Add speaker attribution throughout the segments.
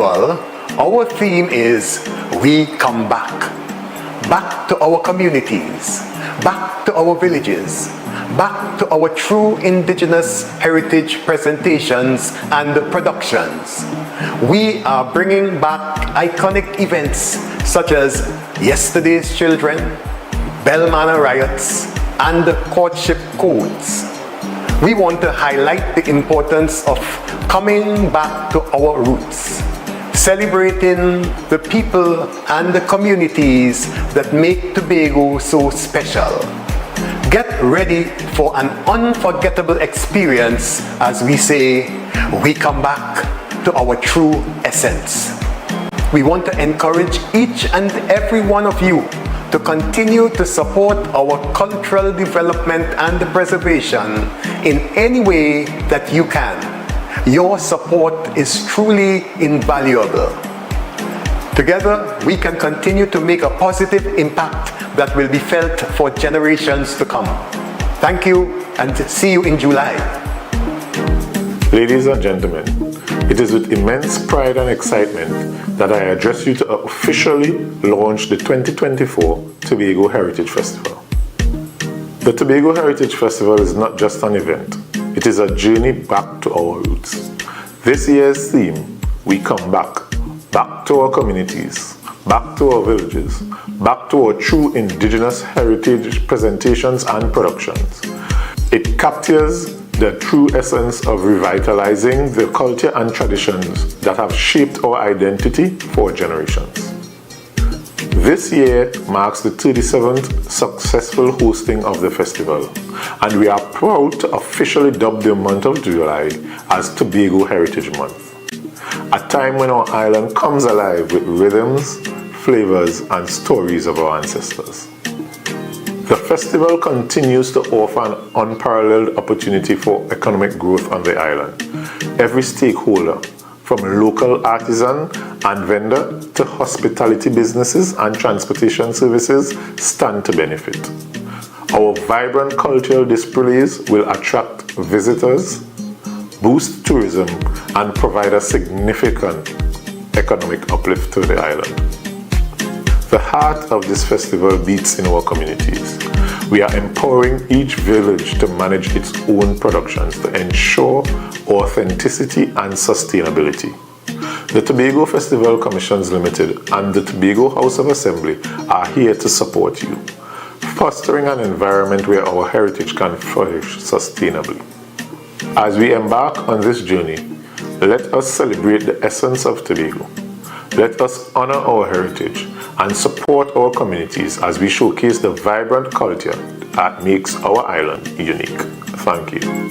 Speaker 1: Well, our theme is We Come Back. Back to our communities, back to our villages, back to our true indigenous heritage presentations and productions. We are bringing back iconic events such as Yesterday's Children, Belmana Riots, and Courtship Codes. We want to highlight the importance of coming back to our roots, celebrating the people and the communities that make Tobago so special. Get ready for an unforgettable experience as we say, we come back to our true essence. We want to encourage each and every one of you to continue to support our cultural development and preservation in any way that you can. Your support is truly invaluable. Together, we can continue to make a positive impact that will be felt for generations to come. Thank you, and see you in July.
Speaker 2: Ladies and gentlemen, it is with immense pride and excitement that I address you to officially launch the 2024 Tobago Heritage Festival. The Tobago Heritage Festival is not just an event, it is a journey back to our roots. This year's theme, we come back to our communities, back to our villages, back to our true indigenous heritage presentations and productions. It captures the true essence of revitalizing the culture and traditions that have shaped our identity for generations. This year marks the 37th successful hosting of the festival, and we are proud to officially dub the month of July as Tobago Heritage Month, a time when our island comes alive with rhythms, flavors, and stories of our ancestors. The festival continues to offer an unparalleled opportunity for economic growth on the island. Every stakeholder, from local artisan and vendor to hospitality businesses and transportation services, stand to benefit. Our vibrant cultural displays will attract visitors, boost tourism, and provide a significant economic uplift to the island. The heart of this festival beats in our communities. We are empowering each village to manage its own productions to ensure authenticity and sustainability. The Tobago Festival Commissions Limited and the Tobago House of Assembly are here to support you, fostering an environment where our heritage can flourish sustainably. As we embark on this journey, let us celebrate the essence of Tobago. Let us honor our heritage and support our communities as we showcase the vibrant culture that makes our island unique. Thank you.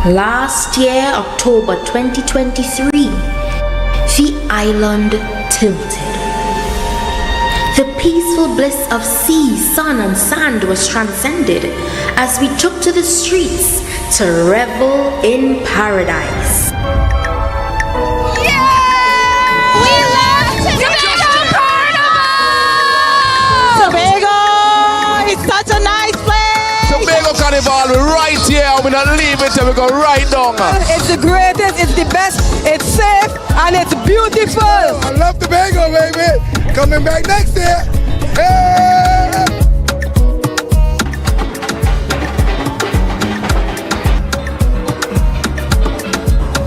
Speaker 3: Last year, October 2023, the island tilted. The peaceful bliss of sea, sun, and sand was transcended as we took to the streets to revel in paradise.
Speaker 4: Tobago Carnival, we're right here. We're not leaving till we go right down.
Speaker 5: It's the greatest, it's the best, it's safe, and it's beautiful.
Speaker 6: I love Tobago, baby. Coming back next year. Hey!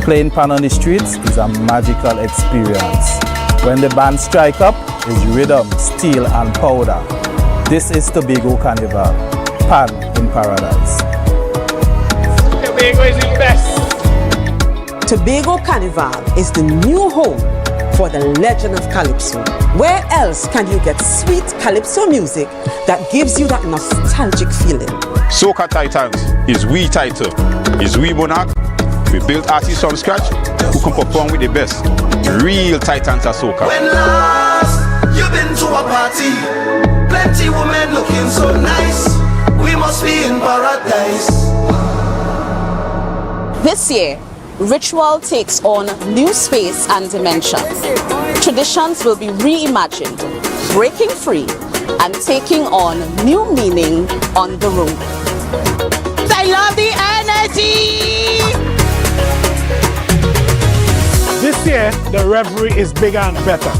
Speaker 7: Playing pan on the streets is a magical experience. When the band strike up, is rhythm, steel, and powder. This is Tobago Carnival. Pan in paradise.
Speaker 4: Tobago is the best.
Speaker 5: Tobago Carnival is the new home for the legend of Calypso. Where else can you get sweet Calypso music that gives you that nostalgic feeling?
Speaker 8: Soca Titans is we title, is we monarch. We built artists from scratch who can perform with the best. Real Titans of Soca.
Speaker 9: When last you've been to a party, plenty women looking so nice. We must be in paradise.
Speaker 10: This year, ritual takes on new space and dimension. Traditions will be reimagined, breaking free and taking on new meaning on the road.
Speaker 5: I love the energy!
Speaker 11: This year, the revelry is bigger and better.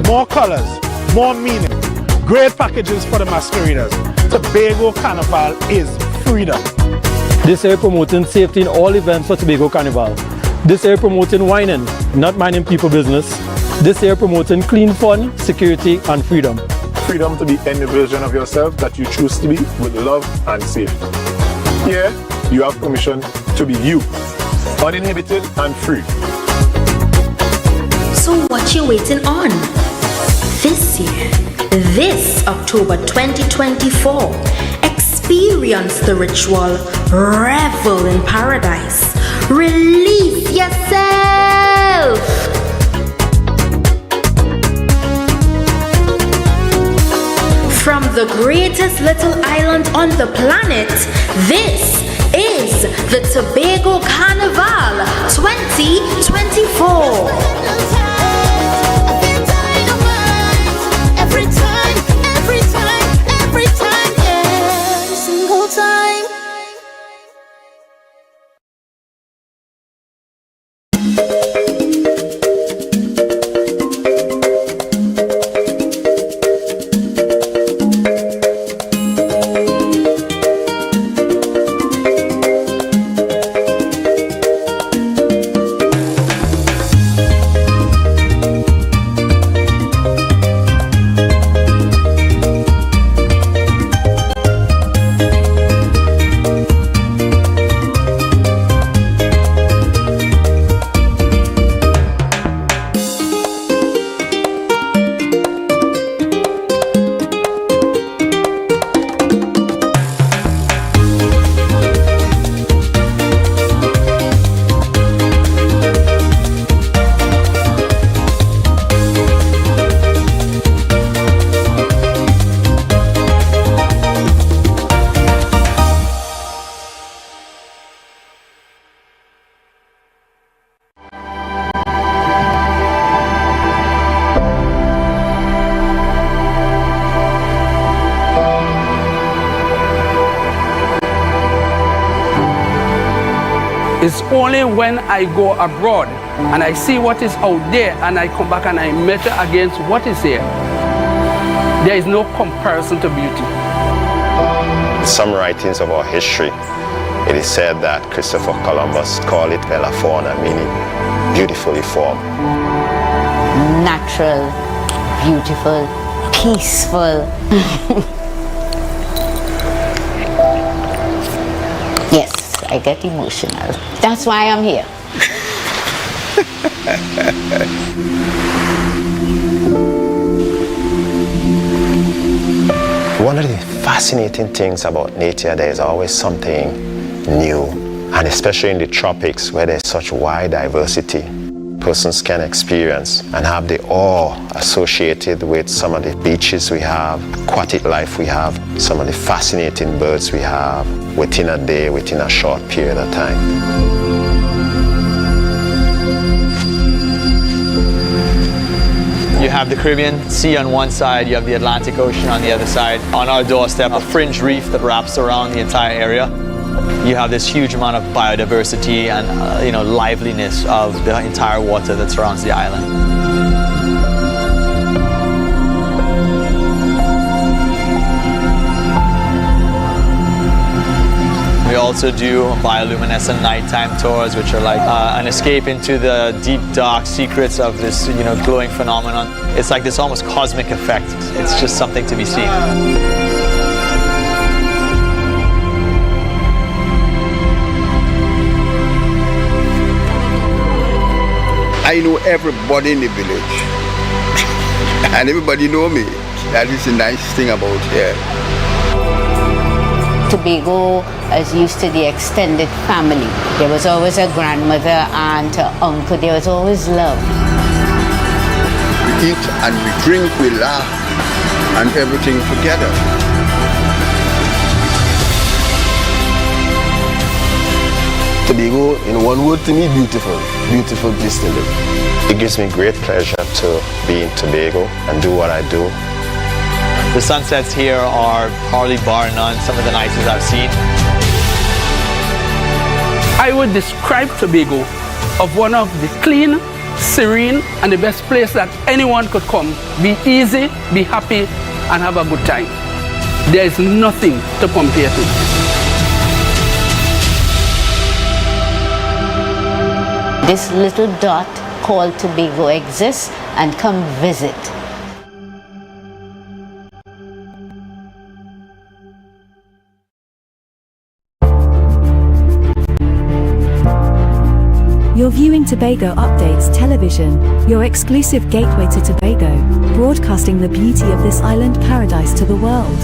Speaker 11: More colors, more meaning, great packages for the masqueraders. Tobago Carnival is freedom.
Speaker 12: This year promoting safety in all events for Tobago Carnival. This year promoting whining, not minding people business. This year promoting clean fun, security and freedom.
Speaker 2: Freedom to be any version of yourself that you choose to be with love and safety. Here, you have permission to be you, uninhibited and free.
Speaker 3: So what you waiting on? This year, this October 2024, experience the ritual, revel in paradise, release yourself. From the greatest little island on the planet, this is the Tobago Carnival 2024.
Speaker 13: It's only when I go abroad and I see what is out there and I come back and I measure against what is here. There is no comparison to beauty.
Speaker 14: In some writings of our history, it is said that Christopher Columbus called it Bella Fauna, meaning beautifully formed.
Speaker 15: Natural, beautiful, peaceful. Yes, I get emotional. That's why I'm here.
Speaker 14: One of the fascinating things about nature, there is always something new And especially in the tropics where there's such wide diversity, persons can experience and have the awe associated with some of the beaches we have, aquatic life we have, some of the fascinating birds we have within a day, within a short period of time.
Speaker 16: You have the Caribbean Sea on one side, you have the Atlantic Ocean on the other side. On our doorstep, a fringe reef that wraps around the entire area. You have this huge amount of biodiversity and liveliness of the entire water that surrounds the island. We also do bioluminescent nighttime tours, which are like an escape into the deep, dark secrets of this, glowing phenomenon. It's like this almost cosmic effect. It's just something to be seen.
Speaker 6: I know everybody in the village, and everybody know me. That is the nice thing about here.
Speaker 15: Tobago is used to the extended family. There was always a grandmother, aunt, uncle. There was always love.
Speaker 6: We eat and we drink, we laugh, and everything together.
Speaker 17: Tobago, in one word to me, beautiful. Beautiful place to live.
Speaker 14: It gives me great pleasure to be in Tobago and do what I do.
Speaker 16: The sunsets here are hardly bar none, some of the nicest I've seen.
Speaker 13: I would describe Tobago of one of the clean, serene, and the best place that anyone could come. Be easy, be happy, and have a good time. There is nothing to compare to.
Speaker 15: This little dot called Tobago exists, and come visit.
Speaker 18: You're viewing Tobago Updates Television, your exclusive gateway to Tobago, broadcasting the beauty of this island paradise to the world.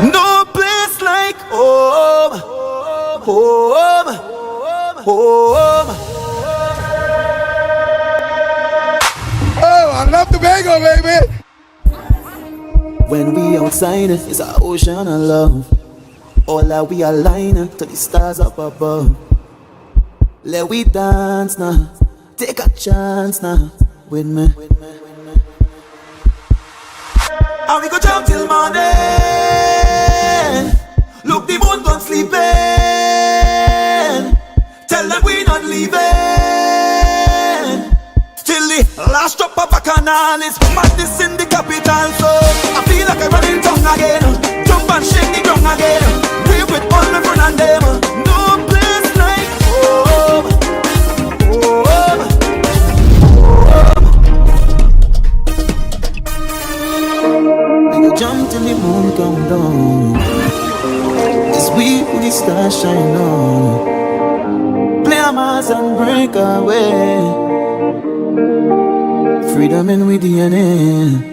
Speaker 9: No place like home, home, home.
Speaker 6: Oh, I love Tobago, baby.
Speaker 9: When we outside, it's an ocean of love. All that we align to the stars up above. Let we dance now, take a chance now with me. And we go jump till morning. the boat gone sleeping. Tell them we not leaving till the last drop of bacchanal is madness in the capital. So I feel like I'm running tongue again. Jump and shake the ground again. Rave with all my friends and them. No place like home. Home. We go jump till the moon come down. It's we who the stars shine on. Play a mass and break away. Freedom in with DNA.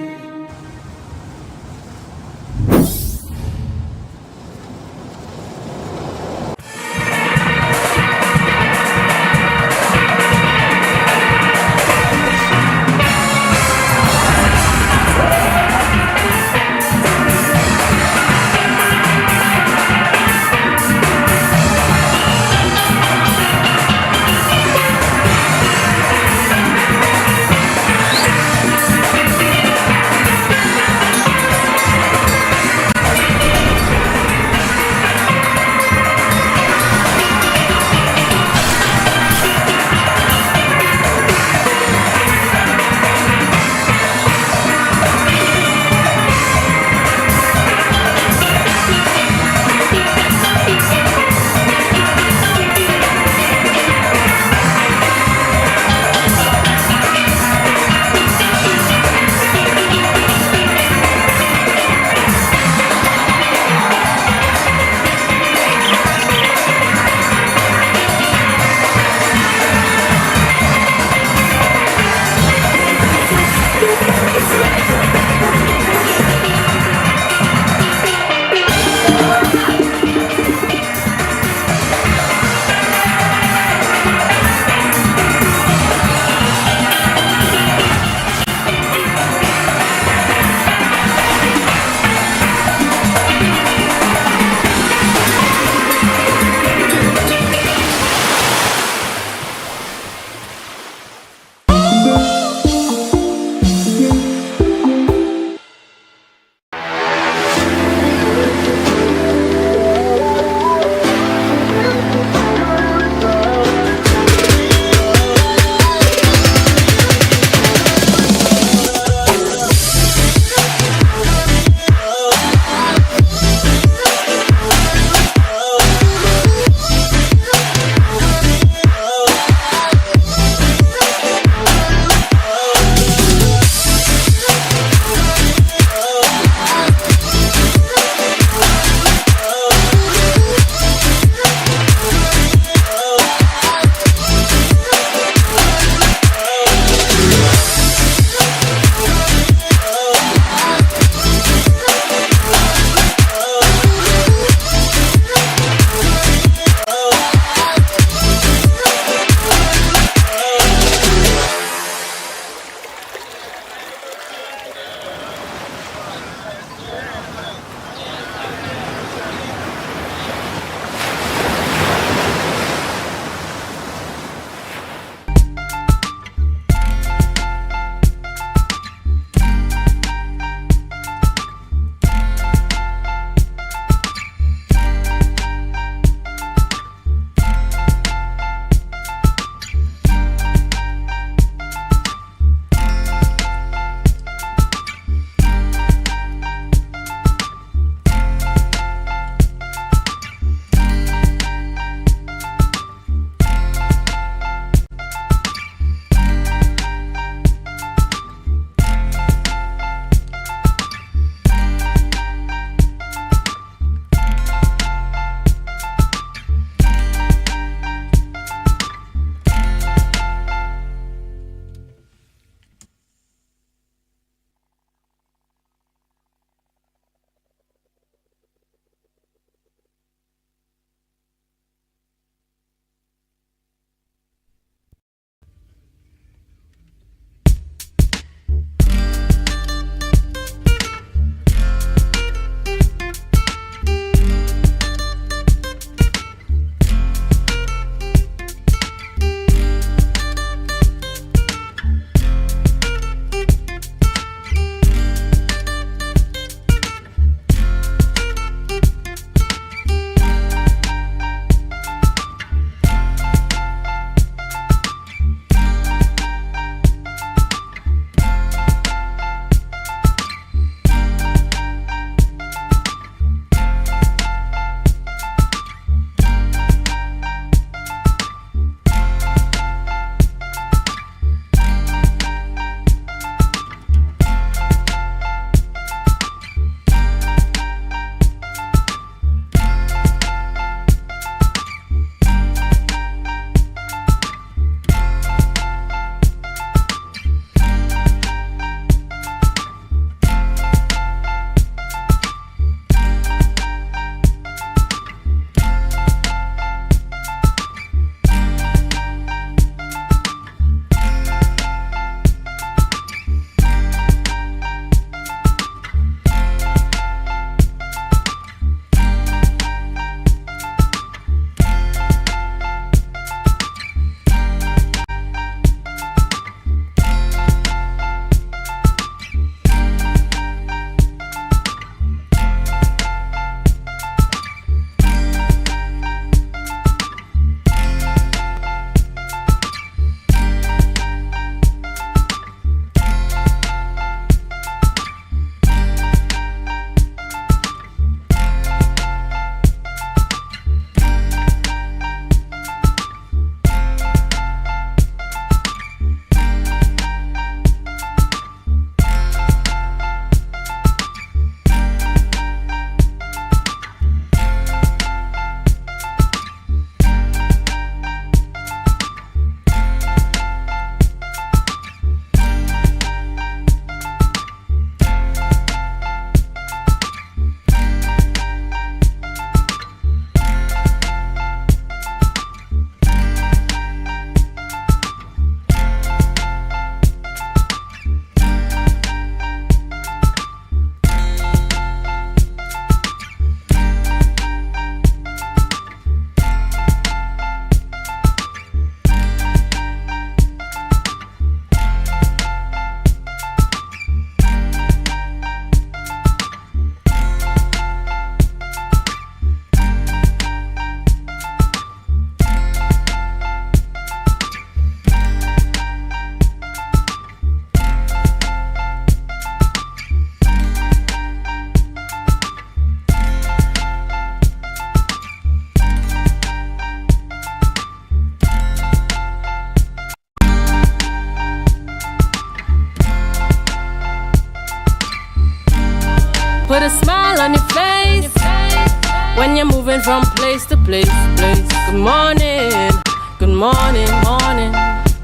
Speaker 19: moving from place to place. Good morning, good morning, morning,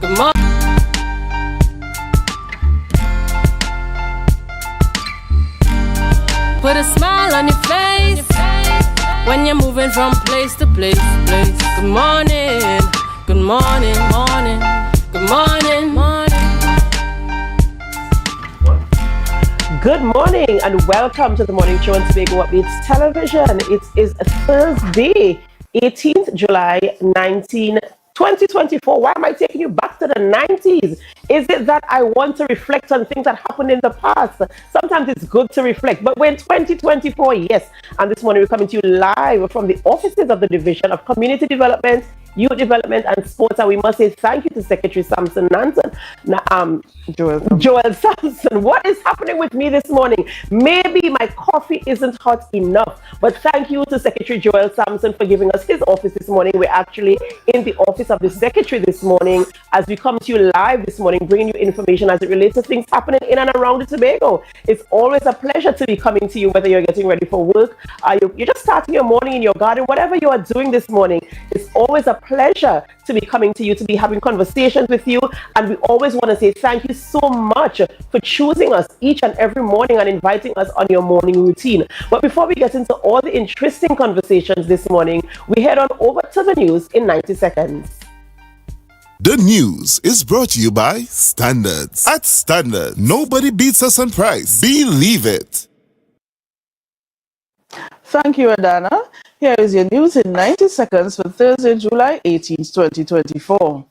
Speaker 19: good morning. Put a smile on your face when you're moving from place to place. Good morning, good morning, morning, good morning, morning.
Speaker 20: Good morning and welcome to the Morning Show on Tobago Updates Television. It is Thursday, 18th July 2024. Why am I taking you back to the 90s? Is it that I want to reflect on things that happened in the past? Sometimes it's good to reflect, but we're in 2024, yes. And this morning we're coming to you live from the offices of the Division of Community Development, Youth Development and Sports, and we must say thank you to Secretary Samson Nansen. Joel Samson. What is happening with me this morning? Maybe my coffee isn't hot enough, but thank you to Secretary Joel Samson for giving us his office this morning. We're actually in the office of the Secretary this morning as we come to you live this morning, bringing you information as it relates to things happening in and around the Tobago. It's always a pleasure to be coming to you, whether you're getting ready for work, you're just starting your morning in your garden, whatever you are doing this morning. It's always a pleasure to be coming to you, to be having conversations with you, and we always want to say thank you so much for choosing us each and every morning and inviting us on your morning routine. But before we get into all the interesting conversations this morning, we head on over to the news in 90 seconds.
Speaker 21: The news is brought to you by Standards. At Standard, nobody beats us on price. Believe it.
Speaker 22: Thank you, Adana. Here is your news in 90 seconds for Thursday, July 18, 2024.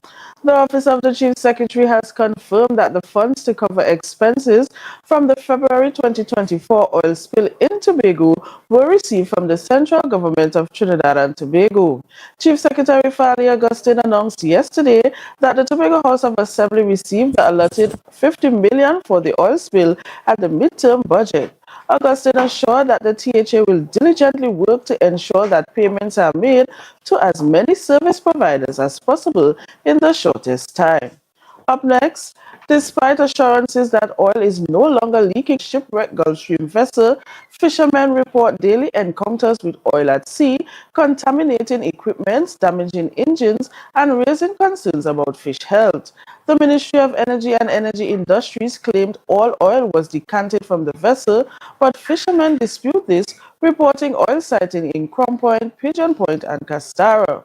Speaker 22: The Office of the Chief Secretary has confirmed that the funds to cover expenses from the February 2024 oil spill in Tobago were received from the central government of Trinidad and Tobago. Chief Secretary Fali Augustine announced yesterday that the Tobago House of Assembly received the allotted $50 million for the oil spill at the midterm budget. Augustine assured that the THA will diligently work to ensure that payments are made to as many service providers as possible in the shortest time. Up next, despite assurances that oil is no longer leaking shipwrecked Gulfstream vessel, fishermen report daily encounters with oil at sea, contaminating equipment, damaging engines, and raising concerns about fish health. The Ministry of Energy and Energy Industries claimed all oil was decanted from the vessel, but fishermen dispute this, reporting oil sighting in Crown Point, Pigeon Point, and Castara.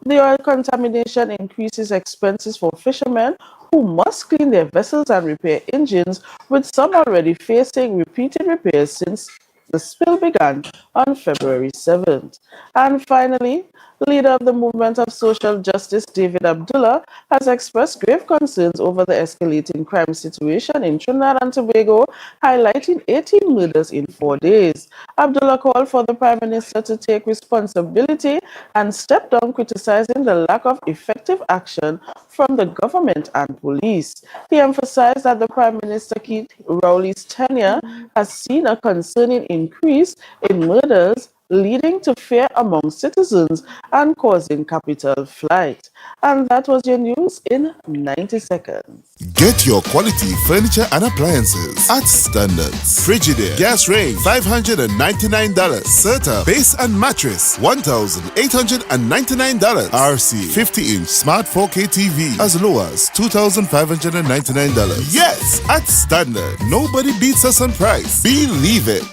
Speaker 22: The oil contamination increases expenses for fishermen who must clean their vessels and repair engines, with some already facing repeated repairs since the spill began on February 7th. And finally, leader of the Movement of Social Justice, David Abdullah, has expressed grave concerns over the escalating crime situation in Trinidad and Tobago, highlighting 18 murders in 4 days. Abdullah called for the Prime Minister to take responsibility and step down, criticizing the lack of effective action from the government and police. He emphasized that the Prime Minister Keith Rowley's tenure has seen a concerning increase in murders, leading to fear among citizens and causing capital flight. And that was your news in 90 seconds.
Speaker 21: Get your quality furniture and appliances at Standards. Frigidaire gas range $599. Serta base and mattress $1,899. RC 50-inch smart 4K TV as low as $2,599. Yes, at Standard, nobody beats us on price. Believe it.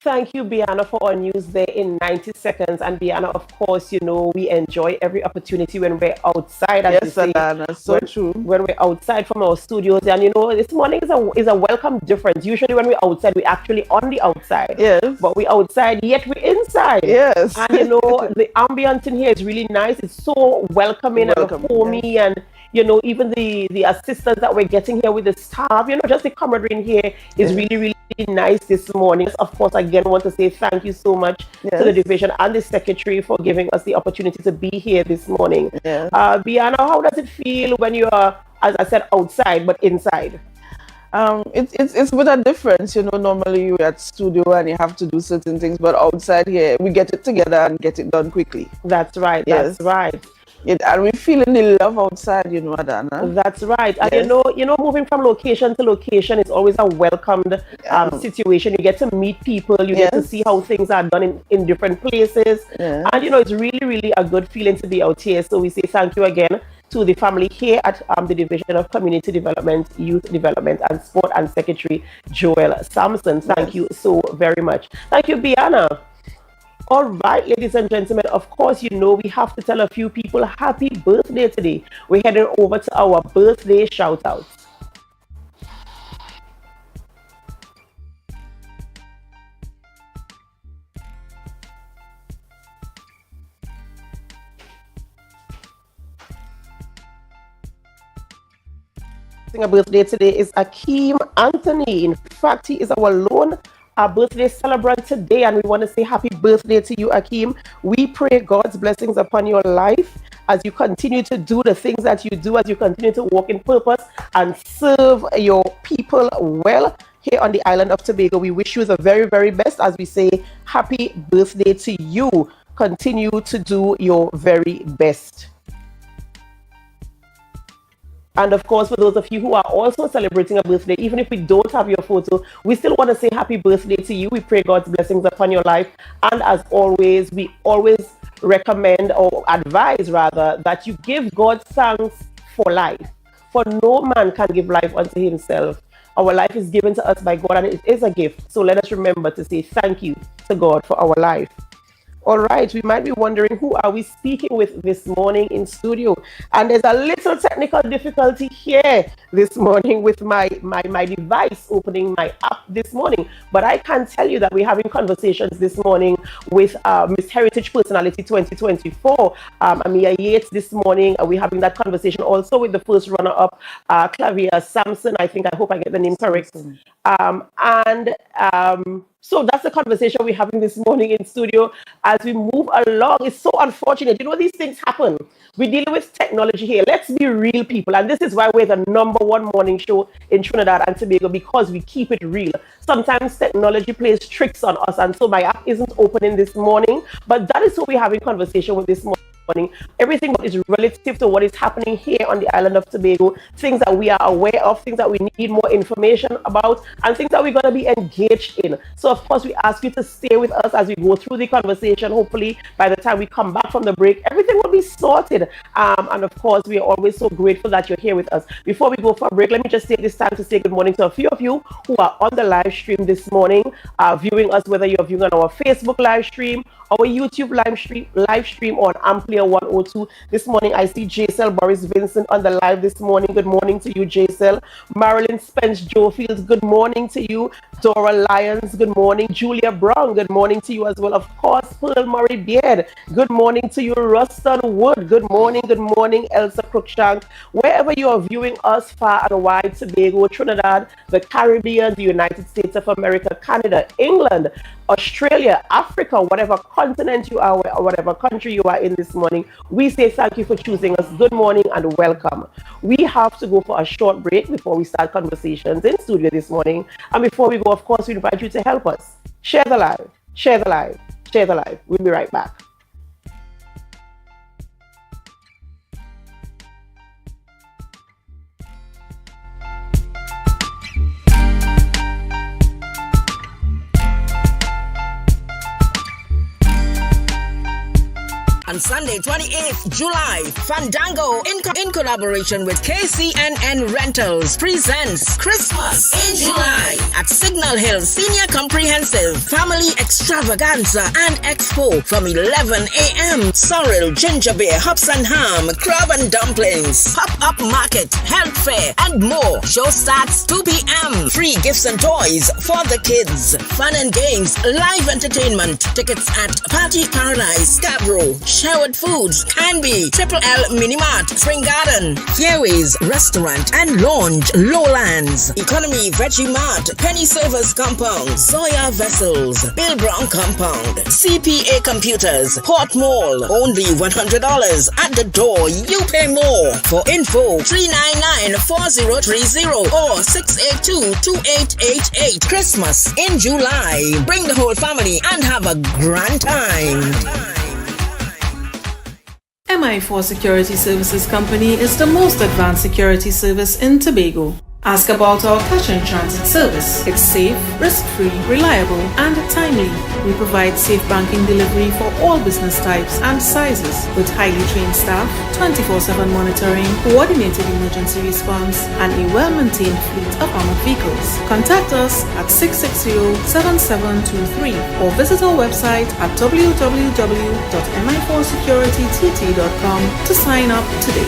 Speaker 20: Thank you, Biana, for our news there in 90 seconds. And Biana, of course, you know, we enjoy every opportunity when we're outside.
Speaker 22: Yes, Alana, so true.
Speaker 20: When we're outside from our studios. And, you know, this morning is a welcome difference. Usually when we're outside, we're actually on the outside.
Speaker 22: Yes.
Speaker 20: But we're outside, yet we're inside.
Speaker 22: Yes.
Speaker 20: And, you know, the ambience in here is really nice. It's so welcoming and homey. Yes. And, you know, even the assistance that we're getting here with the staff, you know, just the camaraderie in here is really, really nice this morning. Of course, again, I want to say thank you so much to the division and the secretary for giving us the opportunity to be here this morning. Biana, how does it feel when you are, as I said, outside but inside?
Speaker 22: It's with a difference, you know. Normally you're at studio and you have to do certain things, but outside here we get it together and get it done quickly.
Speaker 20: That's right.
Speaker 22: Yes.
Speaker 20: That's right.
Speaker 22: And we're feeling the love outside, you know, Adana.
Speaker 20: That's right. And
Speaker 22: Yes.
Speaker 20: you know, moving from location to location is always a welcomed situation. You get to meet people, you get to see how things are done in different places.
Speaker 22: Yes.
Speaker 20: And you know, it's really, really a good feeling to be out here. So we say thank you again to the family here at the Division of Community Development, Youth Development and Sport, and Secretary Joel Sampson. Thank you so very much. Thank you, Biana. All right, ladies and gentlemen, of course, you know we have to tell a few people happy birthday today. We're heading over to our birthday shout-outs. A birthday today is Akeem Anthony. In fact, he is our lone birthday celebrant today, and we want to say happy birthday to you, Akeem. We pray God's blessings upon your life as you continue to do the things that you do, as you continue to walk in purpose and serve your people well here on the island of Tobago. We wish you the very, very best as we say happy birthday to you. Continue to do your very best. And of course, for those of you who are also celebrating a birthday, even if we don't have your photo, we still want to say happy birthday to you. We pray God's blessings upon your life. And as always, we always recommend or advise rather that you give God thanks for life. For no man can give life unto himself. Our life is given to us by God and it is a gift. So let us remember to say thank you to God for our life. All right, we might be wondering who are we speaking with this morning in studio, and there's a little technical difficulty here this morning with my device opening my app this morning, but I can tell you that we're having conversations this morning with Miss Heritage Personality 2024, Amia Yates this morning. We're having that conversation also with the first runner-up, Clavia Sampson. I hope I get the name correct. So that's the conversation we're having this morning in studio as we move along. It's so unfortunate. You know, these things happen. We're dealing with technology here. Let's be real, people. And this is why we're the #1 morning show in Trinidad and Tobago, because we keep it real. Sometimes technology plays tricks on us. And so my app isn't opening this morning. But that is who we're having conversation with this morning. Everything that is relative to what is happening here on the island of Tobago, things that we are aware of, things that we need more information about, and things that we're going to be engaged in. So of course we ask you to stay with us as we go through the conversation. Hopefully by the time we come back from the break, everything will be sorted. And of course we are always so grateful that you're here with us. Before we go for a break, let me just take this time to say good morning to a few of you who are on the live stream this morning, viewing us, whether you're viewing on our Facebook live stream, our YouTube live stream on Amplia 102. This morning, I see J-Cell Boris Vincent on the live this morning. Good morning to you, J-Cell. Marilyn Spence Jofields, good morning to you. Dora Lyons, good morning. Julia Brown, good morning to you as well. Of course, Pearl Murray Beard, good morning to you. Ruston Wood, good morning. Good morning, Elsa Cruikshank. Wherever you are viewing us, far and wide, Tobago, Trinidad, the Caribbean, the United States of America, Canada, England, Australia, Africa, whatever continent you are or whatever country you are in this morning, we say thank you for choosing us. Good morning and welcome. We have to go for a short break before we start conversations in studio this morning. And before we go, of course, we invite you to help us. Share the live, share the live, share the live. We'll be right back.
Speaker 1: On Sunday, 28th July, Fandango, in collaboration with KCNN Rentals, presents Christmas in July at Signal Hill Senior Comprehensive Family Extravaganza and Expo from 11 a.m. Sorrel, ginger beer, hops and ham, crab and dumplings, pop-up market, health fair, and more. Show starts 2 p.m. Free gifts and toys for the kids. Fun and games, live entertainment. Tickets at Party Paradise, Scarborough, Sherwood Foods, Canby, Triple L Minimart, Spring Garden, Fairways Restaurant and Lounge, Lowlands, Economy Veggie Mart, Penny Savers Compound, Zoya Vessels, Bill Brown Compound, CPA Computers, Port Mall, only $100 at the door. You pay more. For info, 399-4030 or 682-2888. Christmas in July. Bring the whole family and have a grand time.
Speaker 4: MI4 Security Services Company is the most advanced security service in Tobago. Ask about our cash in transit service. It's safe, risk-free, reliable, and timely. We provide safe banking delivery for all business types and sizes with highly trained staff, 24/7 monitoring, coordinated emergency response, and a well-maintained fleet of armored vehicles. Contact us at 660-7723 or visit our website at www.mi4securitytt.com to sign up today.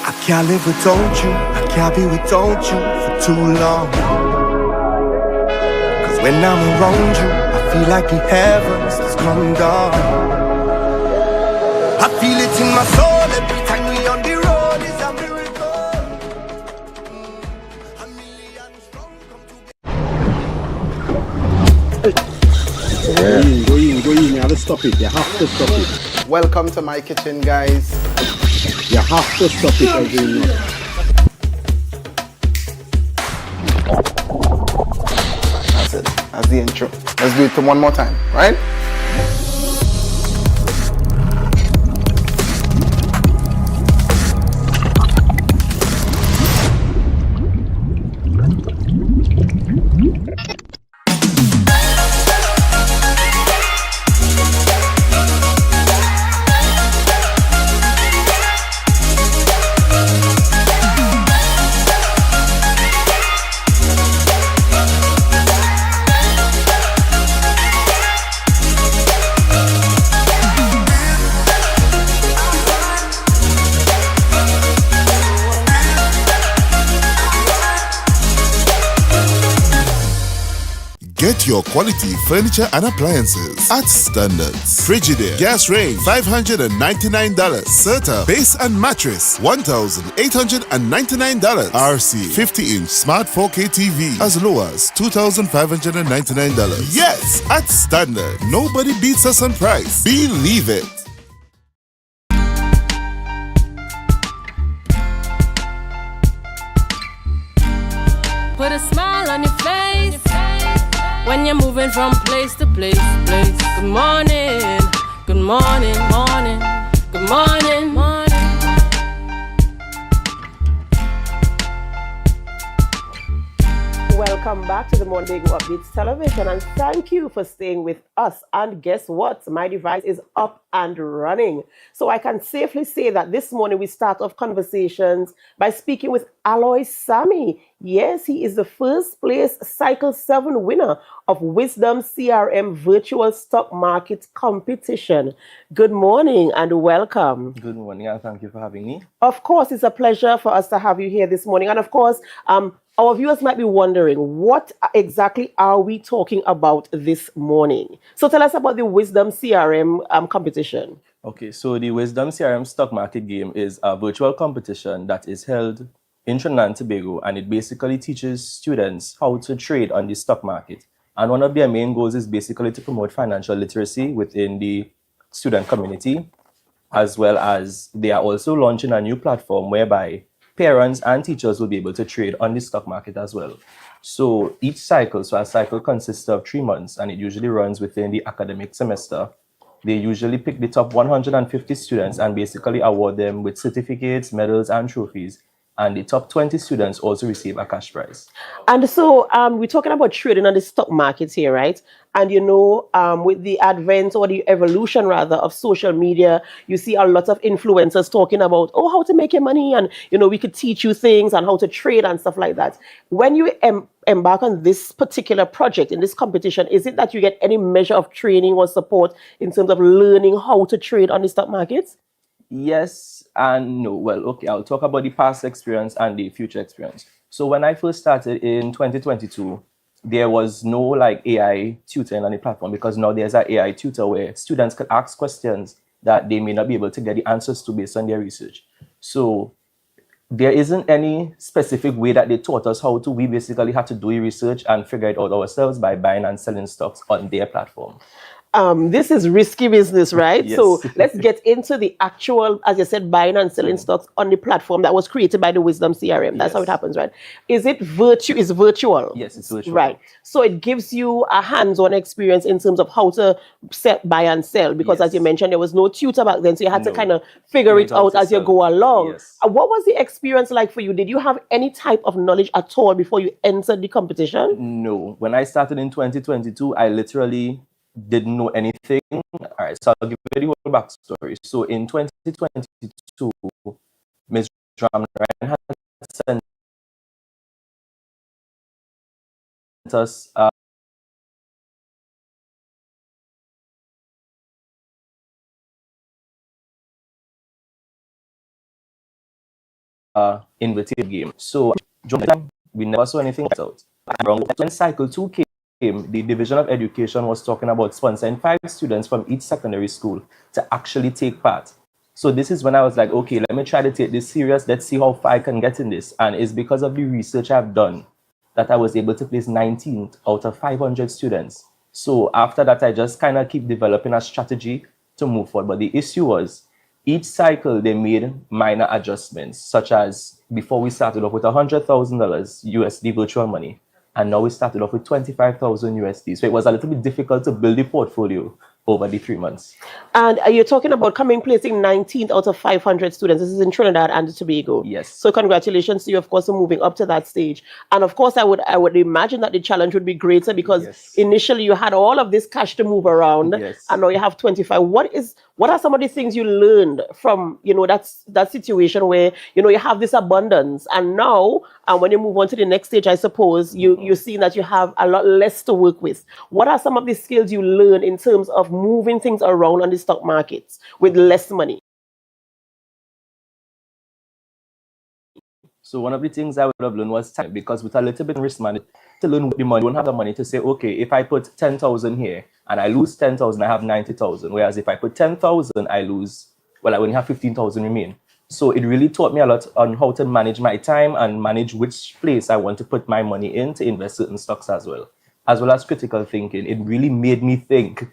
Speaker 7: I can't live without you, I can't be without you for too long. Cause when I'm around you, I feel like the heavens just come down. I feel it in my soul every time we on the road, it's a miracle.
Speaker 23: Go in, you have to stop it, you have to stop it.
Speaker 24: Welcome to my kitchen, guys.
Speaker 23: You have to stop it every night.
Speaker 24: That's it. That's the intro. Let's do it one more time, right?
Speaker 21: Get your quality furniture and appliances at Standards. Frigidaire gas range $599. Serta base and mattress $1,899. RC 50-inch smart 4K TV as low as $2,599. Yes, at Standard, nobody beats us on price. Believe it.
Speaker 19: Put a smile on your face when you're moving from place to place. Good morning, good morning, morning, good morning, morning.
Speaker 20: Welcome back to the Tobago Updates Television, and thank you for staying with us. And guess what? My device is up and running. So I can safely say that this morning we start off conversations by speaking with Aloy Sammy. Yes, he is the first place Cycle 7 winner of Wisdom CRM Virtual Stock Market Competition. Good morning and welcome.
Speaker 25: Good morning and thank you for having me.
Speaker 20: Of course, it's a pleasure for us to have you here this morning. And of course, our viewers might be wondering, what exactly are we talking about this morning? So tell us about the Wisdom CRM competition.
Speaker 25: Okay, so the Wisdom CRM Stock Market Game is a virtual competition that is held in Trinidad and Tobago, and it basically teaches students how to trade on the stock market. And one of their main goals is basically to promote financial literacy within the student community, as well as they are also launching a new platform whereby parents and teachers will be able to trade on the stock market as well. So each cycle, so a cycle consists of 3 months, and it usually runs within the academic semester. They usually pick the top 150 students and basically award them with certificates, medals, and trophies. And the top 20 students also receive a cash prize.
Speaker 20: And so we're talking about trading on the stock markets here, right? And you know, with the advent or the evolution rather of social media, you see a lot of influencers talking about, oh, how to make your money, and you know, we could teach you things and how to trade and stuff like that. When you embark on this particular project in this competition, is it that you get any measure of training or support in terms of learning how to trade on the stock markets?
Speaker 25: Yes and no. Well, okay, I'll talk about the past experience and the future experience. So when I first started in 2022, there was no like AI tutoring on the platform, because now there's an AI tutor where students could ask questions that they may not be able to get the answers to based on their research. So there isn't any specific way that they taught us how to. We basically had to do research and figure it out ourselves by buying and selling stocks on their platform.
Speaker 20: This is risky business, right?
Speaker 25: Yes.
Speaker 20: So let's get into the actual, as you said, buying and selling stocks on the platform that was created by the Wisdom CRM. That's how it happens, right? Is it virtual?
Speaker 25: Yes, it's virtual.
Speaker 20: Right. So it gives you a hands-on experience in terms of how to buy and sell, because as you mentioned, there was no tutor back then, so you had to kind of figure it out as you go along.
Speaker 25: Yes.
Speaker 20: What was the experience like for you? Did you have any type of knowledge at all before you entered the competition?
Speaker 25: No. When I started in 2022, I literally didn't know anything. All right, so I'll give you the whole backstory. So in 2022, Ms. Ramnaran had sent us invitation game. So during the time, we never saw anything out. When Cycle 2 came, the Division of Education was talking about sponsoring 5 students from each secondary school to actually take part. So this is when I was like, okay, let me try to take this serious. Let's see how far I can get in this. And it's because of the research I've done that I was able to place 19th out of 500 students. So after that, I just kind of keep developing a strategy to move forward. But the issue was, each cycle they made minor adjustments, such as before we started off with $100,000 USD virtual money, and now we started off with 25,000 USD. So it was a little bit difficult to build the portfolio over the 3 months.
Speaker 20: And you're talking about placing 19th out of 500 students. This is in Trinidad and Tobago.
Speaker 25: Yes.
Speaker 20: So congratulations to you, of course, for moving up to that stage. And of course, I would imagine that the challenge would be greater because initially you had all of this cash to move around, and now you have 25. What are some of the things you learned from that situation where you have this abundance, and now when you move on to the next stage, I suppose you're seeing that you have a lot less to work with. What are some of the skills you learn in terms of moving things around on the stock markets with less money?
Speaker 25: So one of the things I would have learned was time, because with a little bit of risk management, to learn the money, you don't have the money to say, okay, if I put 10,000 here and I lose 10,000, I have 90,000. Whereas if I put 10,000, I only have 15,000 remain. So it really taught me a lot on how to manage my time and manage which place I want to put my money in to invest certain stocks as well as critical thinking. It really made me think.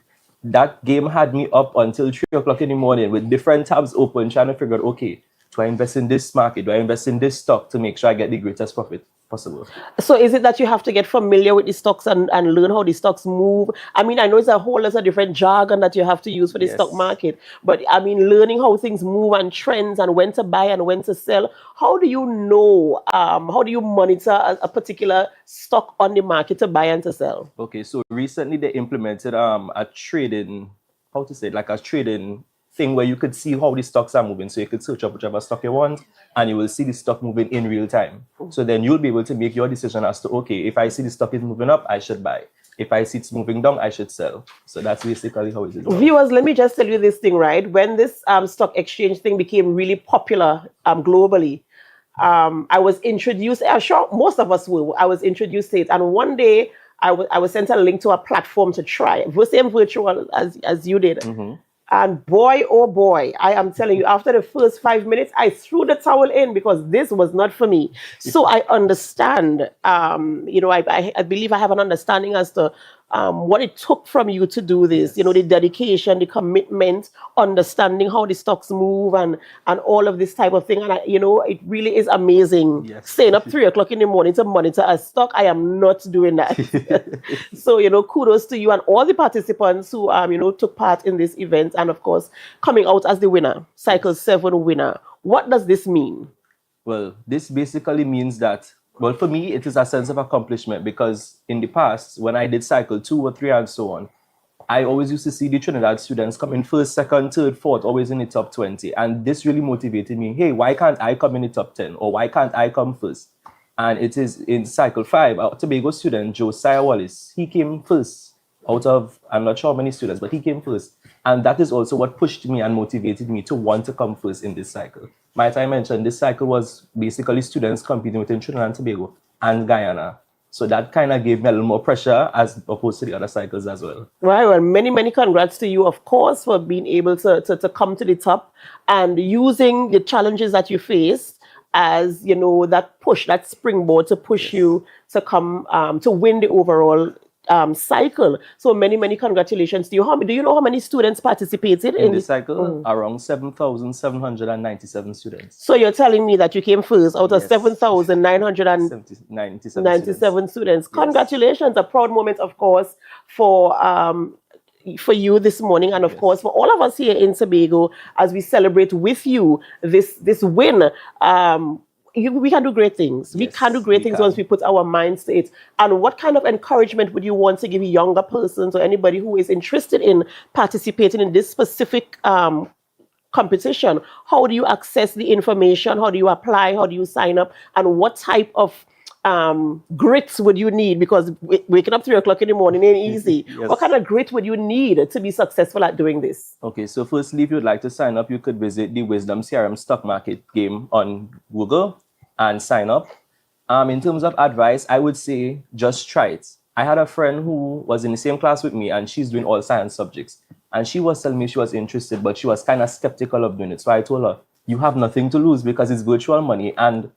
Speaker 25: That game had me up until 3 o'clock in the morning with different tabs open, trying to figure out, okay, do I invest in this market? Do I invest in this stock to make sure I get the greatest profit possible? So
Speaker 20: is it that you have to get familiar with the stocks and learn how the stocks move? I mean, I know it's a whole lot of different jargon that you have to use for the stock market, but I mean, learning how things move and trends and when to buy and when to sell. How do you know, how do you monitor a particular stock on the market to buy and to sell?
Speaker 25: Okay, so recently they implemented a trading thing where you could see how the stocks are moving. So you could search up whichever stock you want and you will see the stock moving in real time. So then you'll be able to make your decision as to, okay, if I see the stock is moving up, I should buy. If I see it's moving down, I should sell. So that's basically how it is.
Speaker 20: Viewers, let me just tell you this thing, right? When this stock exchange thing became really popular globally, I was introduced, I'm sure most of us will, I was introduced to it. And one day I was sent a link to a platform to try, same virtual as you did. And boy, oh boy, I am telling you, after the first 5 minutes, I threw the towel in because this was not for me. So I understand, I believe I have an understanding as to what it took from you to do this, the dedication, the commitment, understanding how the stocks move and all of this type of thing. And, it really is amazing. Staying up 3 o'clock in the morning to monitor a stock. I am not doing that. So, kudos to you and all the participants who, took part in this event and, of course, coming out as the winner, Cycle 7 winner. What does this mean?
Speaker 25: Well, this basically means that, well, for me, it is a sense of accomplishment because in the past, when I did Cycle 2 or 3 and so on, I always used to see the Trinidad students come in first, second, third, fourth, always in the top 20. And this really motivated me. Hey, why can't I come in the top 10? Or why can't I come first? And it is in Cycle 5, our Tobago student, Josiah Wallace, he came first out of, I'm not sure how many students, but he came first. And that is also what pushed me and motivated me to want to come first in this cycle. Might I mention, this cycle was basically students competing within Trinidad and Tobago and Guyana. So that kind of gave me a little more pressure as opposed to the other cycles as well.
Speaker 20: Right. Well, many, many congrats to you, of course, for being able to come to the top and using the challenges that you faced as, you know, that push, that springboard to push you to come to win the overall cycle. So many congratulations to you. Do you know how many students participated
Speaker 25: in the cycle? Around 7,797 students.
Speaker 20: So you're telling me that you came first out of 7,997 students. Congratulations, a proud moment, of course, for you this morning, and of course for all of us here in Tobago as we celebrate with you this win. We can do great things. We can do great things once we put our minds to it. And what kind of encouragement would you want to give younger persons or anybody who is interested in participating in this specific competition? How do you access the information? How do you apply? How do you sign up? And what type of grit would you need? Because waking up 3 o'clock in the morning ain't easy. What kind of grit would you need to be successful at doing this?
Speaker 25: Okay, so firstly, if you'd like to sign up, you could visit the Wisdom CRM Stock Market game on Google and sign up. In terms of advice, I would say just try it. I had a friend who was in the same class with me, and she's doing all science subjects. And she was telling me she was interested, but she was kind of skeptical of doing it. So I told her, you have nothing to lose because it's virtual money. And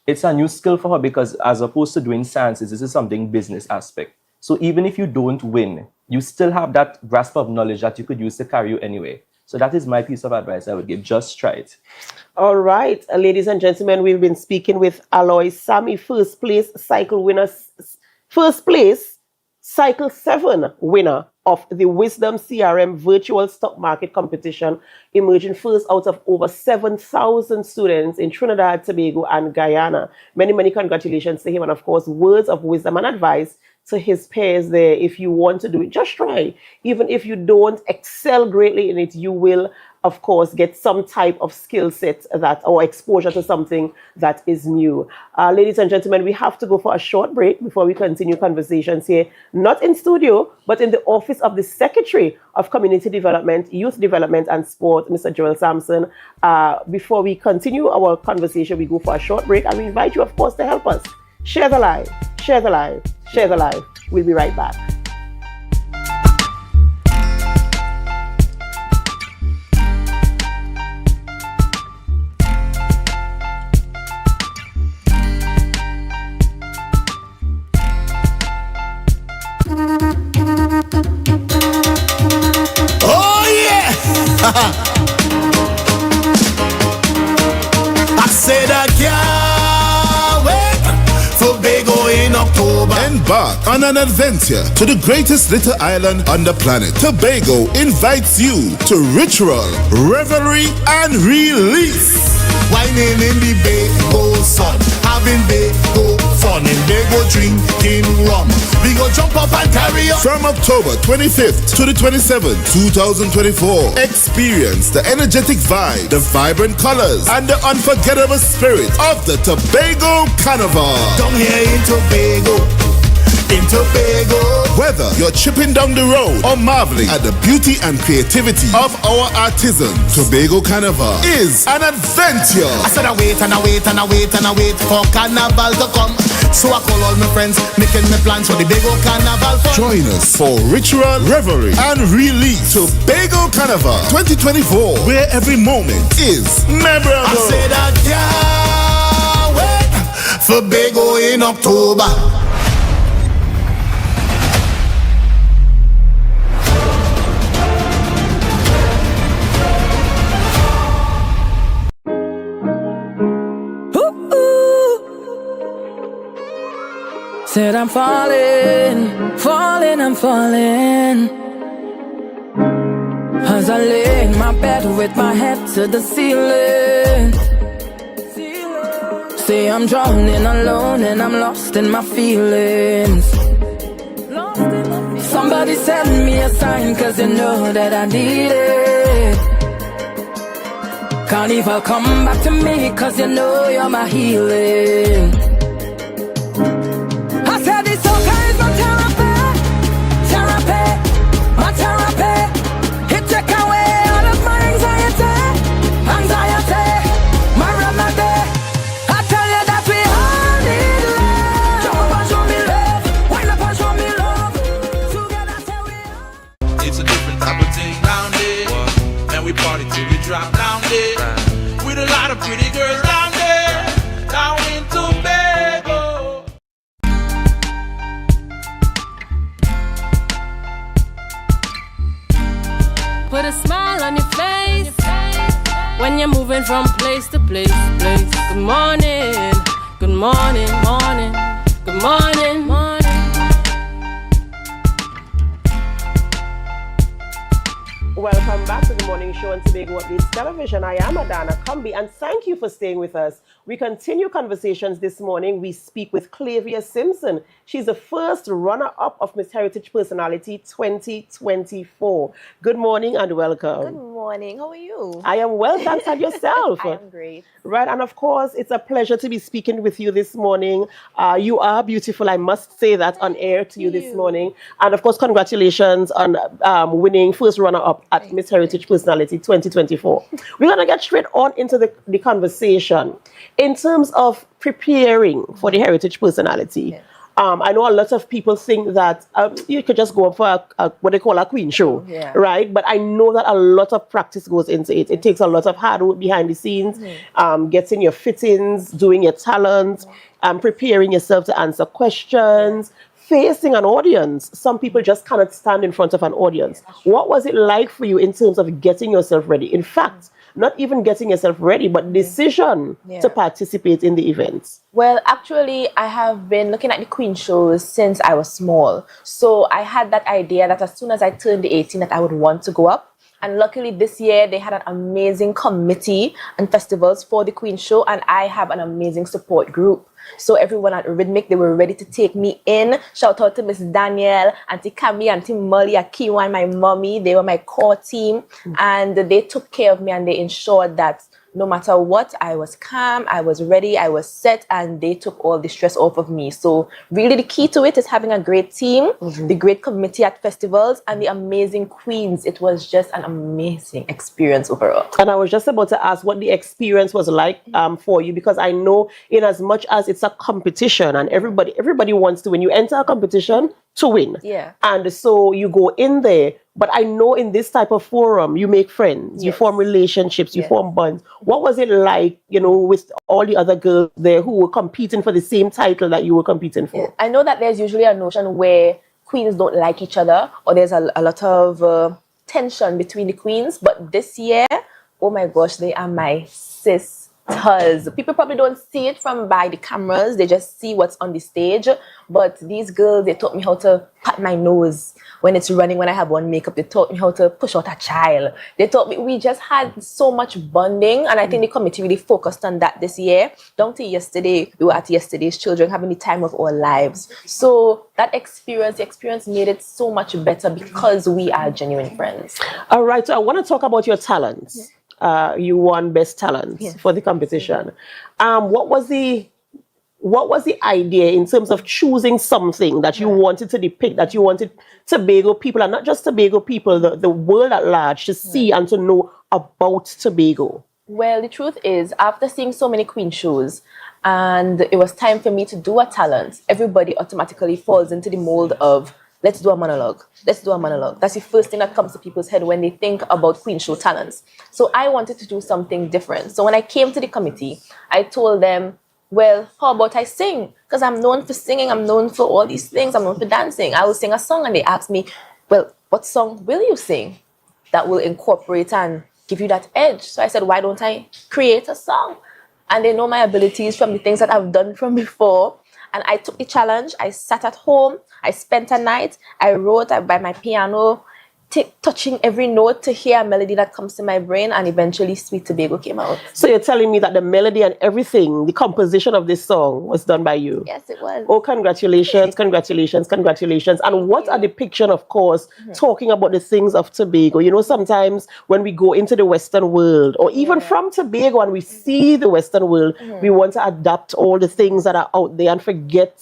Speaker 25: it's a new skill for her because as opposed to doing sciences, this is something business aspect. So even if you don't win, you still have that grasp of knowledge that you could use to carry you anyway. So that is my piece of advice I would give. Just try it.
Speaker 20: All right, ladies and gentlemen, we've been speaking with Aloy Sammy, first place cycle 7 winner of the Wisdom CRM virtual stock market competition, emerging first out of over 7,000 students in Trinidad, Tobago, and Guyana. Many congratulations to him, and of course, words of wisdom and advice to his peers there. If you want to do it, just try. Even if you don't excel greatly in it, you will, of course, get some type of skill set or exposure to something that is new. Ladies and gentlemen, we have to go for a short break before we continue conversations here, not in studio, but in the office of the Secretary of Community Development, Youth Development and Sport, Mr. Joel Sampson. Before we continue our conversation, we go for a short break, and we invite you, of course, to help us. Share the live, share the live, share the live. We'll be right back.
Speaker 21: I said I can't wait for Tobago in October. Embark on an adventure to the greatest little island on the planet. Tobago invites you to ritual, revelry, and release. Whining in the Bago sun, having Bago fun, and Bago drinking rum. We go jump up and carry on. From October 25th to the 27th, 2024, experience the energetic vibe, the vibrant colors, and the unforgettable spirit of the Tobago Carnival. Down here in Tobago. Whether you're tripping down the road or marveling at the beauty and creativity of our artisans, Tobago Carnival is an adventure. I said I wait and I wait and I wait and I wait for Carnival to come. So I call all my friends, making my plans for the Tobago Carnival fun. Join us for ritual, revelry, and release. Tobago Carnival 2024, where every moment is memorable. I said I can't wait for Tobago in October.
Speaker 19: Said I'm falling, I'm falling. As I lay in my bed with my head to the ceiling. Say I'm drowning alone and I'm lost in my feelings. Somebody send me a sign, cause you know that I need it. Carnival, come back to me, cause you know you're my healing. I said this soca is my therapy, my therapy. It take away all of my anxiety, my remedy. I tell you that we all need love. Jump up and show me love, wind up and show me love. Together say we are.
Speaker 5: It's a different type of thing down there, and we party till we drop down there. With a lot of pretty girls down there.
Speaker 19: moving from place to place, place. Good morning, good morning, morning, good morning, morning.
Speaker 20: Welcome back to the morning show on Tobago Updates Television. I am Adana Kumbi, and thank you for staying with us. We continue conversations this morning. We speak with Clavia Simpson. She's the first runner-up of Miss Heritage Personality 2024. Good morning and welcome.
Speaker 2: Good morning. How are you?
Speaker 20: I am well, thanks. And yourself?
Speaker 2: I am great.
Speaker 20: Right, and of course, it's a pleasure to be speaking with you this morning. You are beautiful, I must say that on air to you this morning. And of course, congratulations on winning first runner-up at Miss Heritage Personality 2024. We're going to get straight on into the conversation. In terms of preparing for the Heritage Personality, I know a lot of people think that you could just go up for what they call a queen show, right? But I know that a lot of practice goes into it. It takes a lot of hard work behind the scenes, getting your fittings, doing your talent, preparing yourself to answer questions, facing an audience. Some people just cannot stand in front of an audience. What was it like for you in terms of getting yourself ready? In fact, not even getting yourself ready, but decision to participate in the events.
Speaker 2: Well, actually, I have been looking at the queen shows since I was small. So I had that idea that as soon as I turned 18 that I would want to go up. And luckily this year they had an amazing committee and festivals for the queen show, and I have an amazing support group. So everyone at Rhythmic, they were ready to take me in. Shout out to Miss Danielle, Auntie Cammy, Auntie Molly, Akiwa, my mommy. They were my core team, and they took care of me, and they ensured that no matter what, I was calm, I was ready, I was set, and they took all the stress off of me. So really the key to it is having a great team, the great committee at festivals, and the amazing queens. It was just an amazing experience overall.
Speaker 20: And I was just about to ask what the experience was like for you, because I know in as much as it's a competition and everybody wants to win. You enter a competition to win.
Speaker 2: Yeah.
Speaker 20: And so you go in there. But I know in this type of forum, you make friends, you form relationships, you form bonds. What was it like, with all the other girls there who were competing for the same title that you were competing for?
Speaker 2: Yeah. I know that there's usually a notion where queens don't like each other, or there's a lot of tension between the queens. But this year, oh my gosh, they are my sisters. People probably don't see it from by the cameras. They just see what's on the stage. But these girls, they taught me how to pat my nose when it's running, when I have on makeup. They taught me how to push out a child. They taught me, we just had so much bonding. And I think the committee really focused on that this year. Down to yesterday, we were at yesterday's children having the time of our lives. So that experience, the experience made it so much better because we are genuine friends.
Speaker 20: All right, so I want to talk about your talents. You won Best Talent for the competition. What was the idea in terms of choosing something that you wanted to depict, that you wanted Tobago people, and not just Tobago people, the world at large, to see and to know about Tobago?
Speaker 2: Well, the truth is, after seeing so many queen shows, and it was time for me to do a talent, everybody automatically falls into the mold of, let's do a monologue. Let's do a monologue. That's the first thing that comes to people's head when they think about queen show talents. So I wanted to do something different. So when I came to the committee, I told them, well, how about I sing? Because I'm known for singing. I'm known for all these things. I'm known for dancing. I will sing a song. And they asked me, well, what song will you sing that will incorporate and give you that edge? So I said, why don't I create a song? And they know my abilities from the things that I've done from before. And I took the challenge. I sat at home. I spent a night. I wrote by my piano, touching every note to hear a melody that comes to my brain, and eventually Sweet Tobago came out.
Speaker 20: So you're telling me that the melody and everything, the composition of this song was done by you?
Speaker 2: Yes, it was.
Speaker 20: Oh, congratulations, congratulations, congratulations. And what a depiction, of course, talking about the things of Tobago. Sometimes when we go into the Western world, or even from Tobago and we see the Western world, we want to adapt all the things that are out there and forget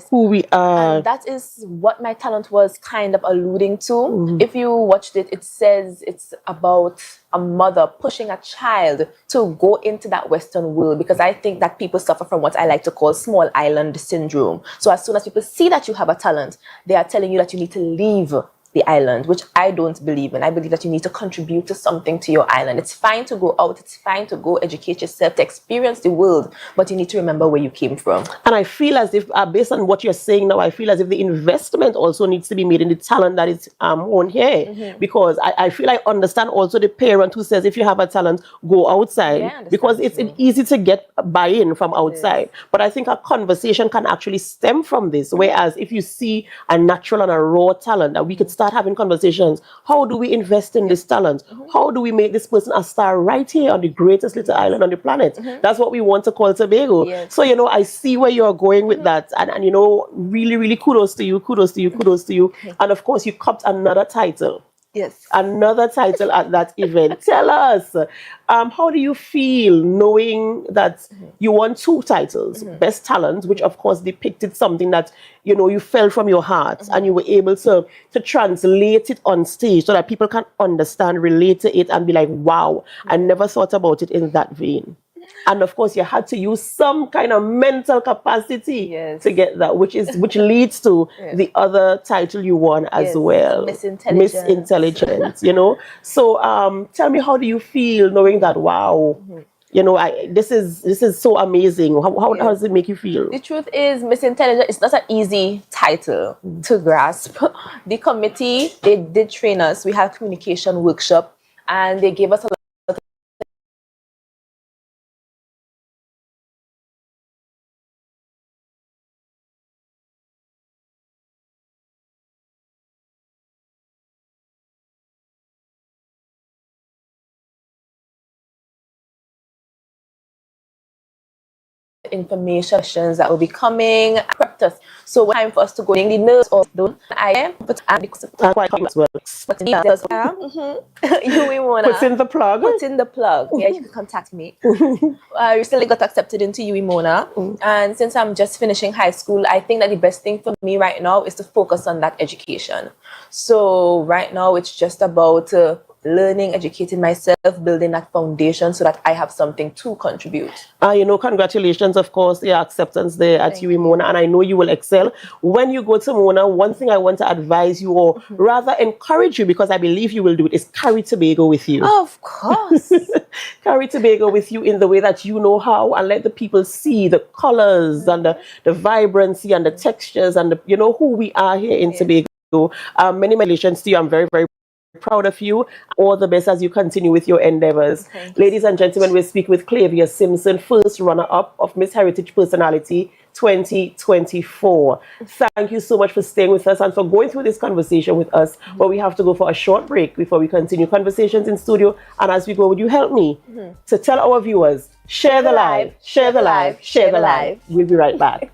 Speaker 20: who we are.
Speaker 2: And that is what my talent was kind of alluding to. If you watched it, it says it's about a mother pushing a child to go into that Western world, because I think that people suffer from what I like to call small island syndrome. So as soon as people see that you have a talent, they are telling you that you need to leave the island, which I don't believe in. I believe that you need to contribute to something to your island. It's fine to go out, it's fine to go educate yourself, to experience the world, but you need to remember where you came from.
Speaker 20: And I feel as if, based on what you're saying now, I feel as if the investment also needs to be made in the talent that is on here. Because I feel I understand also the parent who says, if you have a talent, go outside. Because it's easy to get buy-in from outside. But I think a conversation can actually stem from this. Whereas if you see a natural and a raw talent, that we could start having conversations. How do we invest in this talent? How do we make this person a star right here on the greatest little island on the planet? That's what we want to call Tobago. So, you know, I see where you're going with that. And you know, really, really kudos to you, kudos to you, kudos to you. And of course, you copped another title.
Speaker 2: Yes.
Speaker 20: Another title at that event. Tell us, how do you feel knowing that you won 2 titles? Best Talent, which of course depicted something that, you know, you felt from your heart and you were able to translate it on stage so that people can understand, relate to it and be like, wow, I never thought about it in that vein. And of course, you had to use some kind of mental capacity to get that, which leads to the other title you won as well.
Speaker 2: Miss Intelligence.
Speaker 20: Miss Intelligence, you know. So tell me, how do you feel knowing that, wow, you know, this is so amazing. How does it make you feel?
Speaker 2: The truth is, Miss Intelligence is not an easy title to grasp. The committee, they did train us. We had a communication workshop and they gave us a lot information that will be coming. Prepped us. So when time for us to go in, the nerves or don't I am but I'm
Speaker 20: quite as well.
Speaker 2: You Mona.
Speaker 20: Put in the plug.
Speaker 2: Put in the plug. Yeah, you can contact me. I recently got accepted into Mona. And since I'm just finishing high school, I think that the best thing for me right now is to focus on that education. So right now it's just about learning, educating myself, building that foundation so that I have something to contribute.
Speaker 20: You know, congratulations, of course, your acceptance there at UWI Mona, and I know you will excel. When you go to Mona, one thing I want to advise you, or rather encourage you, because I believe you will do it, is carry Tobago with you.
Speaker 2: Of course.
Speaker 20: Carry Tobago with you in the way that you know how, and let the people see the colors and the vibrancy and the textures and you know who we are here in Tobago. Many congratulations to you. I'm very, very proud of you. All the best as you continue with your endeavors. Ladies and gentlemen, we speak with Clavia Simpson, first runner-up of Miss Heritage Personality 2024. Thank you so much for staying with us and for going through this conversation with us. But we have to go for a short break before we continue conversations in studio. And as we go, would you help me to tell our viewers, share the live, share the live, share the live. We'll be right back.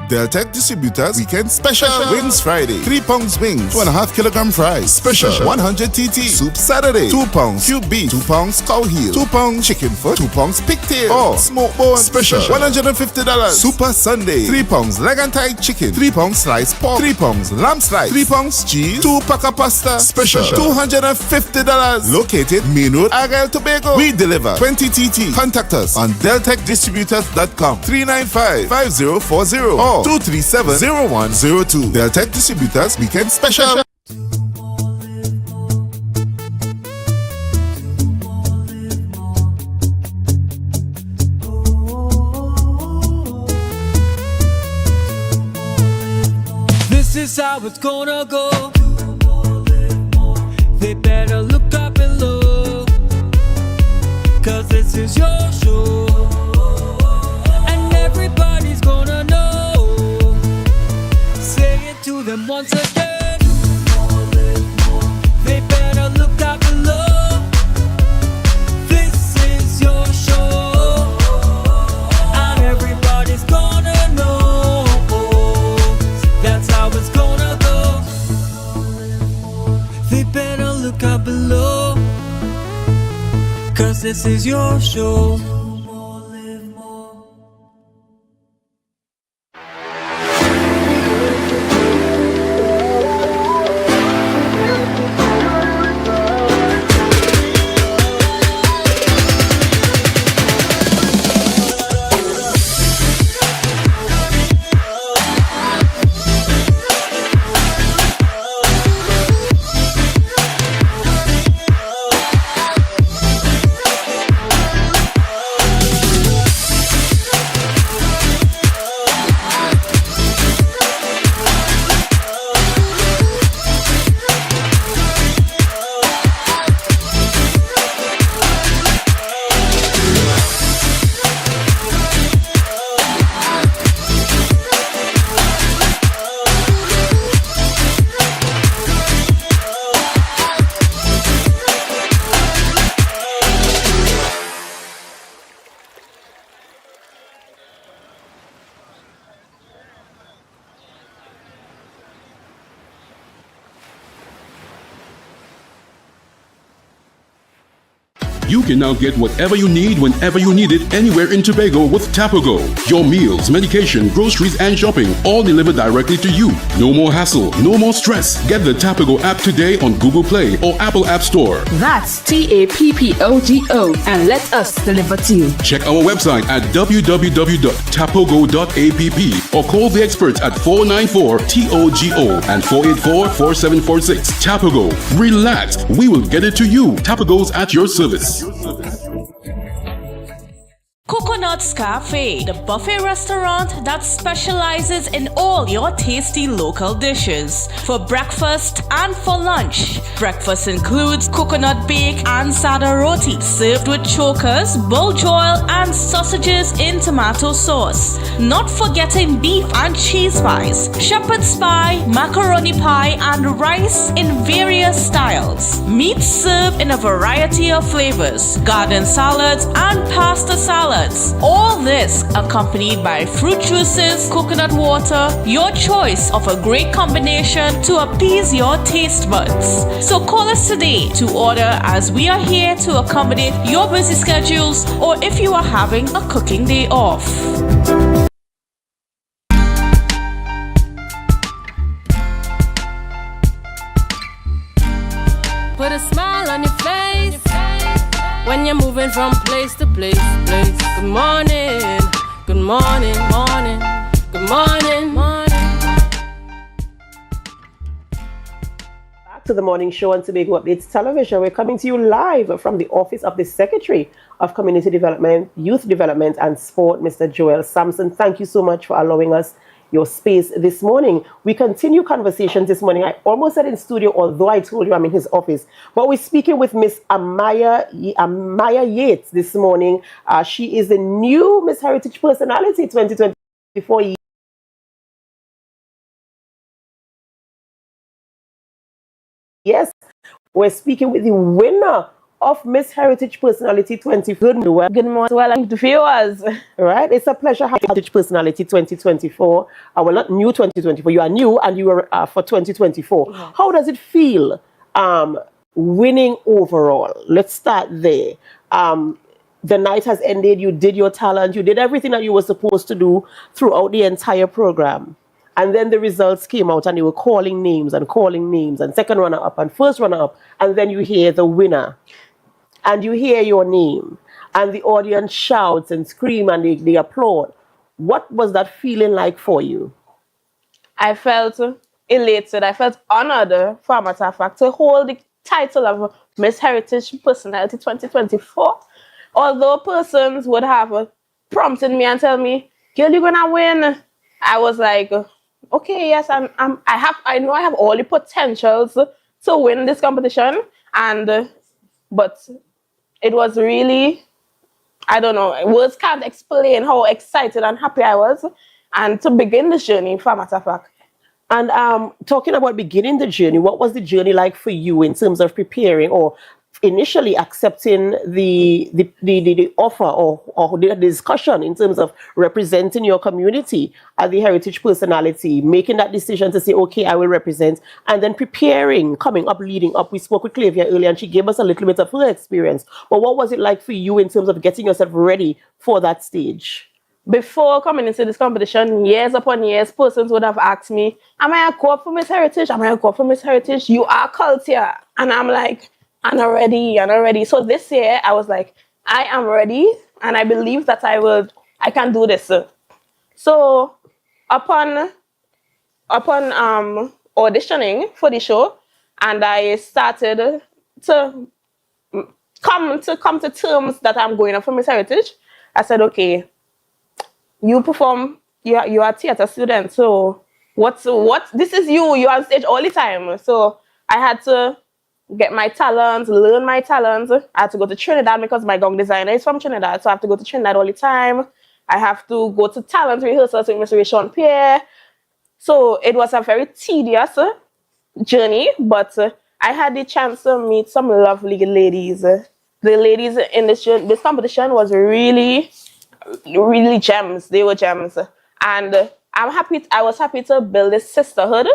Speaker 21: Deltec Distributors Weekend Special. Wings Friday, 3 pounds wings, 2.5 kilogram fries. Special 100 TT. Soup Saturday, 2 pounds cube beef, 2 pounds cow heel, 2 pounds chicken foot, 2 pounds pigtail, or smoke bone. Special $150. Super Sunday, 3 pounds leg and thigh chicken, 3 pounds sliced pork, 3 pounds lamb slice, 3 pounds cheese, 2 pack of pasta. Special $250. Located Main Road, Argyle, Tobago. We deliver 20 TT. Contact us on deltecdistributors.com 395-5040 or 237-0102. Deltec Distributors Weekend Special.
Speaker 3: This is how it's gonna go. They better look up and look, 'cause this is your show. And everybody's gonna know. Say it to them once again. They better look up and look. This is your show. And everybody's gonna know. That's how it's gonna go. They better look up below, 'cause this is your show.
Speaker 8: You can now get whatever you need whenever you need it anywhere in Tobago with Tapago. Your meals, medication, groceries, and shopping all delivered directly to you. No more hassle, no more stress. Get the Tapago app today on Google Play or Apple App Store.
Speaker 10: That's TAPPOGO and let us deliver to you.
Speaker 8: Check our website at www.tapogo.app or call the experts at 494-TOGO and 484-4746. Tapago. Relax. We will get it to you. Tapago's at your service.
Speaker 11: Coconut's Cafe, the buffet restaurant that specializes in all your tasty local dishes. For breakfast and for lunch. Breakfast includes coconut bake and sada roti, served with chokers, bull joil, and sausages in tomato sauce. Not forgetting beef and cheese pies, shepherd's pie, macaroni pie, and rice in various styles. Meat served in a variety of flavors, garden salads, and pasta salads. All this accompanied by fruit juices, coconut water, your choice of a great combination to appease your taste buds. So call us today to order, as we are here to accommodate your busy schedules or if you are having a cooking day off.
Speaker 19: Put a smile on your face when you're moving from place to place. Good morning, good morning, morning, good morning, morning.
Speaker 20: Back to the morning show on Tobago Updates Television. We're coming to you live from the office of the Secretary of Community Development, Youth Development and Sport, Mr. Joel Sampson. Thank you so much for allowing us your space this morning. We continue conversations this morning. I almost said in studio, although I told you I'm in his office. But we're speaking with Miss Amaya Yates this morning. She is the new Miss Heritage Personality 2024. Yes, we're speaking with the winner of Miss Heritage Personality 2024. Good morning, well, to viewers. Right, it's a pleasure having Heritage Personality 2024. Well, not new 2024. You are new, and you were for 2024. Yes. How does it feel winning overall? Let's start there. The night has ended. You did your talent. You did everything that you were supposed to do throughout the entire program. And then the results came out and they were calling names and second runner-up and first runner-up. And then you hear the winner. And you hear your name. And the audience shouts and scream and they applaud. What was that feeling like for you?
Speaker 2: I felt elated. I felt honored, for a matter of fact, to hold the title of Miss Heritage Personality 2024. Although persons would have prompted me and tell me, girl, you're gonna win. I was like, okay, yes, I know I have all the potentials to win this competition, but it was really, I don't know, words can't explain how excited and happy I was, and to begin this journey, for a matter of fact.
Speaker 20: And talking about beginning the journey, what was the journey like for you in terms of preparing or initially accepting the offer or the discussion in terms of representing your community as the Heritage Personality, making that decision to say, okay, I will represent, and then preparing, coming up, leading up. We spoke with Clavia earlier and she gave us a little bit of her experience. But what was it like for you in terms of getting yourself ready for that stage?
Speaker 2: Before coming into this competition, years upon years, persons would have asked me, am I a co-op for Miss Heritage? Am I a co-op for Miss Heritage? You are cult here. And I'm like, I'm not ready. So this year, I was like, I am ready, and I believe that I can do this. So upon auditioning for the show, and I started to come to terms that I'm going up for Miss Heritage, I said, okay, you perform, you are a theater student, so what? This is you're on stage all the time. So I had to get my talents, learn my talents. I had to go to Trinidad because my gong designer is from Trinidad, so I have to go to Trinidad all the time. I have to go to talent rehearsals with Mr. Sean Pierre. So it was a very tedious journey, but I had the chance to meet some lovely ladies. The ladies in this competition was really gems. They were gems. And I was happy to build this sisterhood.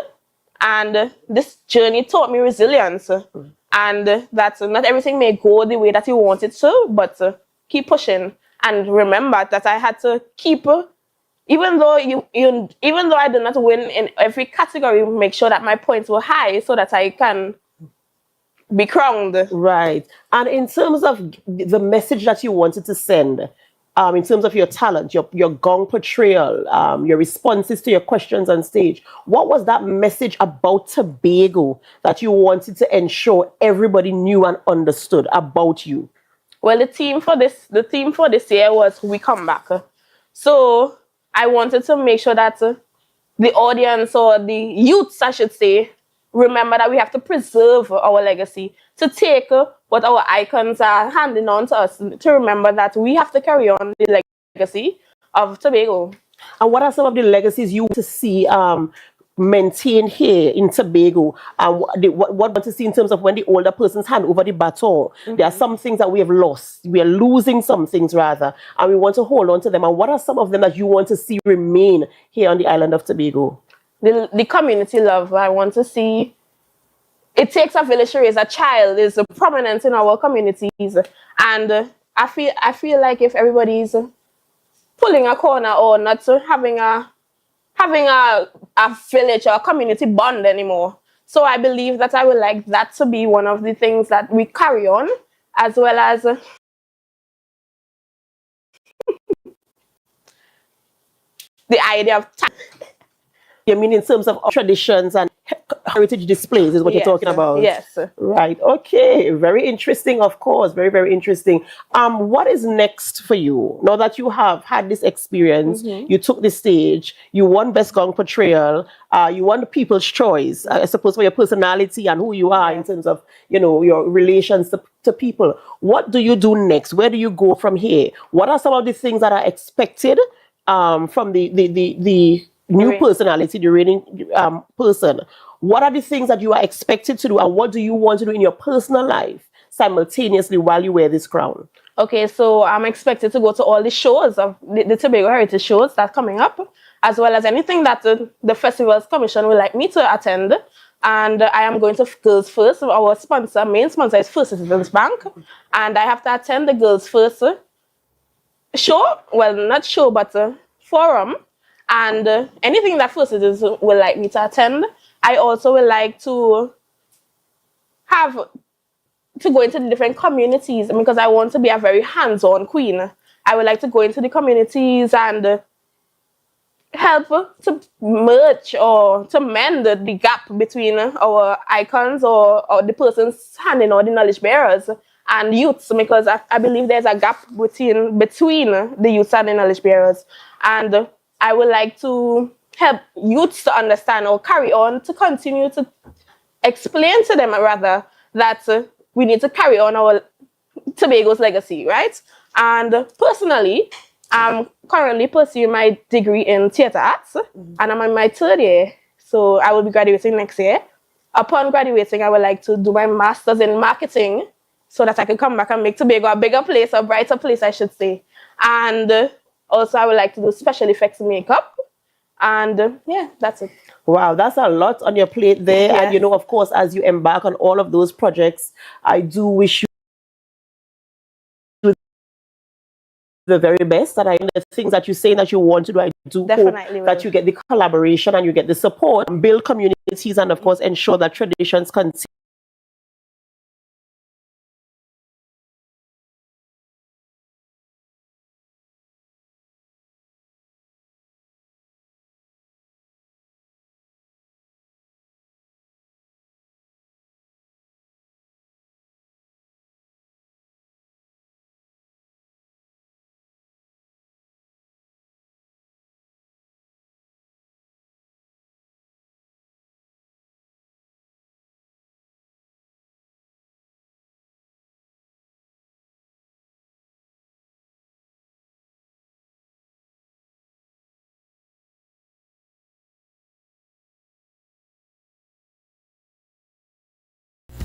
Speaker 2: And this journey taught me resilience. and that not everything may go the way that you want it to, but keep pushing. And remember that I had to keep, even though even though I did not win in every category, make sure that my points were high so that I can be crowned.
Speaker 20: Right. And in terms of the message that you wanted to send, in terms of your talent, your gong portrayal, your responses to your questions on stage, what was that message about Tobago that you wanted to ensure everybody knew and understood about you?
Speaker 2: Well, the theme for this year was "We Come Back." So I wanted to make sure that the audience, or the youths, I should say, remember that we have to preserve our legacy, to take what our icons are handing on to us, to remember that we have to carry on the legacy of Tobago.
Speaker 20: And what are some of the legacies you want to see maintained here in Tobago? And what want to see in terms of when the older persons hand over the baton? There are some things that we have lost. We are losing some things rather, and we want to hold on to them. And what are some of them that you want to see remain here on the island of Tobago?
Speaker 2: The community love. I want to see. It takes a village to raise a child is prominent in our communities, and I feel like if everybody's pulling a corner or not having a village or a community bond anymore. So I believe that I would like that to be one of the things that we carry on, as well as the idea of
Speaker 20: You mean in terms of traditions and heritage displays is what you're talking about?
Speaker 2: Yes.
Speaker 20: Right. Okay. Very interesting, of course. Very, very interesting. What is next for you? Now that you have had this experience, you took the stage, you won Best Gong Portrayal, you won the People's Choice, I suppose, for your personality and who you are in terms of, your relations to people. What do you do next? Where do you go from here? What are some of the things that are expected from the new personality, the reigning person? What are the things that you are expected to do, and what do you want to do in your personal life simultaneously while you wear this crown?
Speaker 2: Okay, so I'm expected to go to all the shows of the Tobago Heritage shows that's coming up, as well as anything that the Festivals Commission would like me to attend. And I am going to Girls First. Our main sponsor is First Citizens Bank, and I have to attend the Girls First show. Well, not show, but forum. And anything that First Citizens would like me to attend. I also would like to go into the different communities, because I want to be a very hands-on queen. I would like to go into the communities and help to merge or to mend the gap between our icons or the persons handing out the knowledge bearers and youths, because I believe there's a gap between the youths and the knowledge bearers. And I would like to help youths to understand, or carry on to continue to explain to them rather, that we need to carry on our Tobago's legacy, right? And personally, I'm currently pursuing my degree in theatre arts, and I'm in my 3rd year, so I will be graduating next year. Upon graduating, I would like to do my master's in marketing, so that I can come back and make Tobago a bigger place, a brighter place, I should say. And also, I would like to do special effects makeup. And yeah, that's it.
Speaker 20: Wow, that's a lot on your plate there. Yes. And of course, as you embark on all of those projects, I do wish you the very best. That the things that you say that you want to do, I do
Speaker 2: definitely
Speaker 20: hope that you get the collaboration and you get the support, build communities, and of course ensure that traditions continue.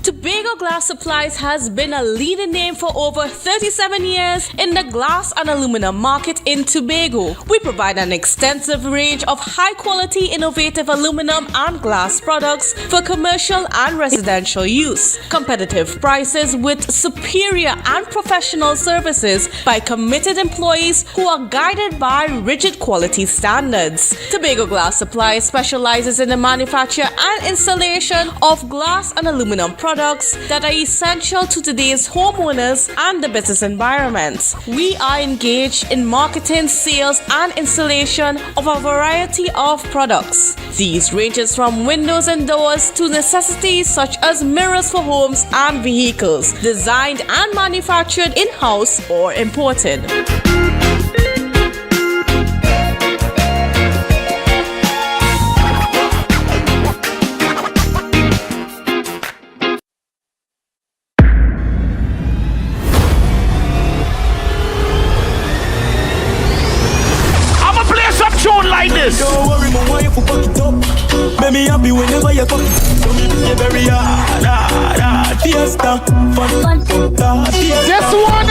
Speaker 11: Tobago Glass Supplies has been a leading name for over 37 years in the glass and aluminum market in Tobago. We provide an extensive range of high-quality, innovative aluminum and glass products for commercial and residential use. Competitive prices with superior and professional services by committed employees who are guided by rigid quality standards. Tobago Glass Supplies specializes in the manufacture and installation of glass and aluminum products that are essential to today's homeowners and the business environment. We are engaged in marketing, sales, and installation of a variety of products. These ranges from windows and doors to necessities such as mirrors for homes and vehicles, designed and manufactured in-house or imported.
Speaker 12: Like this.
Speaker 3: Don't worry, my wife will fuck it up. Make me happy whenever you fuck it. So me be very hard, fiesta, fun, fiesta.
Speaker 12: This one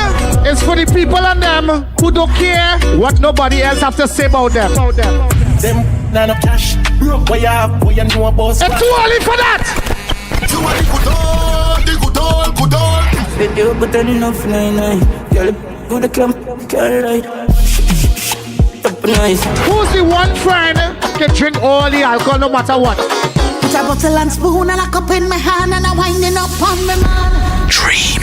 Speaker 12: is for the people and them who don't care what nobody else have to say about them.
Speaker 3: Them not no cash, broke where you have, where you know about.
Speaker 12: It's too early for that.
Speaker 3: Too early, good all. Video, but then enough, nine. Girl, go to club, girl, right. Nice.
Speaker 12: Who's the one friend can drink all the alcohol no matter what?
Speaker 13: Put a bottle and spoon and a cup in my hand and a winding up on me man.
Speaker 12: Dream.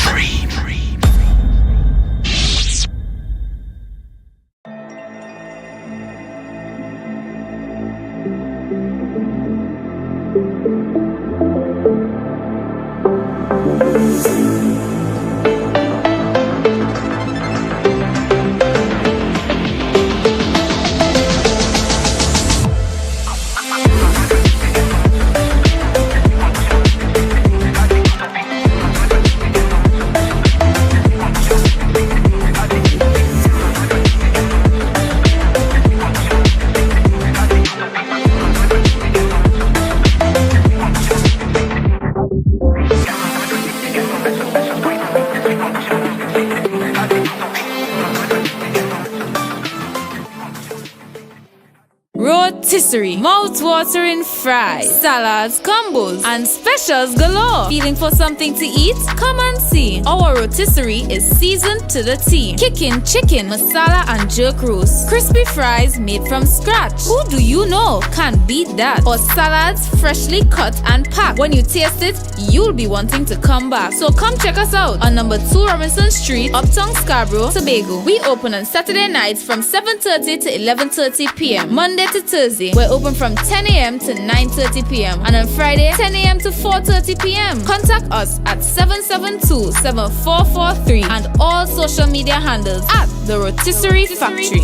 Speaker 14: Rotisserie, mouth-watering fries, salads, combos, and specials galore. Feeling for something to eat? Come and see. Our rotisserie is seasoned to the T. Kicking chicken, masala, and jerk roast. Crispy fries made from scratch. Who do you know can beat that? Or salads freshly cut and packed. When you taste it, you'll be wanting to come back. So come check us out on number 2 Robinson Street, Uptown Scarborough, Tobago. We open on Saturday nights from 7:30 to 11:30 p.m. Monday to Thursday, we're open from 10 a.m. to 9:30 p.m. and on Friday, 10 a.m. to 4:30 p.m. Contact us at 772-7443 and all social media handles at The Rotisserie Factory.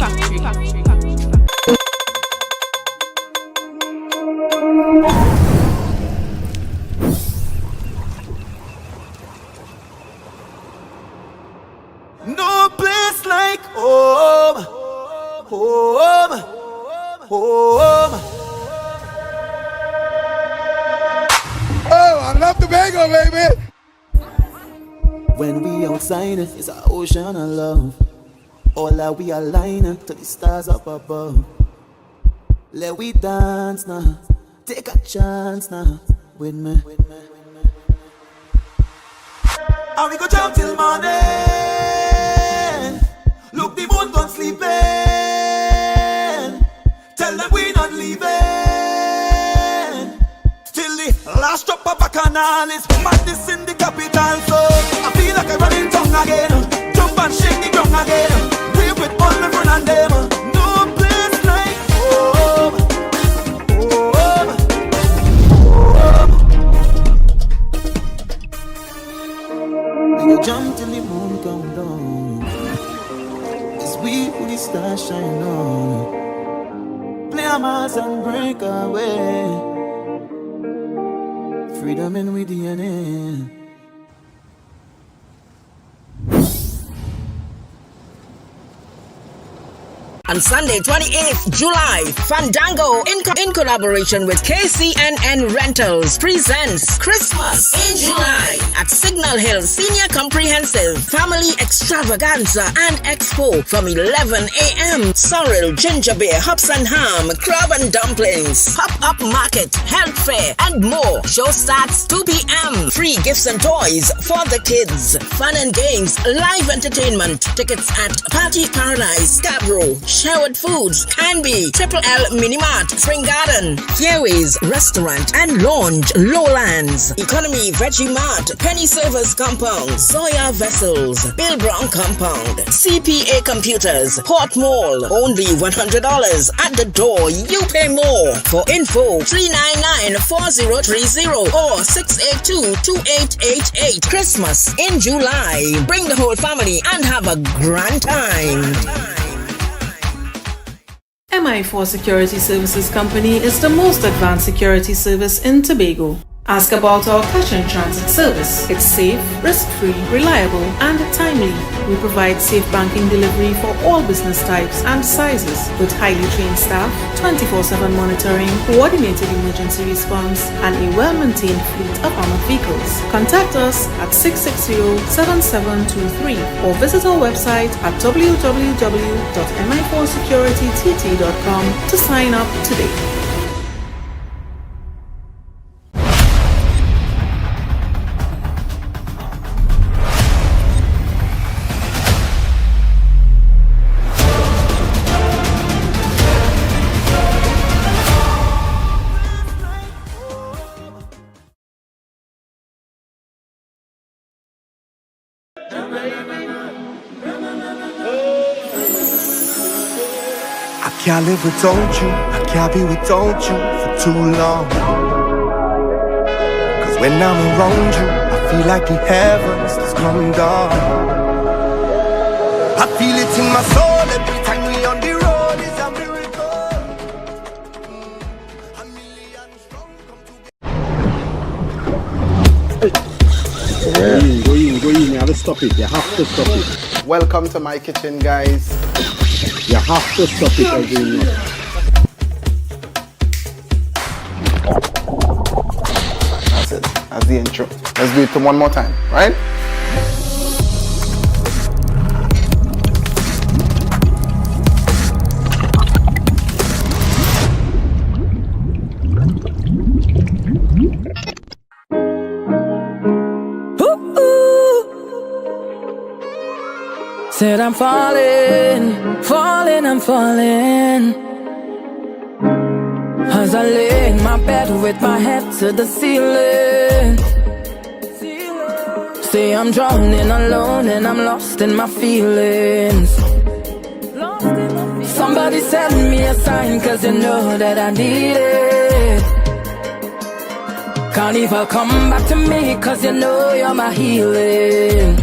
Speaker 3: No place like home.
Speaker 24: Oh, I love Tobago, baby.
Speaker 9: When we outside, it's an ocean of love. All that we align to the stars up above. Let we dance now, take a chance now with me.
Speaker 3: And we go jump till morning. Look, the moon gone sleeping. Tell them we not leaving. Till the last drop of bacchanal is madness in the capital. So I feel like I'm running tongue again. Jump and shake the ground again. Wave with all my friends and them. No place like home.
Speaker 9: We go jump till the moon come down. It's we who the stars shine on. Play a mass and break away. Freedom in we DNA.
Speaker 1: On Sunday, 28th July, Fandango in collaboration with KCNN Rentals presents Christmas in July at Signal Hill Senior Comprehensive Family Extravaganza and Expo from 11 a.m. Sorrel, ginger beer, hops and ham, crab and dumplings, pop-up market, health fair, and more. Show starts 2 p.m. Free gifts and toys for the kids. Fun and games, live entertainment. Tickets at Party Paradise, Scarborough, Sherwood Foods, Canby, Triple L Minimart, Spring Garden, Fairways Restaurant and Lounge, Lowlands, Economy Veggie Mart, Penny Servers Compound, Zoya Vessels, Bill Brown Compound, CPA Computers, Port Mall, only $100 at the door. You pay more. For info, 399-4030 or 682-2888. Christmas in July. Bring the whole family and have a grand time.
Speaker 4: MI4 Security Services Company is the most advanced security service in Tobago. Ask about our cash and transit service. It's safe, risk-free, reliable, and timely. We provide safe banking delivery for all business types and sizes with highly trained staff, 24/7 monitoring, coordinated emergency response, and a well-maintained fleet of armored vehicles. Contact us at 660-7723 or visit our website at www.mi4securitytt.com to sign up today.
Speaker 7: I can't live without you, I can't be without you for too long. Cause when I'm around you, I feel like the heavens is coming down. I feel it in my soul every time we on the road is a miracle.
Speaker 23: Go in, you have to stop it, you have to stop it.
Speaker 24: Welcome to my kitchen, guys.
Speaker 23: You have to stop it every night.
Speaker 24: That's it. That's the intro. Let's do it one more time, right?
Speaker 3: Said I'm falling, falling, I'm falling. As I lay in my bed with my head to the ceiling. Say I'm drowning alone and I'm lost in my feelings. Somebody send me a sign, cause you know that I need it. Carnival, come back to me, cause you know you're my healing.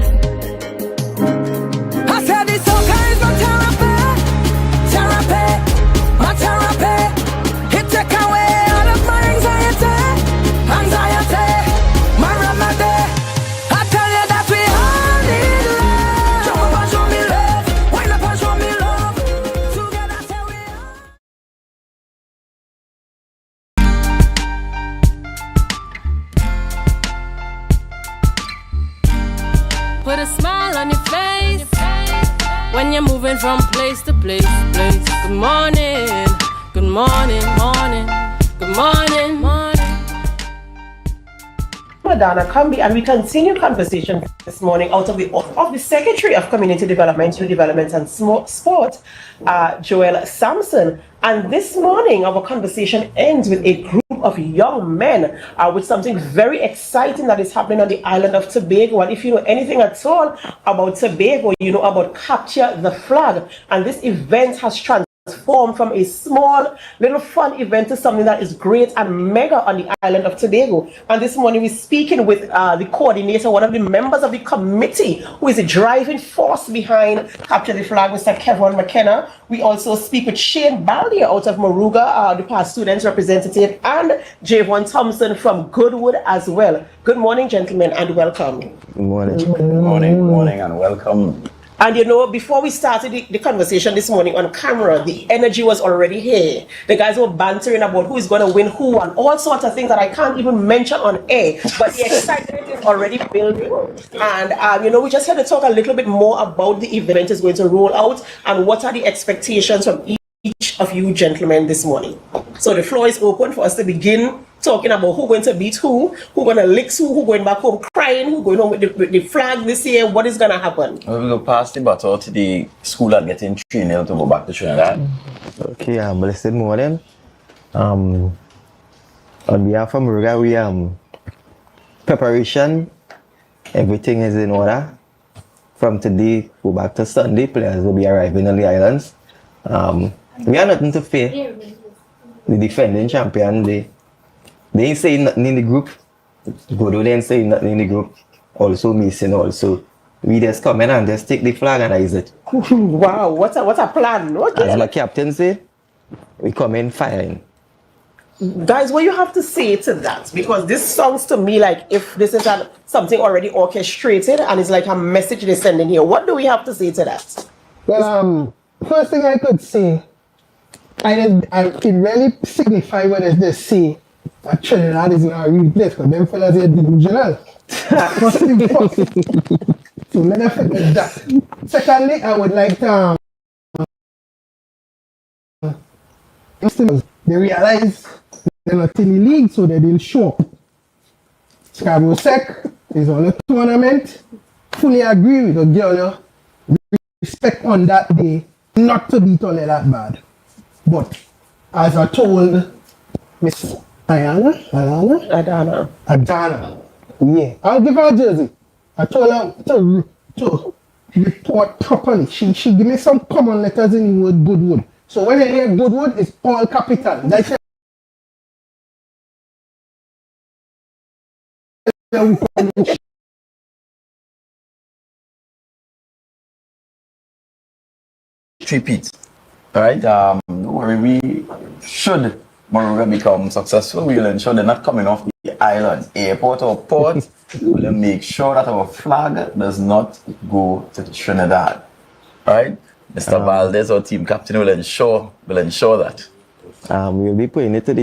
Speaker 19: Put a smile on your face when you're moving from place to place. Good morning, good morning, morning, good morning, morning.
Speaker 20: Madonna Kambi, and we continue conversation this morning out of the Secretary of Community Development, Youth Development and Sport, Joel Sampson. And this morning, our conversation ends with a group of young men with something very exciting that is happening on the island of Tobago. And if you know anything at all about Tobago, you know about Capture the Flag. And this event has transformed from a small little fun event to something that is great and mega on the island of Tobago. And this morning we're speaking with the coordinator, one of the members of the committee who is the driving force behind Capture the Flag, Mr. Kevin McKenna. We also speak with Shane Baldier out of Moruga, the past students representative, and Javon Thompson from Goodwood as well. Good morning, gentlemen, and welcome.
Speaker 6: Good morning. Good morning, and welcome.
Speaker 20: And you know, before we started the conversation this morning on camera, the energy was already here. The guys were bantering about who is going to win who and all sorts of things that I can't even mention on air. But the excitement is already building. And, you know, we just had to talk a little bit more about the event is going to roll out and what are the expectations from each of you gentlemen this morning. So the floor is open for us to begin talking about who going to beat who going to lick who going back home crying, who going home with the flag this year, what is going to happen?
Speaker 6: We will pass the baton to the school and getting 3-0 to go back to Trinidad.
Speaker 15: Okay, blessed morning. On behalf of Muruga, we preparation, everything is in order. From today, go back to Sunday, players will be arriving on the islands. We are nothing to fear. The defending champion, they ain't saying nothing in the group. Godo ain't saying nothing in the group. Also missing also. We just come in and just take the flag and raise it.
Speaker 20: Wow, what a plan. Okay.
Speaker 15: As my captain said, we come in firing.
Speaker 20: Guys, what you have to say to that? Because this sounds to me like if this is something already orchestrated and it's like a message they're sending here. What do we have to say to that?
Speaker 16: Well, first thing I could say, it really signifies what is this say that Trinidad is not a real place because them fellas are delusional. First thing first. So let us finish that. Secondly, I would like to they realize they're not in the league, so they didn't show up. Scarborough Sec is on a tournament. Fully agree with the girl. Respect on that day, not to beat all that bad. But as I told Miss Adana, yeah, I'll give her a jersey. I told her to report properly. She give me some common letters in the word Goodwood. So when I hear Goodwood, it's all capital. That's
Speaker 6: 3 peats. Alright, don't worry, we should Moruga become successful. We will ensure they're not coming off the island, airport or port. We'll make sure that our flag does not go to Trinidad. Alright? Mr. Valdez, our team captain, will ensure that.
Speaker 15: We'll be putting it to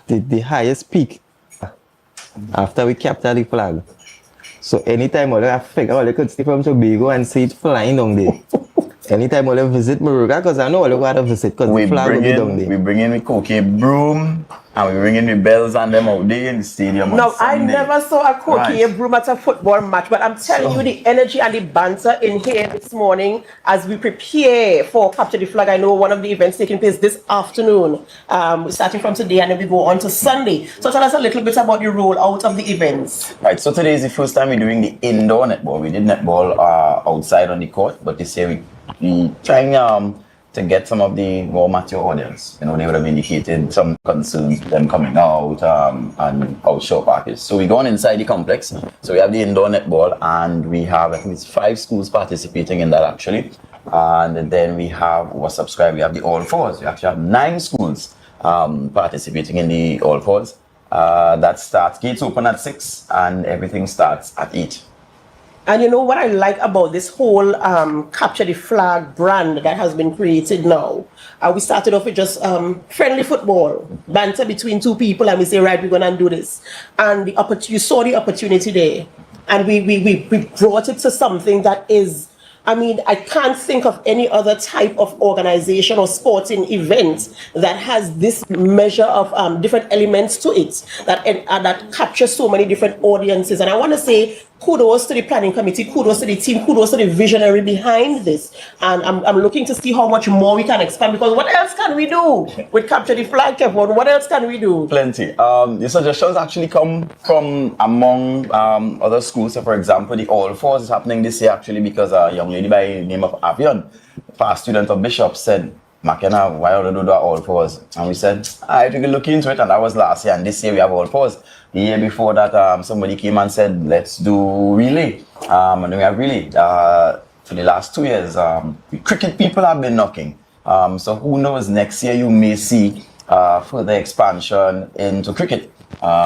Speaker 15: the highest peak after we capture the flag. So anytime I figure all I could see from Tobago and see it flying down there. Anytime I visit Muruga, because I know I want to visit because the flag will be down there.
Speaker 6: We bring in the coquet broom and we bring in the bells and them out there in the stadium.
Speaker 20: No, I never saw a coquet broom at a football match, but I'm telling you the energy and the banter in here this morning as we prepare for Capture the Flag. I know one of the events taking place this afternoon, starting from today, and then we go on to Sunday. So tell us a little bit about the rollout of the events.
Speaker 6: Right, so today is the first time we're doing the indoor netball. We did netball outside on the court, but this year we trying to get some of the more mature audience. You know, they would have indicated some concerns them coming out and outshore package. So we're going inside the complex. So we have the indoor netball and we have, I think it's 5 schools participating in that actually. And then we have, who are subscribed, we have the All Fours. We actually have 9 schools participating in the All Fours. That starts, gates open at 6 and everything starts at 8.
Speaker 20: And you know what I like about this whole Capture the Flag brand that has been created now? We started off with just friendly football, banter between 2 people, and we say, right, we're going to do this. And you saw the opportunity there. And we brought it to something that is, I mean, I can't think of any other type of organization or sporting event that has this measure of different elements to it, that captures so many different audiences. And I want to say kudos to the planning committee, kudos to the team, kudos to the visionary behind this. And I'm looking to see how much more we can expand, because what else can we do with Capture the Flag, Kevin? What else can we do?
Speaker 6: Plenty. The suggestions actually come from among other schools. So for example, the All Fours is happening this year actually because a young lady by the name of Avion, past student of Bishop, said, McKenna, why don't we do the All Fours? And we said, I think we look into it, and that was last year, and this year we have All Fours. The year before that, somebody came and said, let's do relay. And then we have relay. For the last 2 years, cricket people have been knocking. So who knows, next year you may see further expansion into cricket.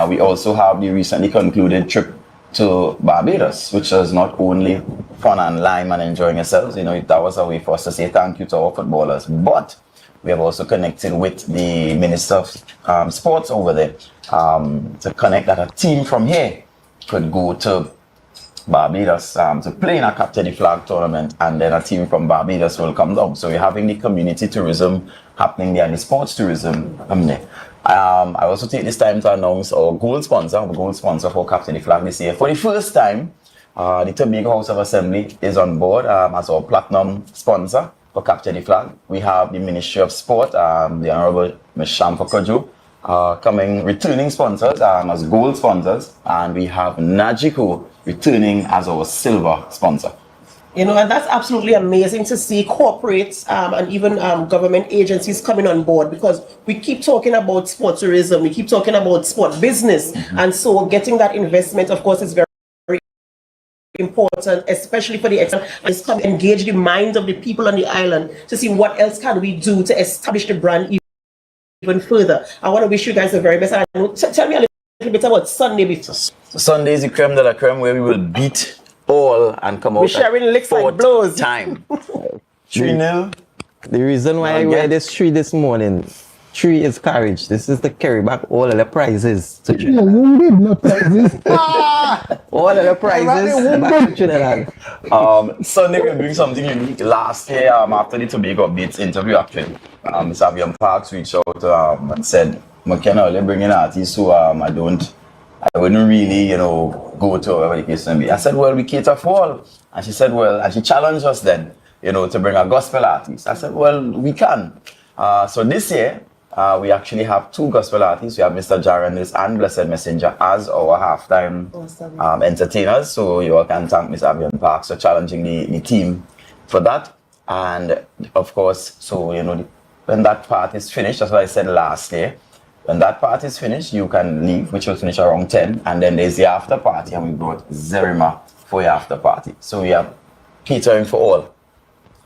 Speaker 6: We also have the recently concluded trip to Barbados, which was not only fun and lime and enjoying yourselves. You know, that was a way for us to say thank you to our footballers. But we have also connected with the Minister of Sports over there to connect that a team from here could go to Barbados to play in a capture the flag tournament, and then a team from Barbados will come down. So we're having the community tourism happening there and the sports tourism there. I also take this time to announce our gold sponsor for Captain the Flag this year. For the first time, the Tobago House of Assembly is on board as our platinum sponsor for Capture the Flag. We have the Ministry of Sport, the Honorable Ms. Shamfa Kojo, returning sponsors as gold sponsors, and we have Najiko returning as our silver sponsor.
Speaker 20: You know, and that's absolutely amazing to see corporates and even government agencies coming on board, because we keep talking about sport tourism, we keep talking about sport business, and so getting that investment, of course, is very important, especially for the engage the minds of the people on the island to see what else can we do to establish the brand even further. I want to wish you guys the very best. Tell me a little bit about Sunday before.
Speaker 6: Sunday is the creme de la creme, where we will beat all and come out.
Speaker 20: We're sharing licks like blows.
Speaker 6: Time 3-0.
Speaker 15: The reason why I wear this tree this morning, tree is courage. This is to carry back all of the prizes to Trinidad.
Speaker 16: No prizes.
Speaker 15: All of the prizes back to Trinidad.
Speaker 6: Sunday we're doing something unique. Last year, after the Tobago Updates interview, actually, Ms. Avian Parks reached out and said, McKenna, you're bringing artists who I wouldn't really, go to wherever the case may be. I said, well, we cater for all. And she said, well, and she challenged us then, to bring a gospel artist. I said, well, we can. So this year, we actually have 2 gospel artists. We have Mr. Jarendis and Blessed Messenger as our halftime entertainers. So you all can thank Ms. Avian Parks for challenging the team for that. And of course, so, when that part is finished, that's what I said last year. When that part is finished, you can leave, which will finish around 10. And then there's the after party, and we brought Zerima for your after party. So we are catering for all.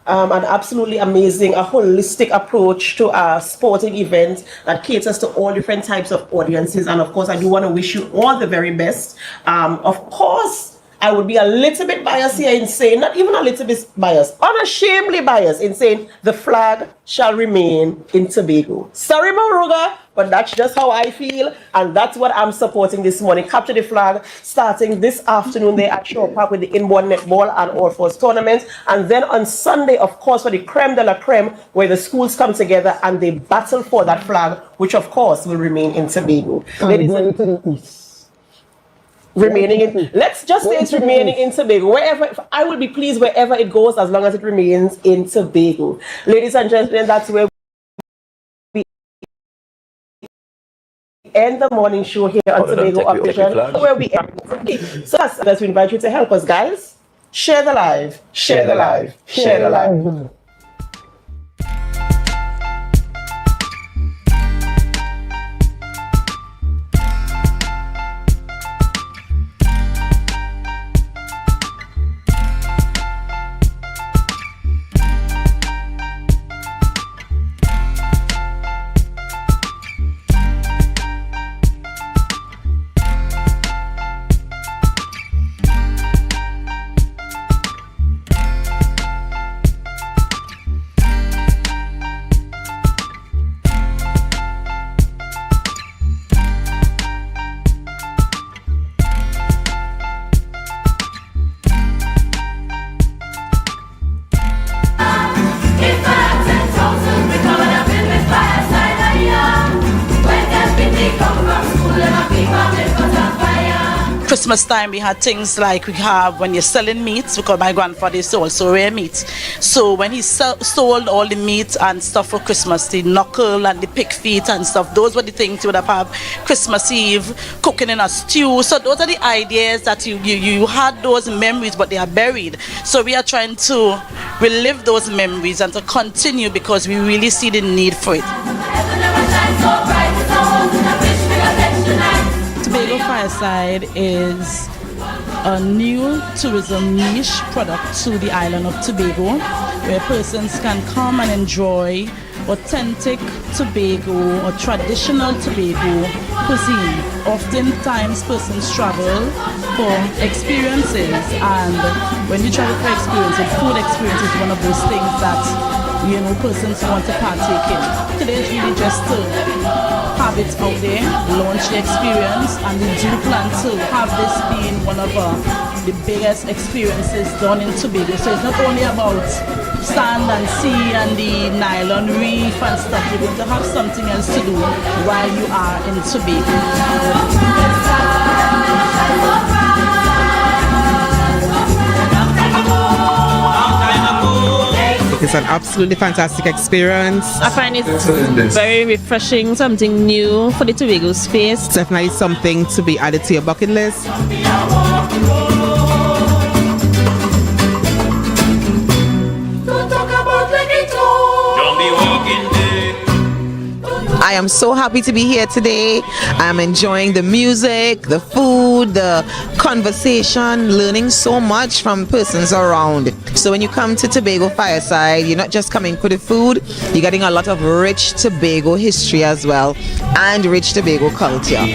Speaker 20: An absolutely amazing, a holistic approach to a sporting event that caters to all different types of audiences. And of course, I do want to wish you all the very best. Of course, I would be a little bit biased here in saying, not even a little bit biased, unashamedly biased in saying the flag shall remain in Tobago. Sorry, Moruga, but that's just how I feel, and that's what I'm supporting this morning. Capture the Flag starting this afternoon there at Shore Park with the inbound netball and all fours tournament, and then on Sunday, of course, for the creme de la creme, where the schools come together and they battle for that flag, which of course will remain in Tobago. Remaining in, let's just say it's remaining in Tobago. Wherever, I will be pleased wherever it goes, as long as it remains in Tobago. Ladies and gentlemen, that's where we end the morning show here on Tobago Updation. Where we end. So let's invite you to help us, guys. Share the live. Share the live. Share the live.
Speaker 5: Christmas time we had things like we have when you're selling meats, because my grandfather used to also rare meat. So when he sold all the meat and stuff for Christmas, the knuckle and the pig feet and stuff, those were the things you would have Christmas Eve, cooking in a stew. So those are the ideas that you had those memories, but they are buried. So we are trying to relive those memories and to continue, because we really see the need for it. Tobago Fireside is a new tourism niche product to the island of Tobago, where persons can come and enjoy authentic Tobago or traditional Tobago cuisine. Oftentimes persons travel for experiences, and when you travel for experiences, food experience is one of those things that persons want to partake in. Today is really just to have it out there, launch the experience, and we do plan to have this being one of the biggest experiences done in Tobago. So it's not only about sand and sea and the nylon reef and stuff. You're going to have something else to do while you are in Tobago.
Speaker 17: It's an absolutely fantastic experience.
Speaker 18: I find it very refreshing, something new for the Tobago space.
Speaker 17: Definitely something to be added to your bucket list.
Speaker 21: I am so happy to be here today. I am enjoying the music, the food, the conversation, learning so much from persons around. So when you come to Tobago Fireside, you're not just coming for the food, you're getting a lot of rich Tobago history as well, and rich Tobago culture.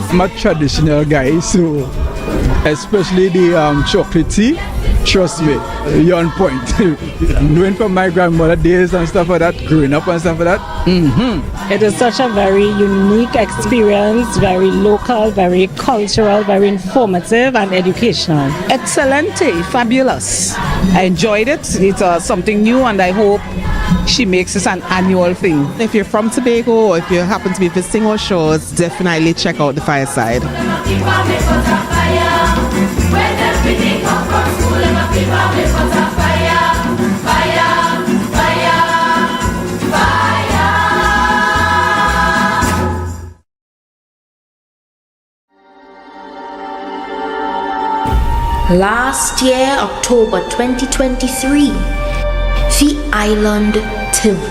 Speaker 22: I'm a traditional guy, so especially the chocolate tea, trust me, you're on point. Knowing from my grandmother days and stuff like that, growing up and stuff like that.
Speaker 25: It is such a very unique experience, very local, very cultural, very informative and educational.
Speaker 26: Excellent, fabulous. I enjoyed it. It's something new, and I hope she makes this an annual thing.
Speaker 17: If you're from Tobago or if you happen to be visiting our shores, definitely check out the Fireside.
Speaker 27: Last year, October 2023, the island tilted.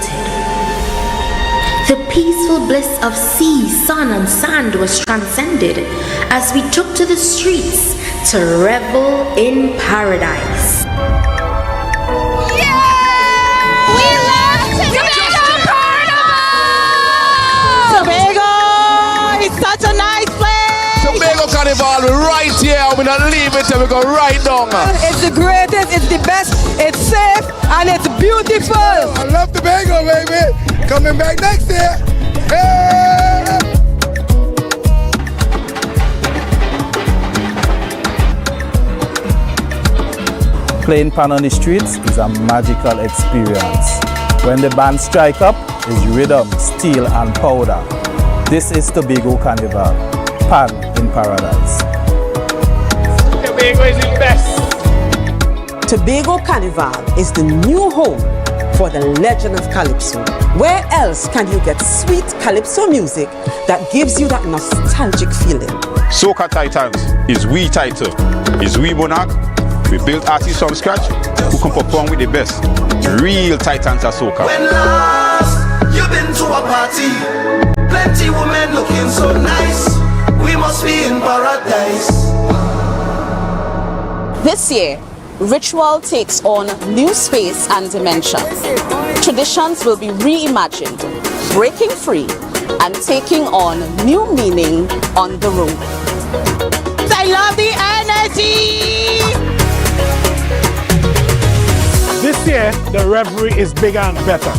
Speaker 27: The peaceful bliss of sea, sun and sand was transcended as we took to the streets to revel in paradise.
Speaker 21: Such a nice place!
Speaker 28: Tobago Carnival, we're right here. We're not leaving till we go right down.
Speaker 29: It's the greatest, it's the best, it's safe, and it's beautiful.
Speaker 28: I love Tobago, baby. Coming back next year. Hey!
Speaker 30: Playing pan on the streets is a magical experience. When the band strike up, is rhythm, steel and powder. This is Tobago Carnival, pan in paradise.
Speaker 28: Tobago is the best.
Speaker 31: Tobago Carnival is the new home for the legend of Calypso. Where else can you get sweet Calypso music that gives you that nostalgic feeling?
Speaker 32: Soca Titans is we title, is we monarch. We built artists from scratch who can perform with the best. Real titans of soca.
Speaker 7: When last you've been to a party, plenty women looking so nice. We must be in paradise.
Speaker 33: This year, ritual takes on new space and dimension. Traditions will be reimagined, breaking free and taking on new meaning on the road.
Speaker 21: I love the energy!
Speaker 12: This year, the revelry is bigger and better.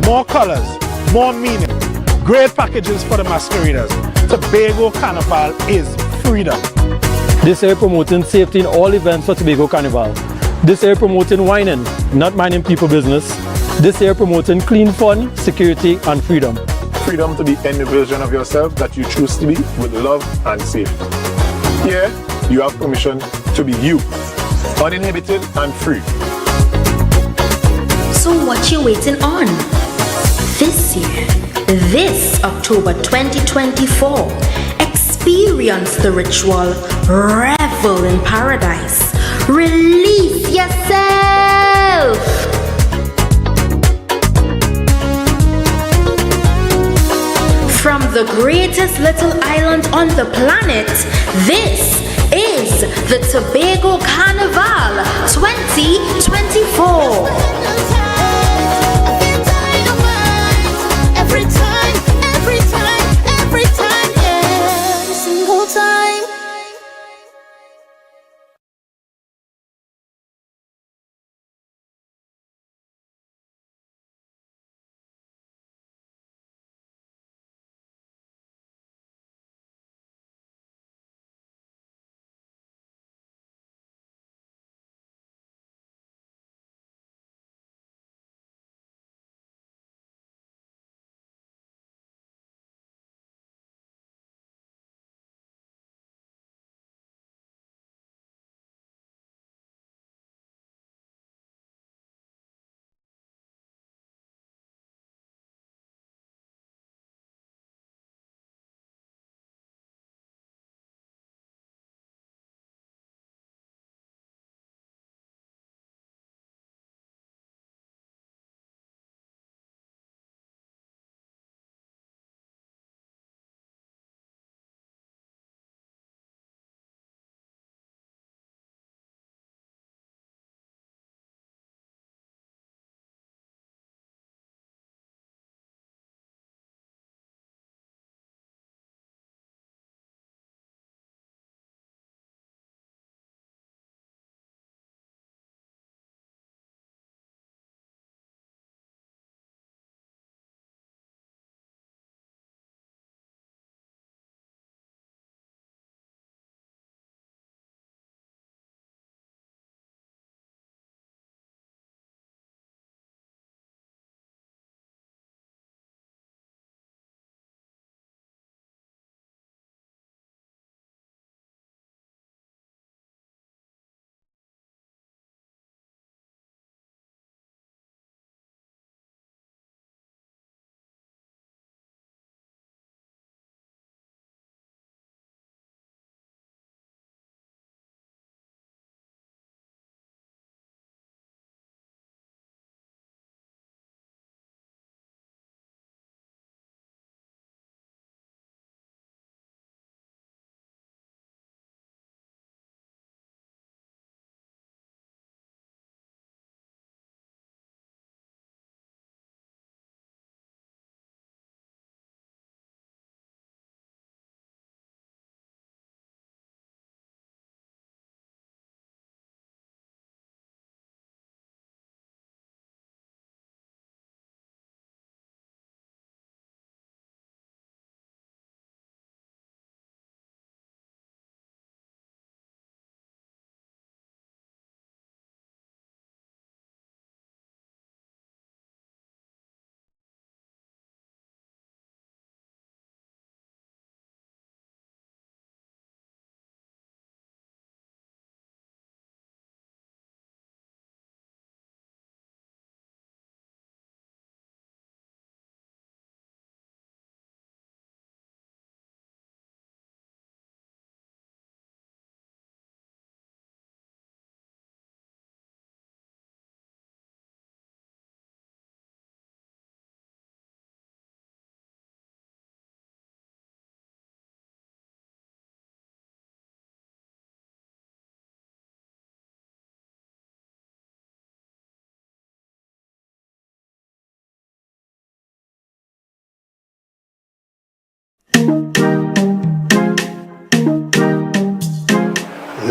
Speaker 12: More colors, more meaning. Great packages for the masqueraders. Tobago Carnival is freedom.
Speaker 34: This year promoting safety in all events for Tobago Carnival. This year promoting whining, not minding people business. This year promoting clean fun, security and freedom.
Speaker 35: Freedom to be any version of yourself that you choose to be with love and safety. Here, you have permission to be you, uninhibited and free.
Speaker 27: So what you waiting on? This year, this October 2024, experience the ritual, revel in paradise, release yourself. From the greatest little island on the planet, this is the Tobago Carnival 2024.
Speaker 1: Every time, yeah, every single time.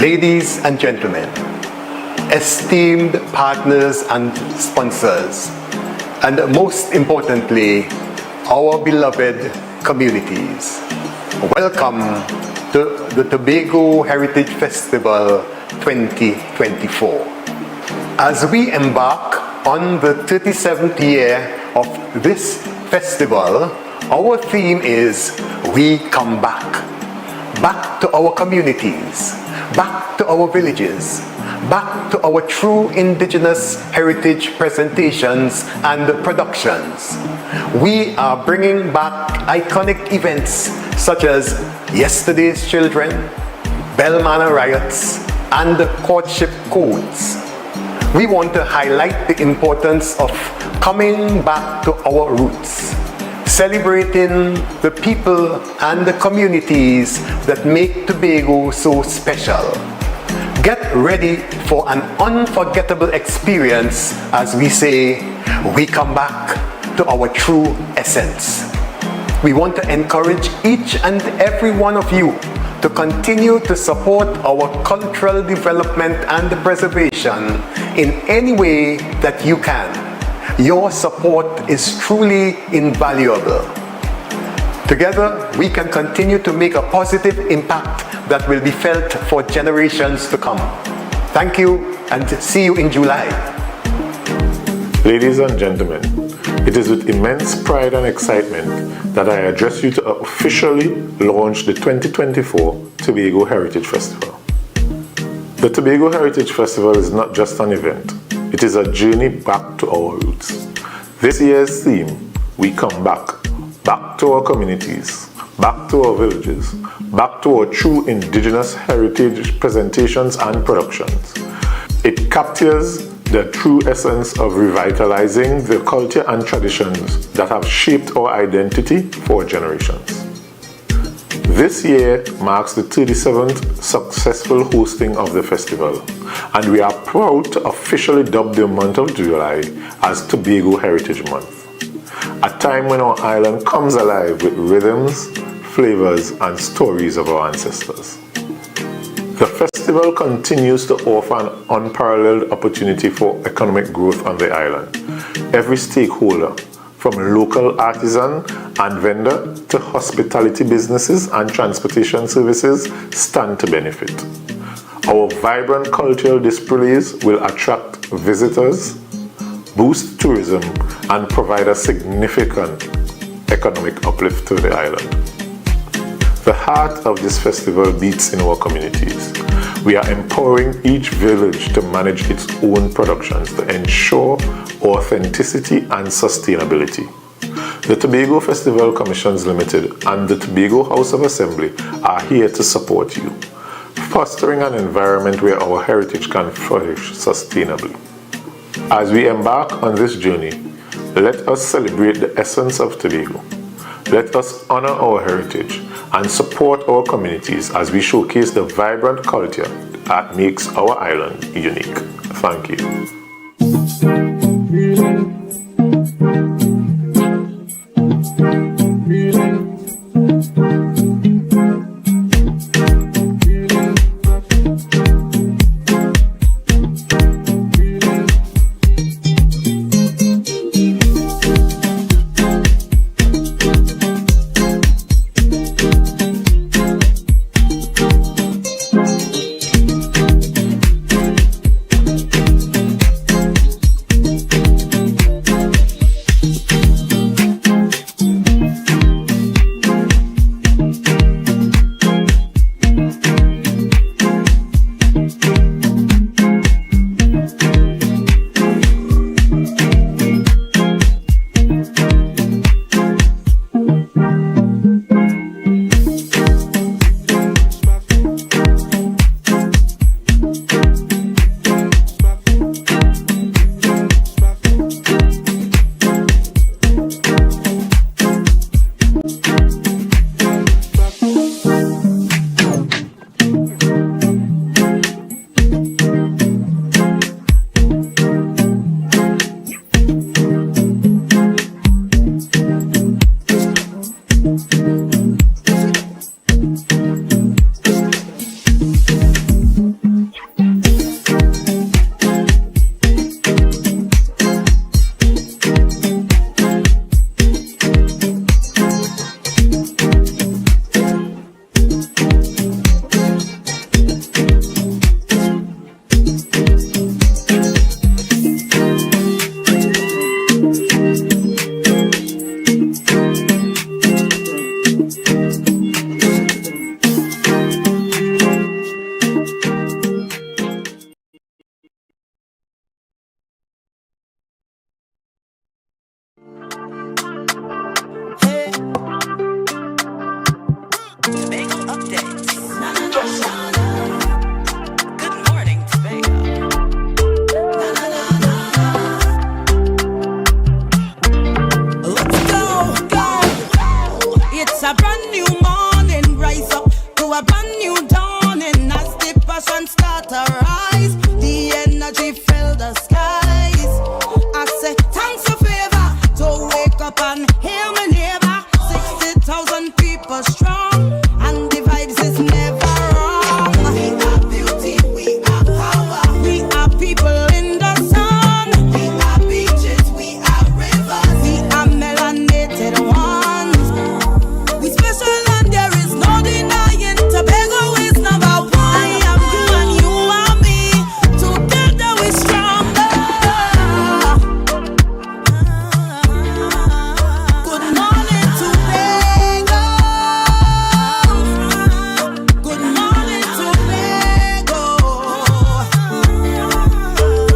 Speaker 2: Ladies and gentlemen, esteemed partners and sponsors, and most importantly, our beloved communities, welcome to the Tobago Heritage Festival 2024. As we embark on the 37th year of this festival, our theme is We Come Back. Back to our communities, back to our villages, back to our true indigenous heritage presentations and productions. We are bringing back iconic events such as Yesterday's Children, Belmana Riots, and Courtship Codes. We want to highlight the importance of coming back to our roots, celebrating the people and the communities that make Tobago so special. Get ready for an unforgettable experience as we say, we come back to our true essence. We want to encourage each and every one of you to continue to support our cultural development and preservation in any way that you can. Your support is truly invaluable. Together, we can continue to make a positive impact that will be felt for generations to come. Thank you, and see you in July.
Speaker 35: Ladies and gentlemen, it is with immense pride and excitement that I address you to officially launch the 2024 Tobago Heritage Festival. The Tobago Heritage Festival is not just an event, it is a journey back to our roots. This year's theme, we come back to our communities, back to our villages, back to our true indigenous heritage presentations and productions. It captures the true essence of revitalizing the culture and traditions that have shaped our identity for generations. This year marks the 37th successful hosting of the festival, and we are proud to officially dub the month of July as Tobago Heritage Month, a time when our island comes alive with rhythms, flavors, and stories of our ancestors. The festival continues to offer an unparalleled opportunity for economic growth on the island. Every stakeholder, from local artisan and vendor to hospitality businesses and transportation services, stand to benefit. Our vibrant cultural displays will attract visitors, boost tourism, and provide a significant economic uplift to the island. The heart of this festival beats in our communities. We are empowering each village to manage its own productions to ensure authenticity and sustainability. The Tobago Festival Commissions Limited and the Tobago House of Assembly are here to support you, fostering an environment where our heritage can flourish sustainably. As we embark on this journey, let us celebrate the essence of Tobago. Let us honor our heritage and support our communities as we showcase the vibrant culture that makes our island unique. Thank you.
Speaker 3: water rise. The energy fill the skies. I say thanks for favor. To wake up and hear my neighbor. 60,000 people strong, and the vibes is never wrong. We are beauty, we are power. We are people in the sun. We are beaches, we are rivers. We are melanated ones. We special and there is no denying. Tobago is number one. I am you and you are me. Together we stronger. Good morning, Tobago. Good morning, Tobago.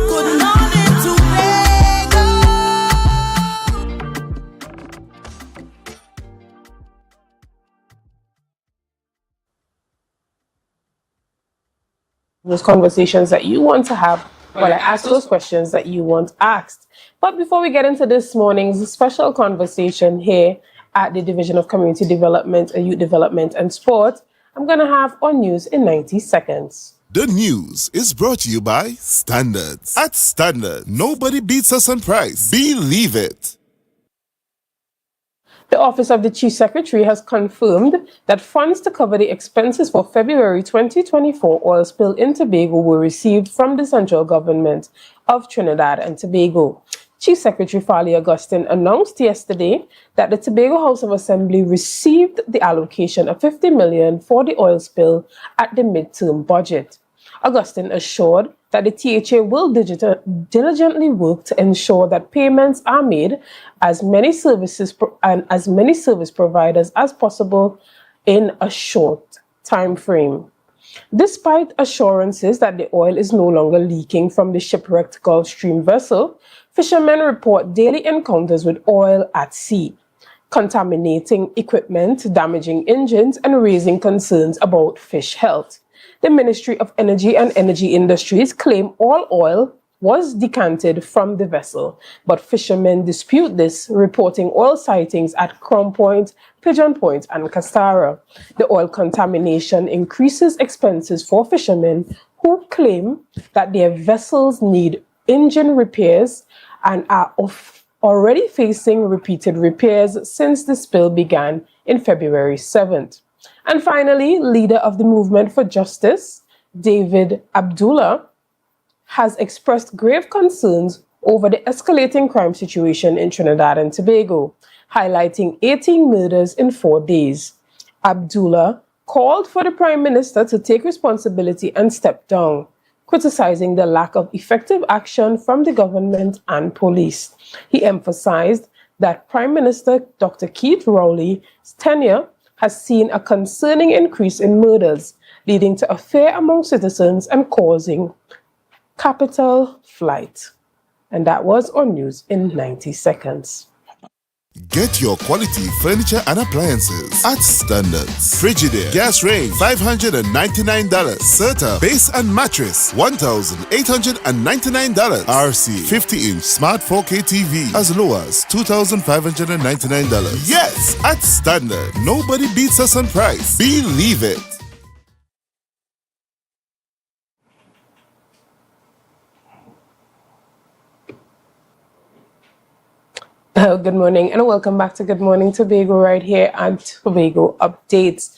Speaker 3: Good morning, Tobago.
Speaker 4: Those conversations that you want to have, while I ask those questions that you want asked. But before we get into this morning's special conversation here at the Division of Community Development, Youth Development and Sport, I'm going to have on news in 90 seconds.
Speaker 6: The news is brought to you by Standards. At Standard, nobody beats us on price. Believe it.
Speaker 4: The Office of the Chief Secretary has confirmed that funds to cover the expenses for February 2024 oil spill in Tobago were received from the central government of Trinidad and Tobago. Chief Secretary Farley Augustine announced yesterday that the Tobago House of Assembly received the allocation of $50 million for the oil spill at the midterm budget. Augustine assured that the THA will diligently work to ensure that payments are made as many service providers as possible in a short time frame. Despite assurances that the oil is no longer leaking from the shipwrecked Gulfstream vessel, fishermen report daily encounters with oil at sea, contaminating equipment, damaging engines, and raising concerns about fish health. The Ministry of Energy and Energy Industries claim all oil was decanted from the vessel, but fishermen dispute this, reporting oil sightings at Crown Point, Pigeon Point, and Castara. The oil contamination increases expenses for fishermen who claim that their vessels need engine repairs and are already facing repeated repairs since the spill began in February 7th. And finally, leader of the Movement for Justice, David Abdullah, has expressed grave concerns over the escalating crime situation in Trinidad and Tobago, highlighting 18 murders in 4 days. Abdullah called for the Prime Minister to take responsibility and step down, criticizing the lack of effective action from the government and police. He emphasized that Prime Minister Dr. Keith Rowley's tenure has seen a concerning increase in murders, leading to a fear among citizens and causing capital flight. And that was on news in 90 seconds.
Speaker 6: Get your quality furniture and appliances at Standards. Frigidaire gas range $599. Serta base and mattress $1,899. RC 50-inch smart 4K TV as low as $2,599. Yes, at Standard, nobody beats us on price. Believe it.
Speaker 4: Good morning and welcome back to Good Morning Tobago right here at Tobago Updates.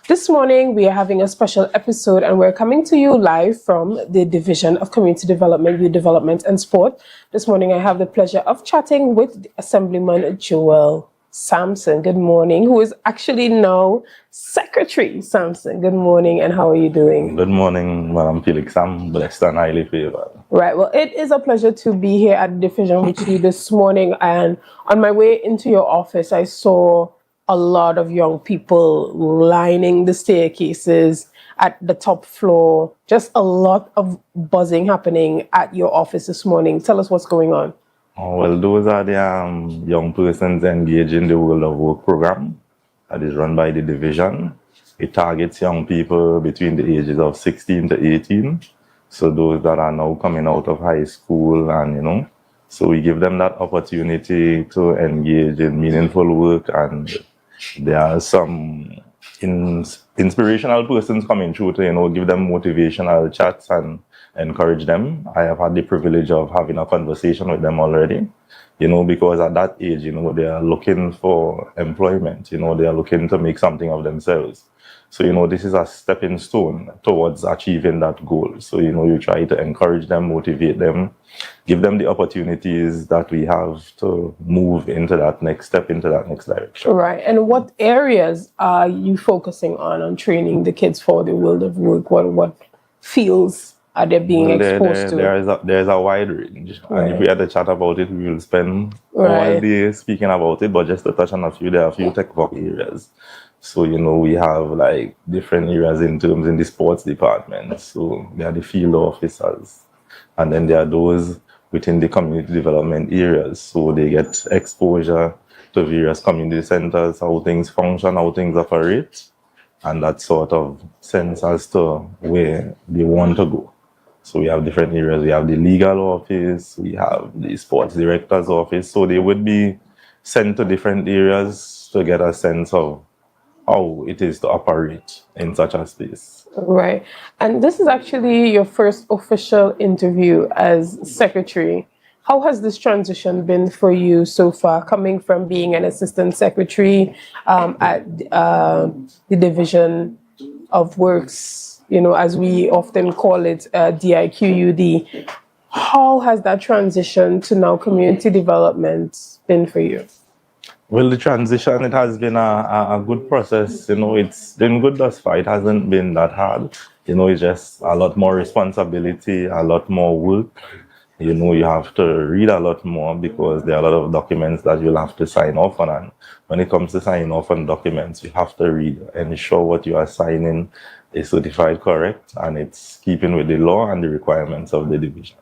Speaker 4: This morning we are having a special episode and we're coming to you live from the Division of Community Development, Youth Development and Sport. This morning I have the pleasure of chatting with Assemblyman Joel Sampson. Good morning, who is actually now Secretary Sampson. Good morning, and how are you doing?
Speaker 8: Good morning, Madam Felix. I'm blessed and highly favored.
Speaker 4: Right, well, it is a pleasure to be here at the division with you this morning. And on my way into your office, I saw a lot of young people lining the staircases at the top floor. Just a lot of buzzing happening at your office this morning. Tell us what's going on.
Speaker 8: Oh, well, those are the young persons engaged in the World of Work program that is run by the division. It targets young people between the ages of 16 to 18. So those that are now coming out of high school and, so we give them that opportunity to engage in meaningful work, and there are some inspirational persons coming through to, you know, give them motivational chats and encourage them. I have had the privilege of having a conversation with them already, you know, because at that age, you know, they are looking for employment, you know, they are looking to make something of themselves. So, you know, this is a stepping stone towards achieving that goal. So, you know, you try to encourage them, motivate them, give them the opportunities that we have to move into that next step, into that next direction.
Speaker 4: Right. And what areas are you focusing on training the kids for the world of work? What fields are they being exposed to?
Speaker 8: There's a wide range.
Speaker 4: Right.
Speaker 8: And if we had a chat about it, we will spend all
Speaker 4: Right.
Speaker 8: day speaking about it. But just to touch on a few, there are a few tech work areas. So, you know, we have like different areas in the sports department. So there are the field officers. And then there are those within the community development areas. So they get exposure to various community centers, how things function, how things operate, and that sort of sense as to where they want to go. So we have different areas. We have the legal office, we have the sports director's office. So they would be sent to different areas to get a sense of how it is to operate in such a space.
Speaker 4: Right. And this is actually your first official interview as secretary. How has this transition been for you so far, coming from being an assistant secretary at the Division of Works, you know, as we often call it, DIQUD. How has that transition to now community development been for you?
Speaker 8: Well, the transition, it has been a good process. You know, it's been good thus far. It hasn't been that hard. You know, it's just a lot more responsibility, a lot more work. You know, you have to read a lot more because there are a lot of documents that you'll have to sign off on. And when it comes to signing off on documents, you have to read and ensure what you are signing is certified correct and it's keeping with the law and the requirements of the division.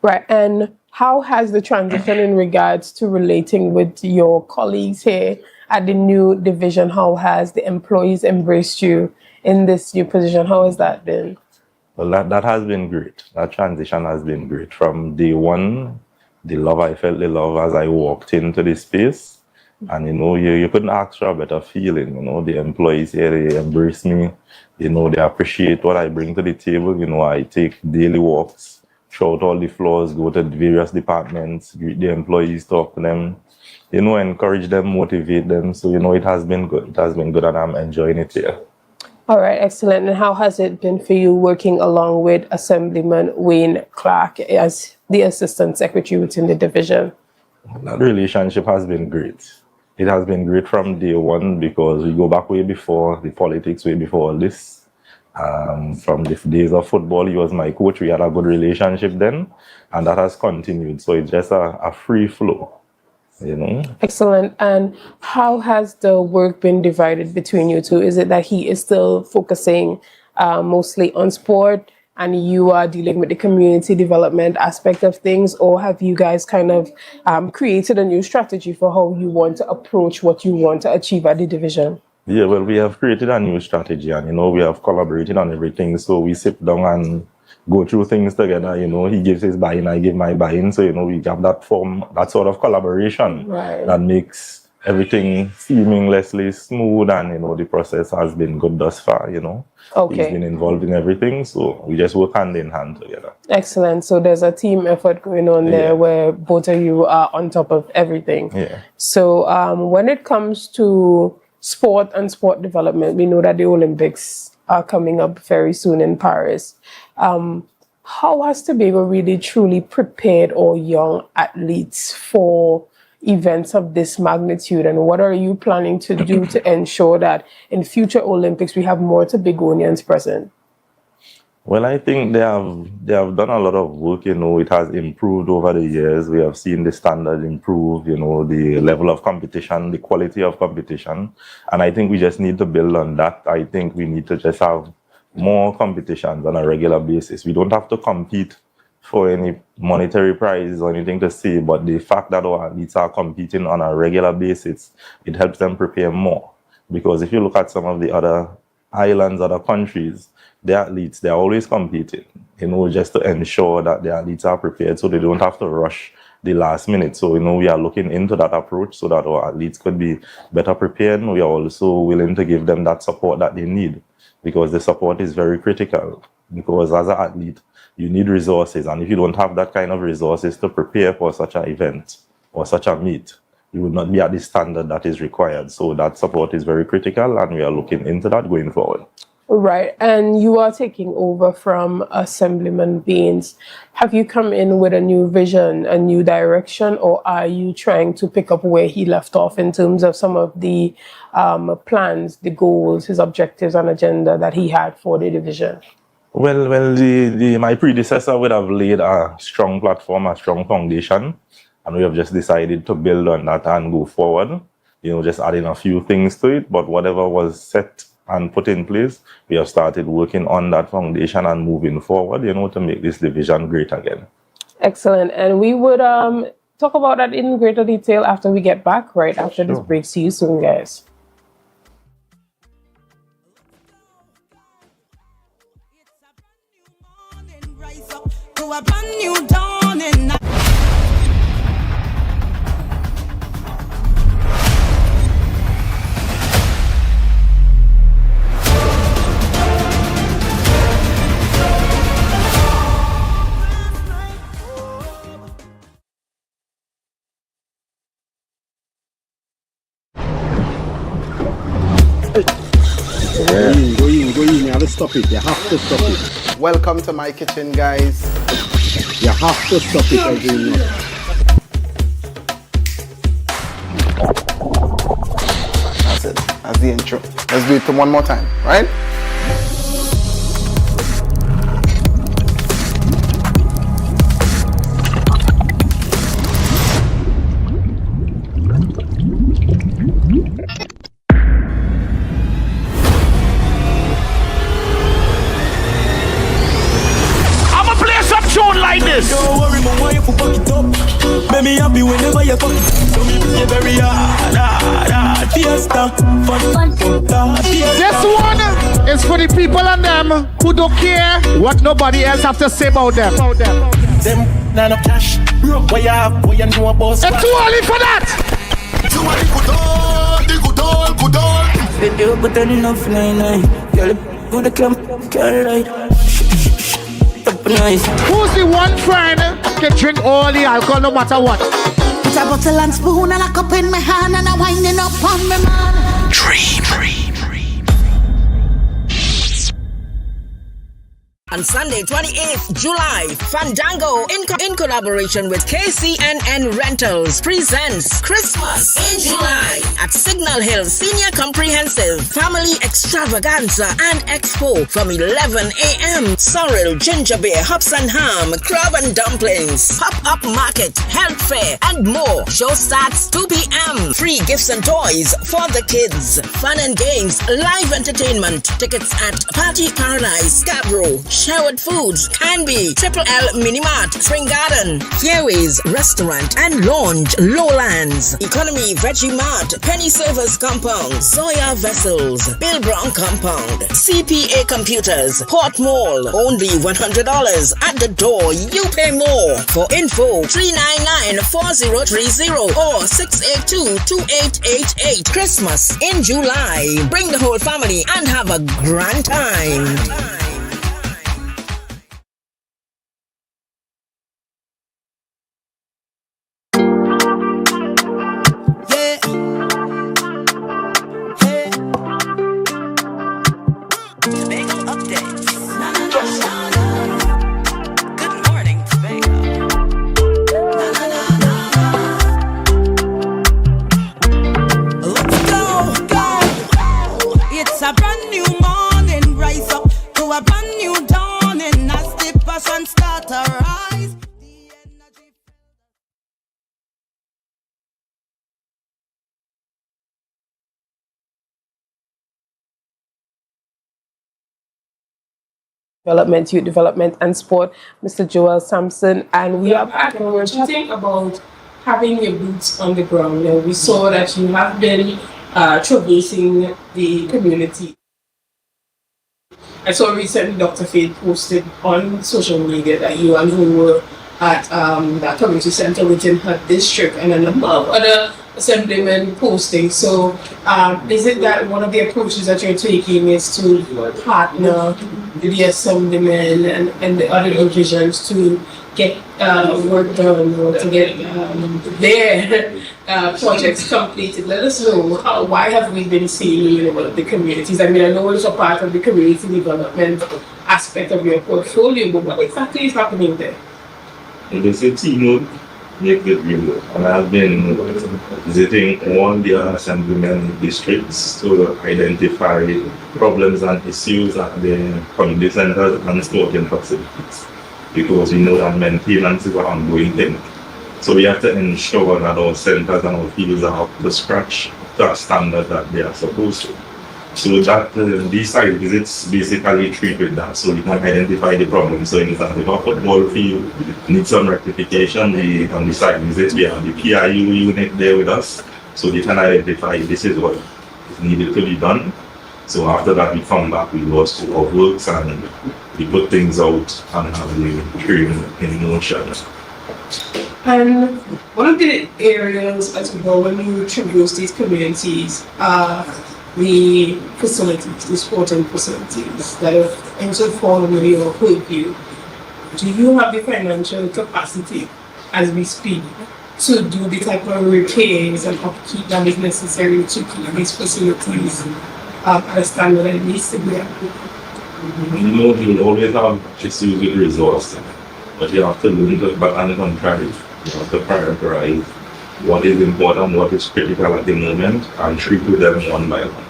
Speaker 4: Right. And how has the transition in regards to relating with your colleagues here at the new division? How has the employees embraced you in this new position? How has that been?
Speaker 8: Well, that has been great. That transition has been great. From day one, I felt the love as I walked into the space. And, you know, you couldn't ask for a better feeling. You know, the employees here, they embrace me. You know, they appreciate what I bring to the table. You know, I take daily walks throughout all the floors, go to various departments, greet the employees, talk to them, you know, encourage them, motivate them. So, you know, it has been good. It has been good and I'm enjoying it here.
Speaker 4: All right, excellent. And how has it been for you working along with Assemblyman Wayne Clark as the Assistant Secretary within the division?
Speaker 8: That relationship has been great. It has been great from day one because we go back way before the politics, way before all this. From the days of football, he was my coach. We had a good relationship then, and that has continued. So it's just a free flow, you know.
Speaker 4: Excellent. And how has the work been divided between you two? Is it that he is still focusing mostly on sport and you are dealing with the community development aspect of things, or have you guys kind of created a new strategy for how you want to approach what you want to achieve at the division?
Speaker 8: Yeah, well, we have created a new strategy and, you know, we have collaborated on everything. So we sit down and go through things together. You know, he gives his buy-in, I give my buy-in. So, you know, we have that sort of collaboration that makes everything seamlessly smooth. And, you know, the process has been good thus far, you know.
Speaker 4: Okay.
Speaker 8: He's been involved in everything. So we just work hand in hand together.
Speaker 4: Excellent. So there's a team effort going on there where both of you are on top of everything.
Speaker 8: Yeah.
Speaker 4: So when it comes to sport and sport development, we know that the Olympics are coming up very soon in Paris. How has Tobago really truly prepared our young athletes for events of this magnitude, and what are you planning to do to ensure that in future Olympics we have more Tobagonians present?
Speaker 8: Well, I think they have done a lot of work, you know. It has improved over the years. We have seen the standard improve, you know, the level of competition, the quality of competition. And I think we just need to build on that. I think we need to just have more competitions on a regular basis. We don't have to compete for any monetary prize or anything to say, but the fact that our athletes are competing on a regular basis, it helps them prepare more. Because if you look at some of the other islands, other countries, their athletes, they're always competing, you know, just to ensure that their athletes are prepared so they don't have to rush the last minute. So, we are looking into that approach so that our athletes could be better prepared. We are also willing to give them that support that they need, because the support is very critical. Because as an athlete, you need resources. And if you don't have that kind of resources to prepare for such an event or such a meet, you will not be at the standard that is required. So that support is very critical, and we are looking into that going forward.
Speaker 4: Right, and you are taking over from Assemblyman Baines. Have you come in with a new vision, a new direction, or are you trying to pick up where he left off in terms of some of the plans, the goals, his objectives and agenda that he had for the division?
Speaker 8: Well, my predecessor would have laid a strong platform, a strong foundation, and we have just decided to build on that and go forward. Just adding a few things to it, but whatever was set and put in place, we have started working on that foundation and moving forward, to make this division great again.
Speaker 4: Excellent. And we would talk about that in greater detail after we get back, right after this break. See you soon, guys.
Speaker 3: To a brand new dawning.
Speaker 12: Go in. You have to stop it. You have to stop it.
Speaker 5: Welcome to my kitchen, guys.
Speaker 12: You have to stop it again.
Speaker 5: That's it. That's the intro. Let's do it one more time, right?
Speaker 7: Don't worry about why you fuck it up. Make me happy whenever you fuck it. So me play very hard. Fiesta, fun.
Speaker 12: This one is for the people and them who don't care what nobody else have to say about them.
Speaker 7: Them none of cash. Broke what you have, what you know about.
Speaker 12: It's too early for that.
Speaker 7: Too early, good all. They do but enough 9-9. Girl, go to club, girl right. Nice.
Speaker 12: Who's the one friend can drink all the alcohol no matter what?
Speaker 1: Put a bottle and spoon and a cup in my hand and a winding up on me man.
Speaker 7: Dream.
Speaker 9: On Sunday, 28th July, Fandango, in collaboration with KCNN Rentals, presents Christmas in July at Signal Hill Senior Comprehensive Family Extravaganza and Expo from 11 a.m. Sorrel, ginger beer, hops and ham, crab and dumplings, pop-up market, health fair, and more. Show starts 2 p.m. Free gifts and toys for the kids. Fun and games, live entertainment. Tickets at Party Paradise, Scarborough, Sherwood Foods, Canby, Triple L Minimart, Spring Garden, Fairways Restaurant and Lounge, Lowlands, Economy Veggie Mart, Penny Savers Compound, Zoya Vessels, Bill Brown Compound, CPA Computers, Port Mall, only $100 at the door. You pay more. For info, 399-4030 or 682-2888. Christmas in July. Bring the whole family and have a grand time.
Speaker 4: Development, Youth Development and Sport, Mr. Joel Sampson, and we are back and we're chatting about having your boots on the ground. And we saw that you have been traversing the community. I saw recently Dr. Faith posted on social media that you and who were at that community center within her district, and a number of other assemblymen posting. So is it that one of the approaches that you're taking is to partner with the assemblymen and the other divisions to get work done or to get their projects completed? Let us know why have we been seeing the communities? I mean, I know it's a part of the community development aspect of your portfolio, but what exactly is happening there?
Speaker 8: It is a teamwork, make it real. And I've been visiting all the assemblymen districts to identify problems and issues at the community centers and sporting facilities, because we know that maintenance is an ongoing thing. So we have to ensure that our centers and our fields are up to scratch to a standard that they are supposed to. So that these site visits basically treat with that, so we can identify the problem. So in fact, if our football field needs some rectification, on the site visits we have the PIU unit there with us, so they can identify this is what is needed to be done. So after that we come back, we go to our works and we put things out and have the training in motion.
Speaker 4: And one of the areas as well when you traverse these communities are the facilities, the sporting facilities that have also fallen under your purview. Do you have the financial capacity as we speak to do the type of repairs and upkeep that is necessary to keep these facilities at a standard that it needs to be at?
Speaker 8: You know, you always have issues with resources, but you have to learn to balance and try. You have to prioritize what is important, what is critical at the moment, and treat with them one by one.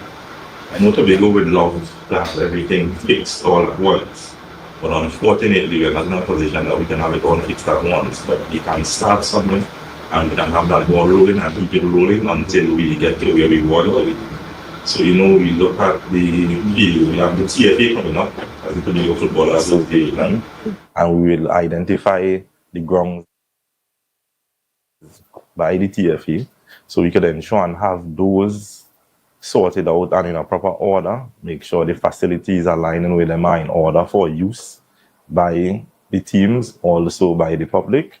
Speaker 8: I know Tobago would love to have everything fixed all at once, but unfortunately we're not in a position that we can have it all fixed at once. But we can start something and we can have that ball rolling and keep it rolling until we get to where we want to be. So you know, we look at the field, we have the TFA coming up as the Tobago Football Association, and we will identify the grounds by the TFA, so we could ensure and have those sorted out and in a proper order, make sure the facilities aligning with them are in order for use by the teams, also by the public,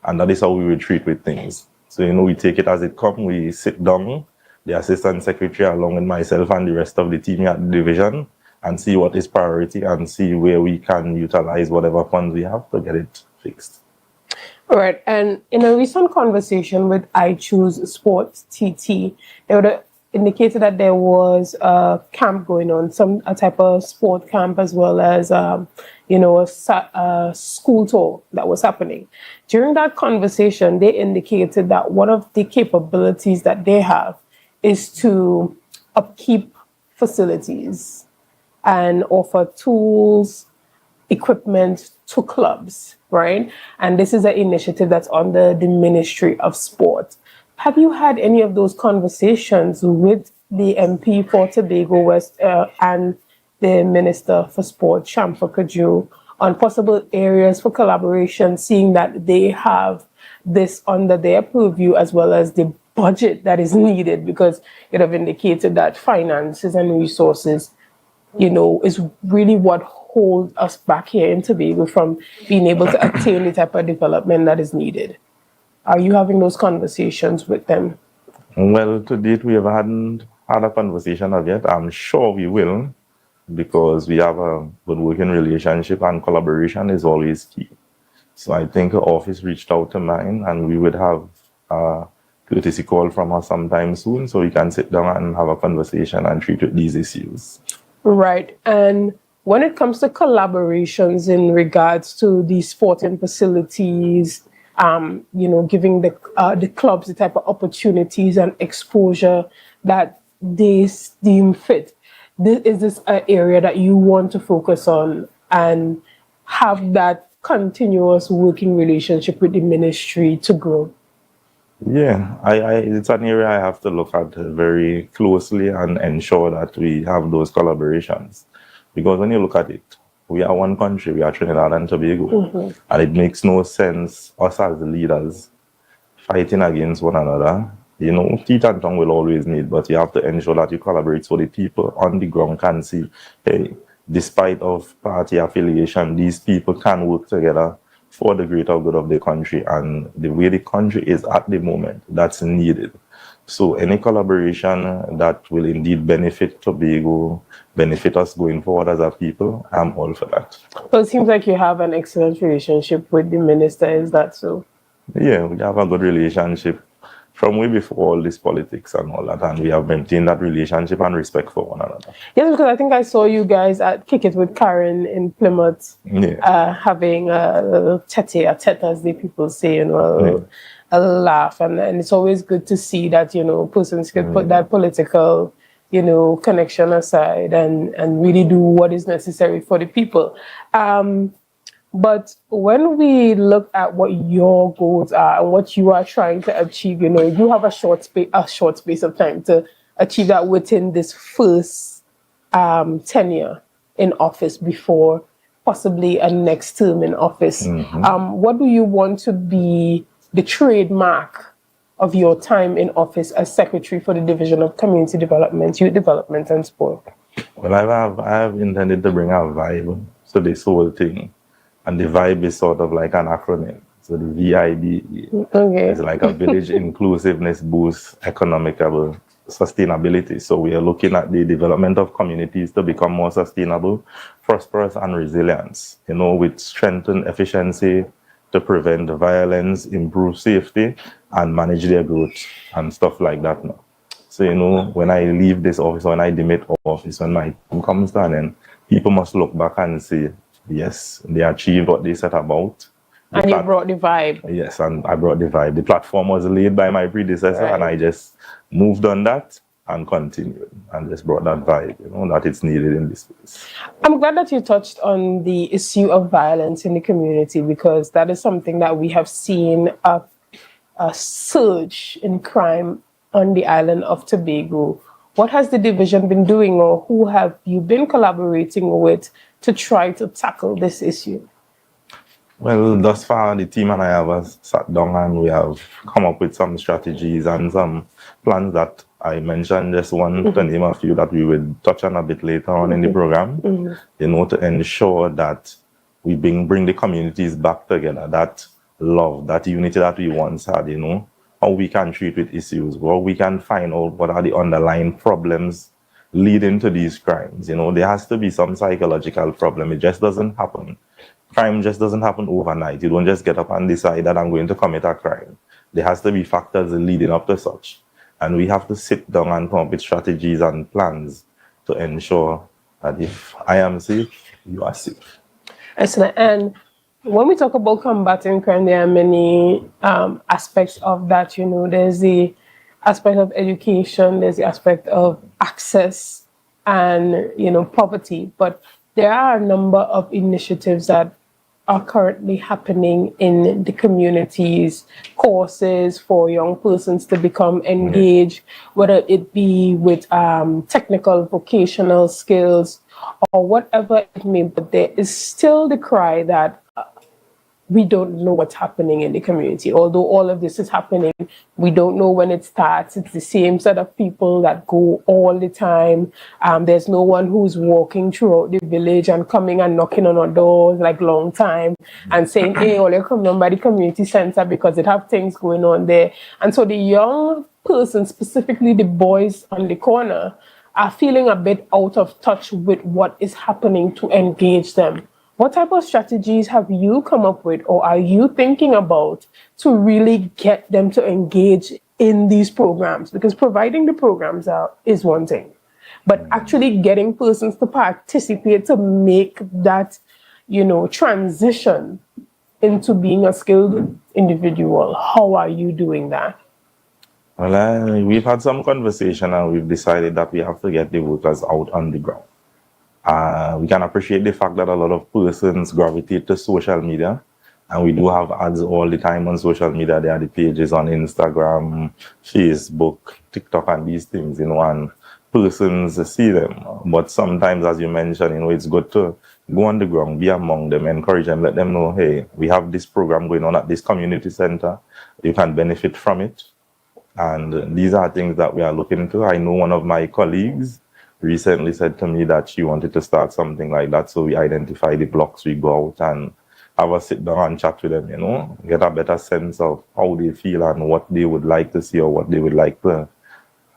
Speaker 8: and that is how we will treat with things. So you know, we take it as it comes, we sit down, the assistant secretary along with myself and the rest of the team at the division, and see what is priority and see where we can utilize whatever funds we have to get it fixed.
Speaker 4: All right, and in a recent conversation with I Choose Sports TT, they would indicated that there was a camp going on, a type of sport camp, as well as a school tour that was happening. During that conversation, they indicated that one of the capabilities that they have is to upkeep facilities and offer tools, equipment to clubs, right? And this is an initiative that's under the Ministry of Sport. Have you had any of those conversations with the MP for Tobago West and the Minister for Sport, Shamfa Kaju, on possible areas for collaboration, seeing that they have this under their purview as well as the budget that is needed, because it have indicated that finances and resources, is really what holds us back here in Tobago from being able to attain the type of development that is needed. Are you having those conversations with them?
Speaker 8: Well, to date, we haven't had a conversation as yet. I'm sure we will, because we have a good working relationship and collaboration is always key. So I think the office reached out to mine and we would have a courtesy call from her sometime soon so we can sit down and have a conversation and treat with these issues. Right.
Speaker 4: And when it comes to collaborations in regards to the sporting facilities, giving the clubs the type of opportunities and exposure that they deem fit, is this an area that you want to focus on and have that continuous working relationship with the ministry to grow?
Speaker 8: Yeah, it's an area I have to look at very closely and ensure that we have those collaborations. Because when you look at it, we are one country, we are Trinidad and Tobago, and it makes no sense, us as the leaders, fighting against one another. Teeth and tongue will always meet, but you have to ensure that you collaborate so the people on the ground can see, hey, despite of party affiliation, these people can work together for the greater good of the country and the way the country is at the moment, that's needed. So any collaboration that will indeed benefit Tobago, benefit us going forward as a people, I'm all for that.
Speaker 4: So it seems like you have an excellent relationship with the minister, is that so?
Speaker 8: Yeah, we have a good relationship from way before all this politics and all that, and we have maintained that relationship and respect for one another.
Speaker 4: Yes, because I think I saw you guys at Kick It with Karen in Plymouth, having a little tete as the people say, you know, a laugh, and it's always good to see that, you know, persons can put that political, you know, connection aside and really do what is necessary for the people. But when we look at what your goals are and what you are trying to achieve, you know, you have a short space of time to achieve that within this first tenure in office before possibly a next term in office. What do you want to be the trademark of your time in office as Secretary for the Division of Community Development, Youth Development and Sport?
Speaker 8: Well, I have intended to bring a vibe to this whole thing. And the vibe is sort of like an acronym. So the VIB is like a village inclusiveness boost economical sustainability. So we are looking at the development of communities to become more sustainable, prosperous and resilient, you know, with strengthened efficiency to prevent violence, improve safety and manage their growth and stuff like that now. So, you know, when I leave this office, when I demit office, when my time comes to an end, people must look back and say, yes, they achieved what they set about.
Speaker 4: And you brought the vibe.
Speaker 8: Yes, and I brought the vibe. The platform was laid by my predecessor, and I just moved on that and continued, and just brought that vibe, you know, that it's needed in this place.
Speaker 4: I'm glad that you touched on the issue of violence in the community, because that is something that we have seen a surge in crime on the island of Tobago. What has the division been doing, or who have you been collaborating with to try to tackle this issue?
Speaker 8: Well, thus far, the team and I have sat down and we have come up with some strategies and some plans that I mentioned, just one to name a few that we will touch on a bit later on in the program, you know, to ensure that we bring the communities back together, that love, that unity that we once had, you know, how we can treat with issues, what we can find out what are the underlying problems leading to these crimes. You know, there has to be some psychological problem. It just doesn't happen. Crime just doesn't happen overnight. You don't just get up and decide that I'm going to commit a crime. There has to be factors leading up to such. And we have to sit down and come up with strategies and plans to ensure that if I am safe, you are safe.
Speaker 4: Excellent. And when we talk about combating crime, there are many aspects of that. You know, there's the aspect of education, there's the aspect of access and, you know, poverty. But there are a number of initiatives that are currently happening in the communities, courses for young persons to become engaged, whether it be with technical, vocational skills or whatever it may be. But there is still the cry that we don't know what's happening in the community. Although all of this is happening, we don't know when it starts. It's the same set of people that go all the time. There's no one who's walking throughout the village and coming and knocking on our doors like long time and saying, hey, all you come down by the community center because it have things going on there. And so the young person, specifically the boys on the corner, are feeling a bit out of touch with what is happening to engage them. What type of strategies have you come up with or are you thinking about to really get them to engage in these programs? Because providing the programs out is one thing, but actually getting persons to participate to make that, you know, transition into being a skilled individual. How are you doing that?
Speaker 8: Well, we've had some conversation and we've decided that we have to get the workers out on the ground. We can appreciate the fact that a lot of persons gravitate to social media, and we do have ads all the time on social media. There are the pages on Instagram, Facebook, TikTok, and these things, you know, and persons see them. But sometimes, as you mentioned, you know, it's good to go on the ground, be among them, encourage them, let them know, hey, we have this program going on at this community center. You can benefit from it. And these are things that we are looking into. I know one of my colleagues recently said to me that she wanted to start something like that. So we identify the blocks, we go out and have a sit down and chat with them, you know, get a better sense of how they feel and what they would like to see or what they would like to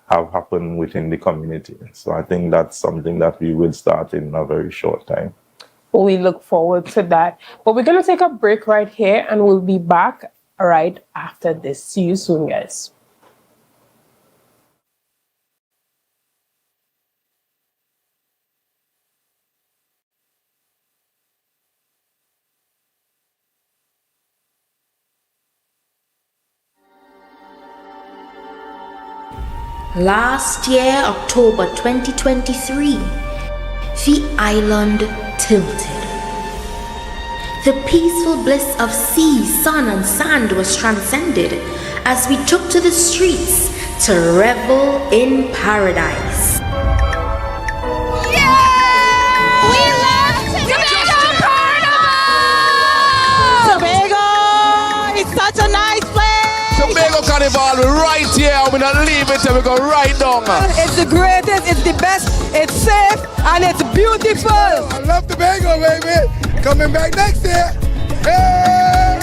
Speaker 8: have happen within the community. So I think that's something that we will start in a very short time.
Speaker 4: We look forward to that. But we're going to take a break right here and we'll be back right after this. See you soon, guys.
Speaker 27: Last year, October 2023, the island tilted. The peaceful bliss of sea, sun, and sand was transcended as we took to the streets to revel in paradise.
Speaker 31: Tobago! It's such a nice place!
Speaker 28: Tobago Carnival, we're right here. We're not leave it till we go right down.
Speaker 29: It's the greatest, it's the best, it's safe, and it's beautiful.
Speaker 28: I love Tobago, baby. Coming back next year. Hey!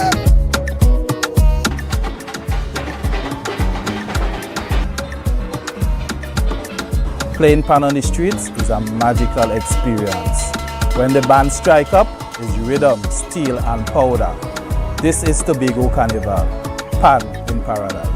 Speaker 30: Playing pan on the streets is a magical experience. When the band strike up, is rhythm, steel and powder. This is Tobago Carnival, pan in paradise.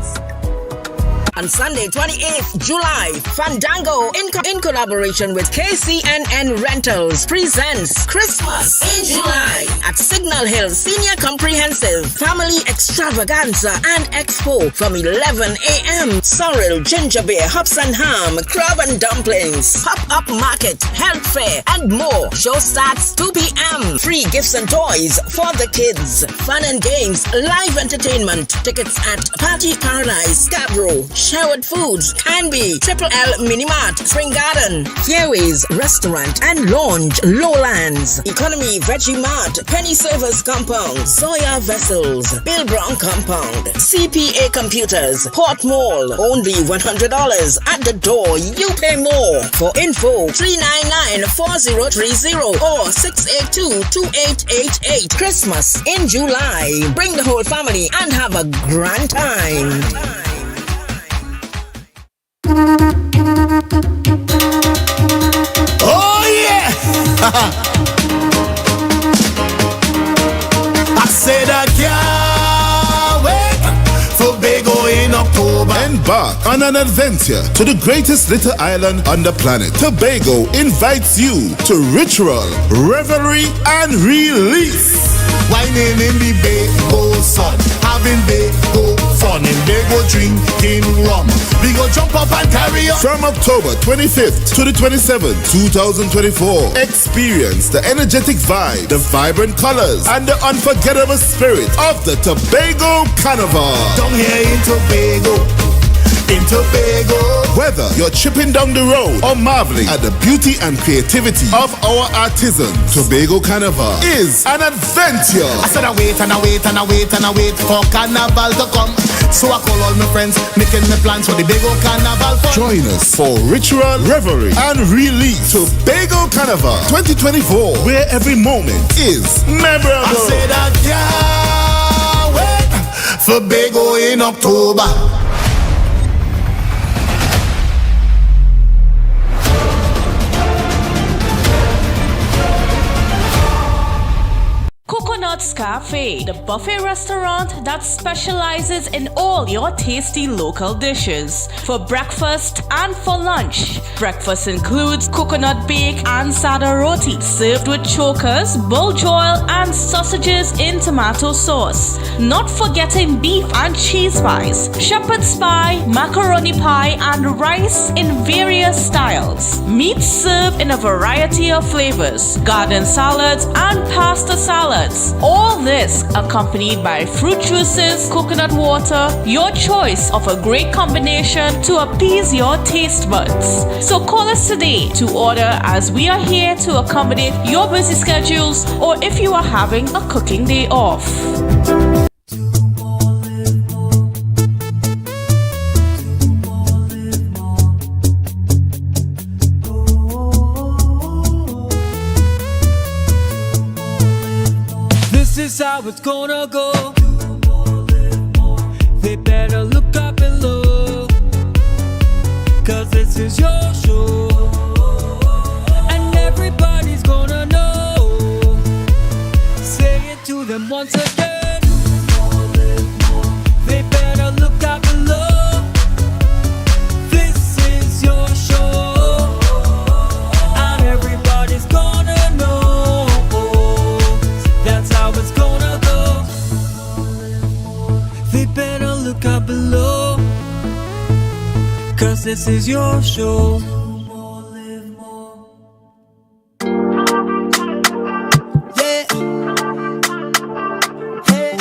Speaker 9: On Sunday, 28th July, Fandango, in collaboration with KCNN Rentals, presents Christmas in July at Signal Hill Senior Comprehensive Family Extravaganza and Expo from 11 a.m. Sorrel, ginger beer, hops and ham, crab and dumplings, pop-up market, health fair, and more. Show starts 2 p.m. Free gifts and toys for the kids. Fun and games, live entertainment. Tickets at Party Paradise, Scarborough, Sherwood Foods, Canby, Triple L Minimart, Spring Garden, Fairways Restaurant and Lounge, Lowlands, Economy Veggie Mart, Penny Savers Compound, Zoya Vessels, Bill Brown Compound, CPA Computers, Port Mall, only $100 at the door. You pay more. For info, 399-4030 or 682-2888. Christmas in July. Bring the whole family and have a grand time.
Speaker 6: Oh yeah! I said I can't wait for Tobago in October. Embark on an adventure to the greatest little island on the planet. Tobago invites you to ritual, revelry, and release. Whining in the Bago sun, having Bago fun, and Bago drinking rum. We go jump up and carry on. From October 25th to the 27th, 2024, experience the energetic vibe, the vibrant colors, and the unforgettable spirit of the Tobago Carnival. Down here in Tobago. In Tobago. Whether you're tripping down the road or marveling at the beauty and creativity of our artisans, Tobago Carnival is an adventure. I said I wait and I wait and I wait and I wait for Carnival to come. So I call all my friends, making my plans for the Tobago Carnival fun. Join us for ritual, revelry, and release. Tobago Carnival 2024, where every moment is memorable. I said I can't wait for Tobago in October.
Speaker 10: Coconut's Cafe, the buffet restaurant that specializes in all your tasty local dishes. For breakfast and for lunch. Breakfast includes coconut bake and sada roti, served with chokers, buljoil, and sausages in tomato sauce. Not forgetting beef and cheese pies, shepherd's pie, macaroni pie, and rice in various styles. Meat served in a variety of flavors, garden salads, and pasta salads. All this accompanied by fruit juices, coconut water, your choice of a great combination to appease your taste buds. So call us today to order, as we are here to accommodate your busy schedules or if you are having a cooking day off.
Speaker 7: This is
Speaker 11: is how it's gonna go. They better look up below, 'cause this is your show, and everybody's gonna know. Say it to them once again. They better look up below. This is your show, and everybody's gonna know. That's how it's gonna go. They better look up below, 'cause this is your show. Yeah. Hey.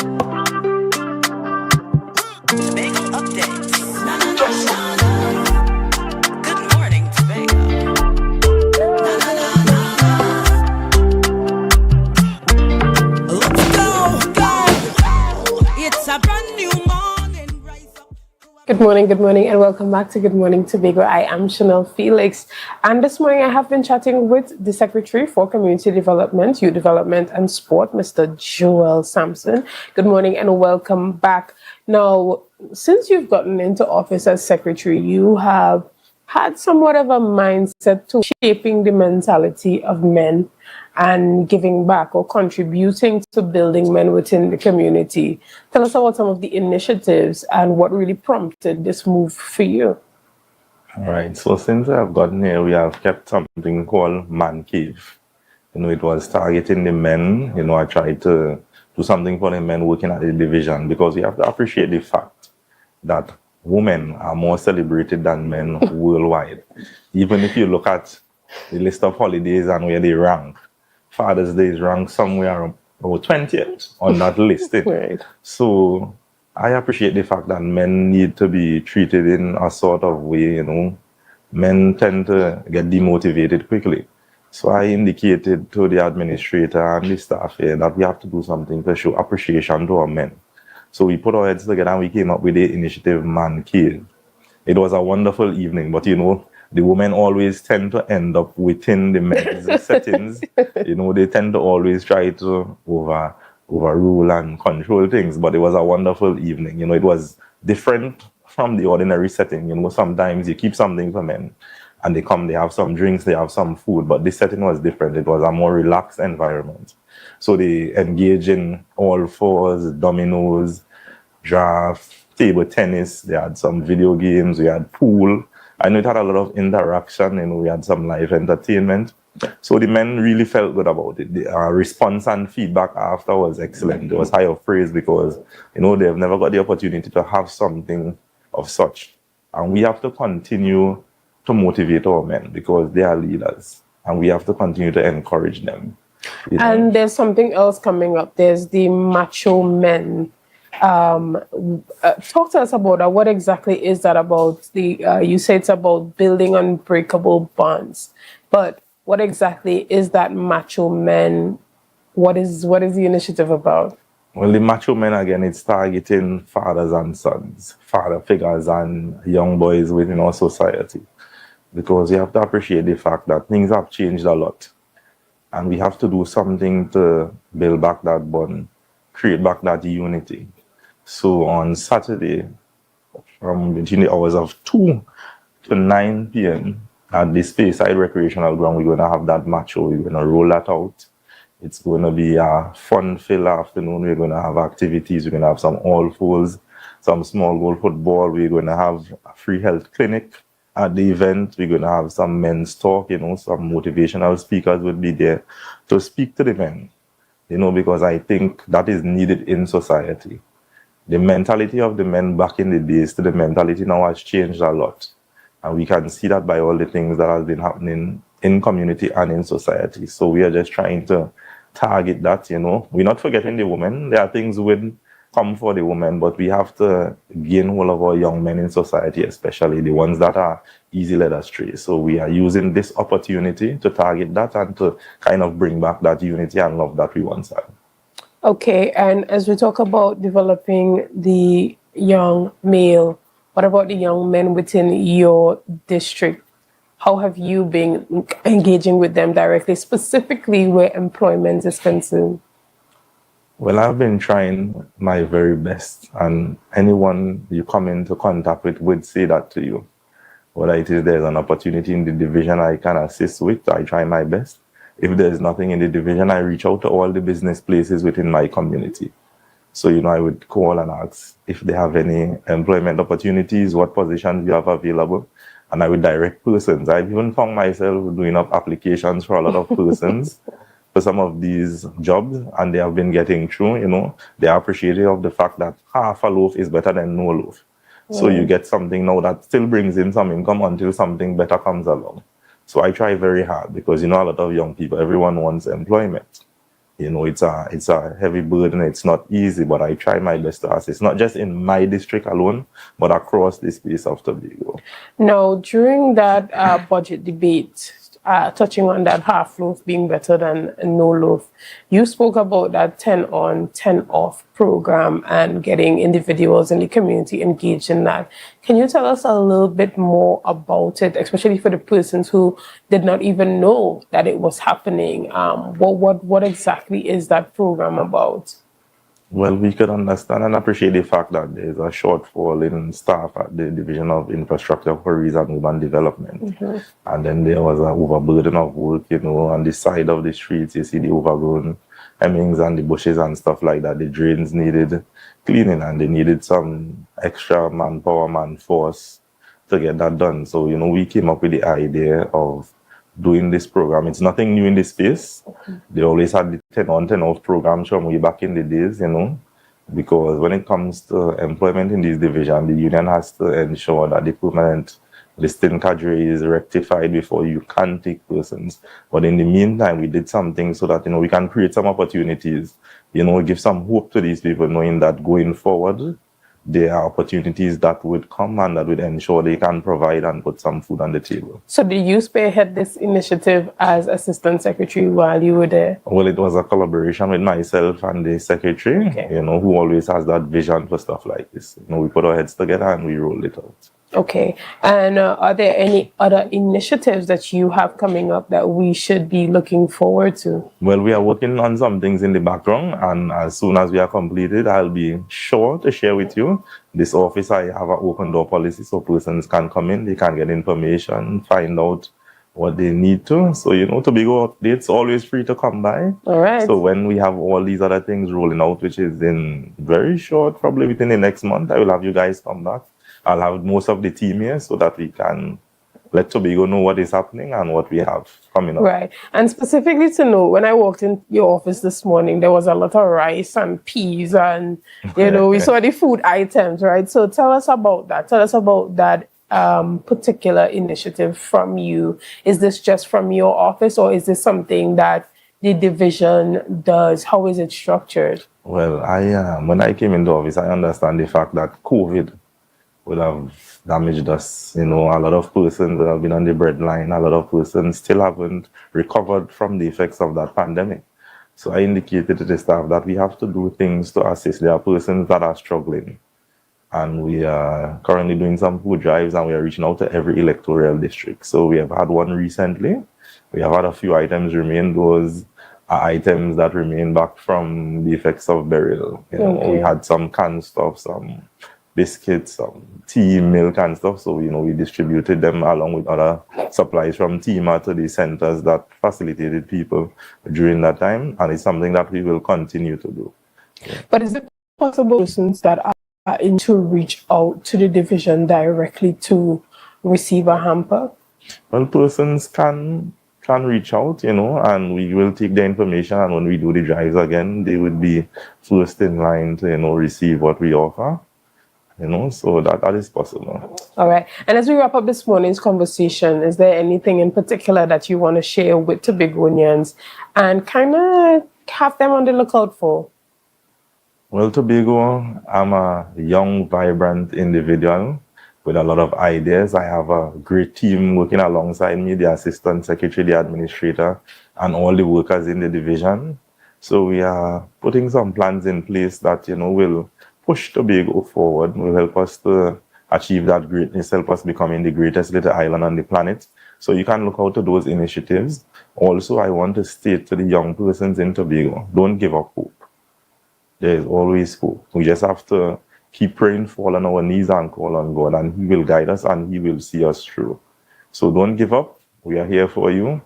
Speaker 11: Tobago updates. Good morning, Tobago. Let's go, go. It's a brand new morning.
Speaker 4: Good morning, and welcome back to Good Morning Tobago. I am Chanel Felix, and this morning I have been chatting with the Secretary for Community Development, Youth Development and Sport, Mr. Joel Sampson. Good morning and welcome back. Now, since you've gotten into office as Secretary, you have had somewhat of a mindset to shaping the mentality of men and giving back or contributing to building men within the community. Tell us about some of the initiatives and what really prompted this move for you.
Speaker 8: All right, so since I've gotten here, we have kept something called Man Cave. It was targeting the men. I tried to do something for the men working at the division, because we have to appreciate the fact that women are more celebrated than men worldwide. Even if you look at the list of holidays and where they rank, Father's Day is ranked somewhere about 20th on that list.
Speaker 4: Right.
Speaker 8: So I appreciate the fact that men need to be treated in a sort of way. Men tend to get demotivated quickly. So I indicated to the administrator and the staff here that we have to do something to show appreciation to our men. So we put our heads together and we came up with the initiative Man Cave. It was a wonderful evening, but the women always tend to end up within the men's settings. They tend to always try to overrule and control things, but it was a wonderful evening. It was different from the ordinary setting. Sometimes you keep something for men and they come, they have some drinks, they have some food, but this setting was different. It was a more relaxed environment. So they engage in all fours, dominoes, draft, table tennis, they had some video games, we had pool. I know it had a lot of interaction, we had some live entertainment. So the men really felt good about it. The response and feedback after was excellent. It was high of praise because, they've never got the opportunity to have something of such. And we have to continue to motivate our men because they are leaders. And we have to continue to encourage them.
Speaker 4: And there's something else coming up. There's the Macho Men. Talk to us about that. What exactly is that about? You say it's about building unbreakable bonds, but what exactly is that Macho Men? What is the initiative about?
Speaker 8: Well, the Macho Men, again, it's targeting fathers and sons, father figures and young boys within our society, because you have to appreciate the fact that things have changed a lot, and we have to do something to build back that bond, create back that unity. So on Saturday, from between the hours of 2 to 9 p.m. at the Speyside Recreational Ground, we're going to have that match. We're going to roll that out. It's going to be a fun-filled afternoon. We're going to have activities. We're going to have some all-fours, some small goal football. We're going to have a free health clinic at the event. We're going to have some men's talk, some motivational speakers will be there to speak to the men, because I think that is needed in society. The mentality of the men back in the days to the mentality now has changed a lot. And we can see that by all the things that have been happening in community and in society. So we are just trying to target that, We're not forgetting the women. There are things with come for the women, but we have to gain hold of our young men in society, especially the ones that are easy led astray. So we are using this opportunity to target that and to kind of bring back that unity and love that we once had.
Speaker 4: Okay, and as we talk about developing the young male, what about the young men within your district? How have you been engaging with them directly, specifically where employment is concerned?
Speaker 8: Well, I've been trying my very best, and anyone you come into contact with would say that to you. Whether it is there's an opportunity in the division I can assist with, I try my best. If there's nothing in the division, I reach out to all the business places within my community. So, I would call and ask if they have any employment opportunities, what positions you have available, and I would direct persons. I've even found myself doing up applications for a lot of persons for some of these jobs, and they have been getting through. They are appreciative of the fact that half a loaf is better than no loaf. So you get something now that still brings in some income until something better comes along. So I try very hard because, a lot of young people, everyone wants employment. It's a heavy burden. It's not easy, but I try my best to assist, not just in my district alone, but across the space of Tobago.
Speaker 4: Now, during that budget debate, touching on that half loaf being better than no loaf, you spoke about that 10 on, 10 off program and getting individuals in the community engaged in that. Can you tell us a little bit more about it, especially for the persons who did not even know that it was happening? What exactly is that program about?
Speaker 8: Well, we could understand and appreciate the fact that there's a shortfall in staff at the Division of Infrastructure, Quarries and Urban Development. And then there was an overburden of work, on the side of the streets. You see the overgrown hemmings and the bushes and stuff like that. The drains needed cleaning and they needed some extra manpower, man-force to get that done. So, we came up with the idea of doing this program. It's nothing new in this space. They always had the 10 on, 10 off programs from way back in the days, because when it comes to employment in this division, the union has to ensure that the permanent listing cadre is rectified before you can take persons. But in the meantime, we did something so that, we can create some opportunities, give some hope to these people, knowing that going forward, there are opportunities that would come and that would ensure they can provide and put some food on the table.
Speaker 4: So did you spearhead this initiative as Assistant Secretary while you were there?
Speaker 8: Well, it was a collaboration with myself and the Secretary, who always has that vision for stuff like this. We put our heads together and we rolled it out.
Speaker 4: Okay. And are there any other initiatives that you have coming up that we should be looking forward to?
Speaker 8: Well, we are working on some things in the background, and as soon as we are completed, I'll be sure to share with you. This office, I have an open door policy so persons can come in, they can get information, find out what they need to. So, Tobago Update's always free to come by.
Speaker 4: All right.
Speaker 8: So when we have all these other things rolling out, which is in very short, probably within the next month, I will have you guys come back. I'll have most of the team here so that we can let Tobago know what is happening and what we have coming up.
Speaker 4: Right. And specifically to know, when I walked in your office this morning, there was a lot of rice and peas and, we saw the food items, right? So tell us about that. Tell us about that particular initiative from you. Is this just from your office or is this something that the division does? How is it structured?
Speaker 8: Well, when I came into office, I understand the fact that COVID would have damaged us. A lot of persons that have been on the breadline, a lot of persons still haven't recovered from the effects of that pandemic. So I indicated to the staff that we have to do things to assist. There are persons that are struggling. And we are currently doing some food drives and we are reaching out to every electoral district. So we have had one recently. We have had a few items remain. Those are items that remain back from the effects of burial. We had some canned stuff, some biscuits, tea, milk and stuff. So, we distributed them along with other supplies from TIMA to the centers that facilitated people during that time. And it's something that we will continue to do.
Speaker 4: But is it possible persons that are in to reach out to the division directly to receive a hamper?
Speaker 8: Well, persons can reach out, and we will take the information. And when we do the drives again, they would be first in line to, receive what we offer. So that is possible.
Speaker 4: All right. And as we wrap up this morning's conversation, is there anything in particular that you want to share with Tobagonians and kind of have them on the lookout for?
Speaker 8: Well, Tobago, I'm a young, vibrant individual with a lot of ideas. I have a great team working alongside me, the assistant secretary, the administrator, and all the workers in the division. So we are putting some plans in place that, will push Tobago forward, will help us to achieve that greatness, help us becoming the greatest little island on the planet. So you can look out to those initiatives. Also, I want to state to the young persons in Tobago, don't give up hope. there is always hope. We just have to keep praying, fall on our knees and call on God, and He will guide us and He will see us through. So don't give up. We are here for you.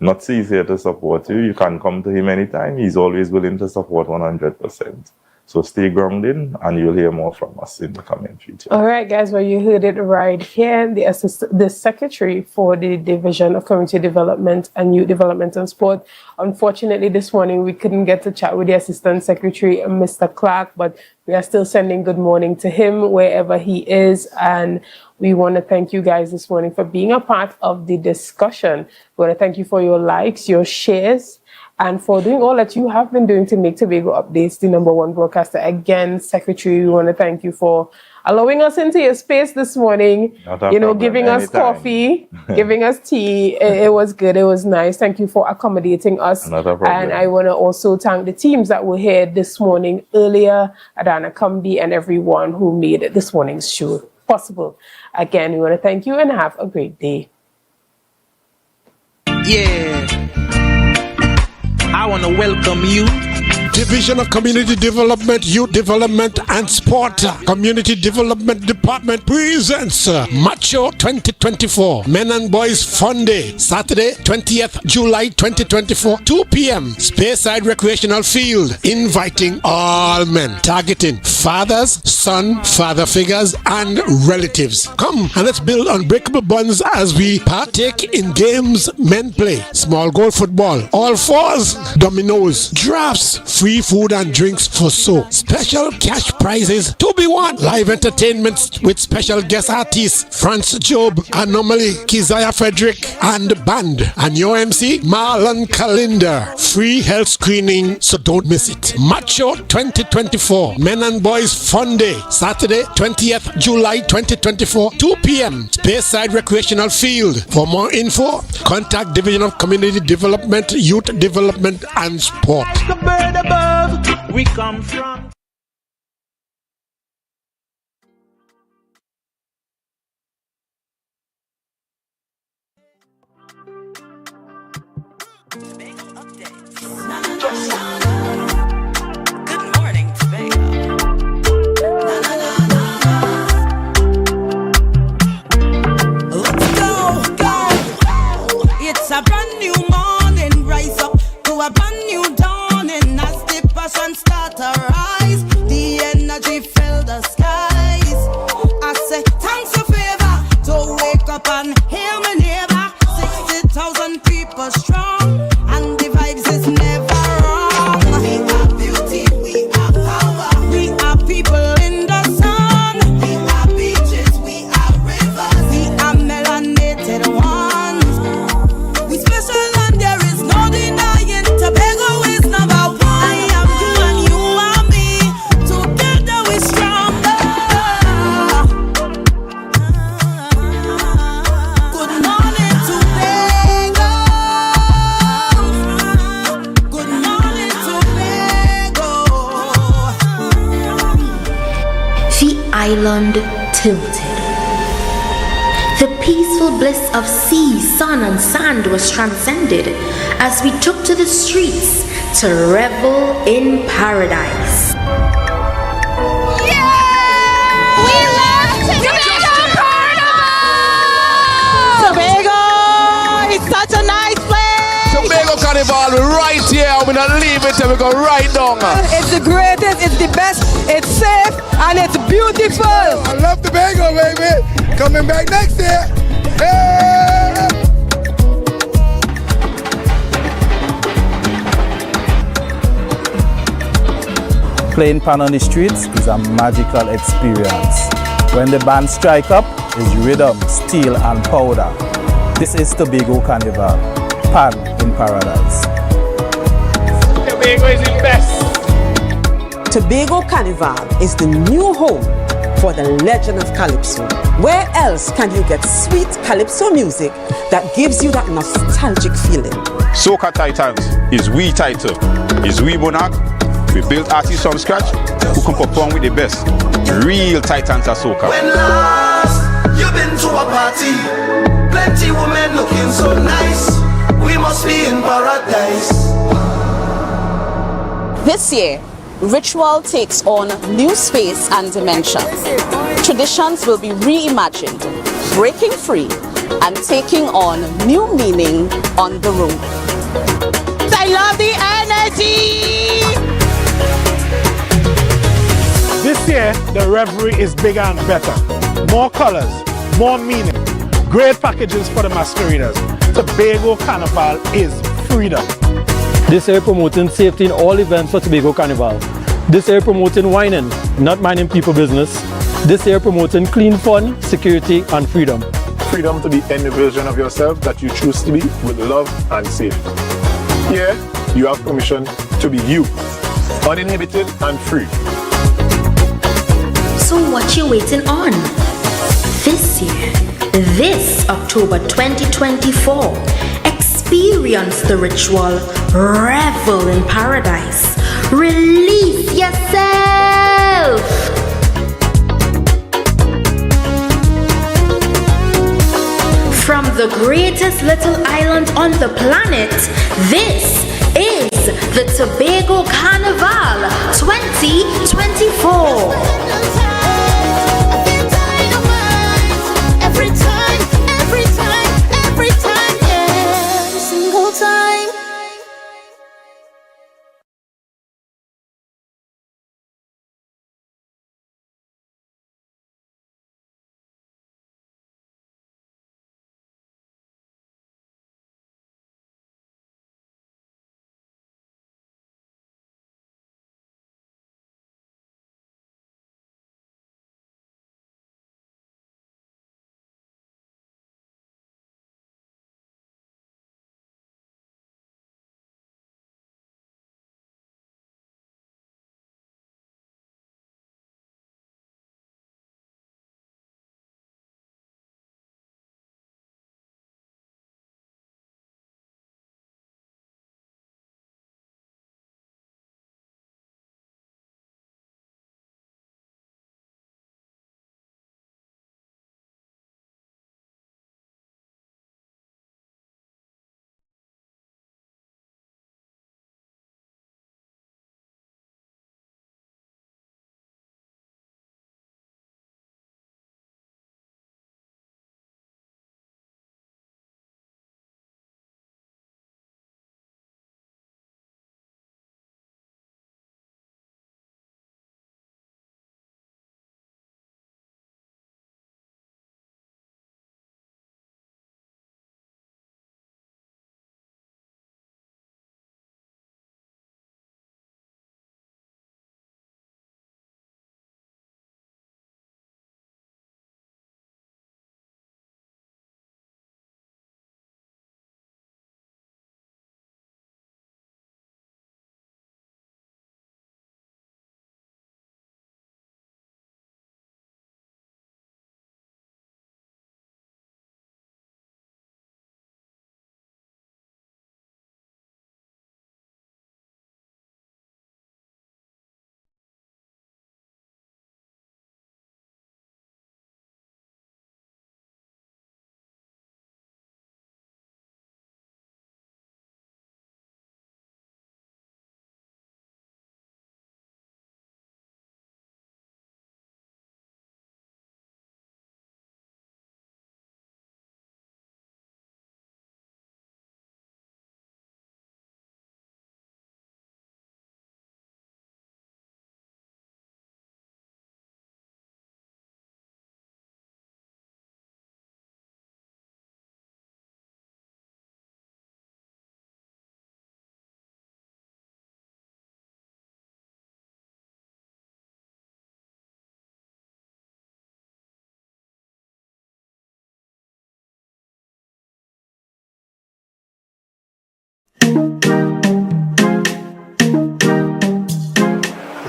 Speaker 8: Not say He's here to support you. You can come to Him anytime. He's always willing to support 100%. So stay grounded and you'll hear more from us in the coming future.
Speaker 4: All right, guys, well, you heard it right here. The Secretary for the Division of Community Development and Youth Development and Sport. Unfortunately, this morning we couldn't get to chat with the Assistant Secretary, Mr. Clark, but we are still sending good morning to him wherever he is. And we want to thank you guys this morning for being a part of the discussion. We want to thank you for your likes, your shares, and for doing all that you have been doing to make Tobago Updates the #1 broadcaster. Again, Secretary, we want to thank you for allowing us into your space this morning. Giving us coffee, giving us tea. It was good. It was nice. Thank you for accommodating us. And I want to also thank the teams that were here this morning earlier, Adana Kambi and everyone who made this morning's show possible. Again, we want to thank you and have a great day.
Speaker 13: Yeah. I want to welcome you.
Speaker 12: Division of Community Development, Youth Development and Sport. Community Development Department presents Macho 2024 Men and Boys Fun Day, Saturday 20th July 2024, 2 p.m. Speyside Recreational Field, inviting all men, targeting fathers, son, father figures and relatives. Come and let's build unbreakable bonds as we partake in games men play: small goal football, all fours, dominoes, drafts, free food and drinks for so. Special cash prizes to be won. Live entertainments with special guest artists France Job, Anomaly, Keziah Frederick and band. And your MC, Marlon Calendar. Free health screening, so don't miss it. Macho 2024 Men and Boys Fun Day, Saturday 20th July 2024, 2 p.m. Speyside Recreational Field. For more info, contact Division of Community Development, Youth Development and Sport.
Speaker 13: The bird above we come from.
Speaker 3: Good morning, Tobago. Let's go. It's a brand new morning. Rise up to a brand new dawning. As the passion start to rise, the energy fill the skies. I say thanks for favor to wake up and hear me neighbor. 60,000 people strong, and the vibes is never wrong. We are beauty, we are power, we are people in the sun. We are beaches, we are rivers, we are melanated ones. We special and there is no denying. Tobago is number one. I am you and you are me. Together we stronger. Good morning, Tobago. Good morning, Tobago.
Speaker 27: The island tilted. The peaceful bliss of sea, sun, and sand was transcended as we took to the streets to revel in paradise.
Speaker 29: Tobago! It's such a nice place!
Speaker 14: Tobago Carnival, we're right here. We're not leave it till we go right down.
Speaker 29: It's the greatest, it's the best, it's safe, and it's beautiful.
Speaker 28: I love Tobago, baby. Coming back next year. Hey!
Speaker 30: Playing pan on the streets is a magical experience. When the band strike up, is rhythm, steel and powder. This is Tobago Carnival, pan in paradise.
Speaker 15: Tobago is the best.
Speaker 31: Tobago Carnival is the new home for the legend of Calypso. Where else can you get sweet Calypso music that gives you that nostalgic feeling?
Speaker 16: Soca Titans is we title, is we monarch. We built artists from scratch who can perform with the best. Real titans of soca.
Speaker 7: When last you've been to a party, plenty women looking so nice. We must be in paradise.
Speaker 31: This year,
Speaker 2: ritual takes on new space and dimension. Traditions will be reimagined, breaking free and taking on new meaning on the road.
Speaker 1: I love the energy!
Speaker 13: This year, the revelry is bigger and better. More colors, more meaning. Great packages for the masqueraders. Tobago Carnival is freedom.
Speaker 17: This year promoting safety in all events for Tobago Carnival. This year promoting whining, not minding people business. This year promoting clean fun, security and freedom.
Speaker 18: Freedom to be any version of yourself that you choose to be with love and safety. Here, you have permission to be you, uninhibited and free.
Speaker 27: So what you waiting on? This year, this October 2024, experience the ritual, revel in paradise, release yourself. From the greatest little island on the planet, this is the Tobago Carnival 2024.
Speaker 1: Every time, every single time.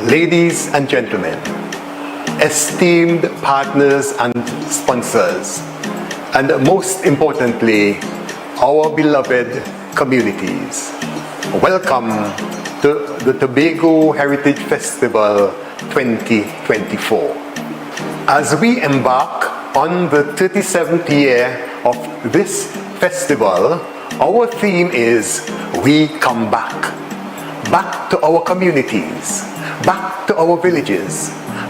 Speaker 19: Ladies and gentlemen, esteemed partners and sponsors, and most importantly, our beloved communities, welcome to the Tobago Heritage Festival 2024. As we embark on the 37th year of this festival, our theme is We Come Back. Back to our communities, back to our villages,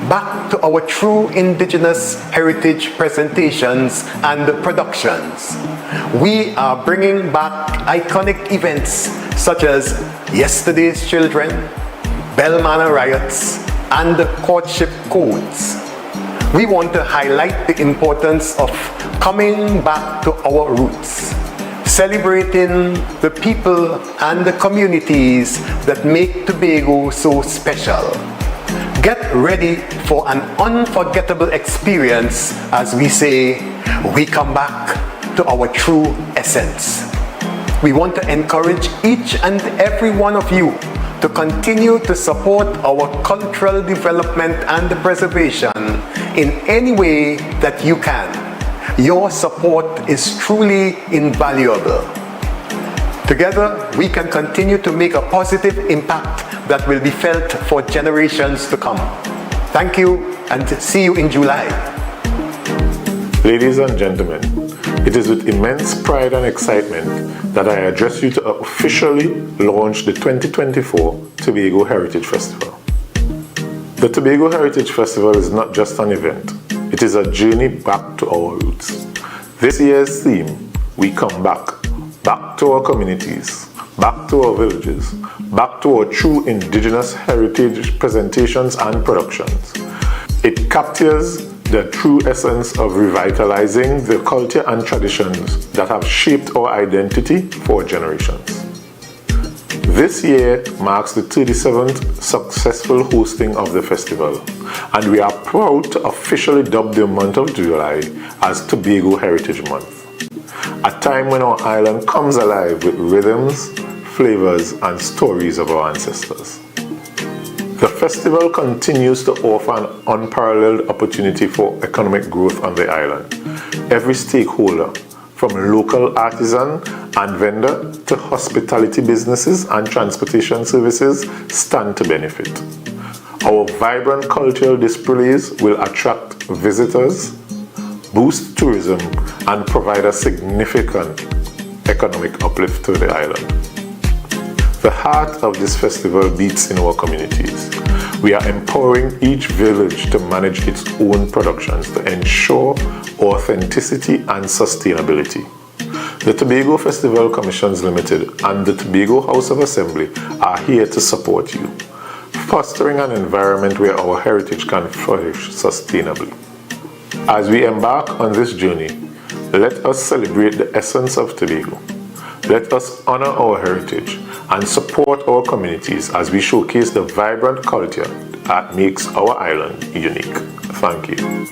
Speaker 19: back to our true indigenous heritage presentations and productions. We are bringing back iconic events such as Yesterday's Children, Bell Manor Riots, and Courtship Codes. We want to highlight the importance of coming back to our roots, celebrating the people and the communities that make Tobago so special. Get ready for an unforgettable experience as we say, we come back to our true essence. We want to encourage each and every one of you to continue to support our cultural development and preservation in any way that you can. Your support is truly invaluable. Together, we can continue to make a positive impact that will be felt for generations to come. Thank you, and see you in July.
Speaker 18: Ladies and gentlemen, it is with immense pride and excitement that I address you to officially launch the 2024 Tobago Heritage Festival. The Tobago Heritage Festival is not just an event, it is a journey back to our roots. This year's theme, we come back to our communities, back to our villages, back to our true indigenous heritage presentations and productions. It captures the true essence of revitalizing the culture and traditions that have shaped our identity for generations. This year marks the 37th successful hosting of the festival, and we are proud to officially dub the month of July as Tobago Heritage Month, a time when our island comes alive with rhythms, flavors, and stories of our ancestors. The festival continues to offer an unparalleled opportunity for economic growth on the island. Every stakeholder, from local artisan and vendor to hospitality businesses and transportation services, stand to benefit. Our vibrant cultural displays will attract visitors, boost tourism, and provide a significant economic uplift to the island. The heart of this festival beats in our communities. We are empowering each village to manage its own productions to ensure authenticity and sustainability. The Tobago Festival Commissions Limited and the Tobago House of Assembly are here to support you, fostering an environment where our heritage can flourish sustainably. As we embark on this journey, let us celebrate the essence of Tobago. Let us honor our heritage and support our communities as we showcase the vibrant culture that makes our island unique. Thank you.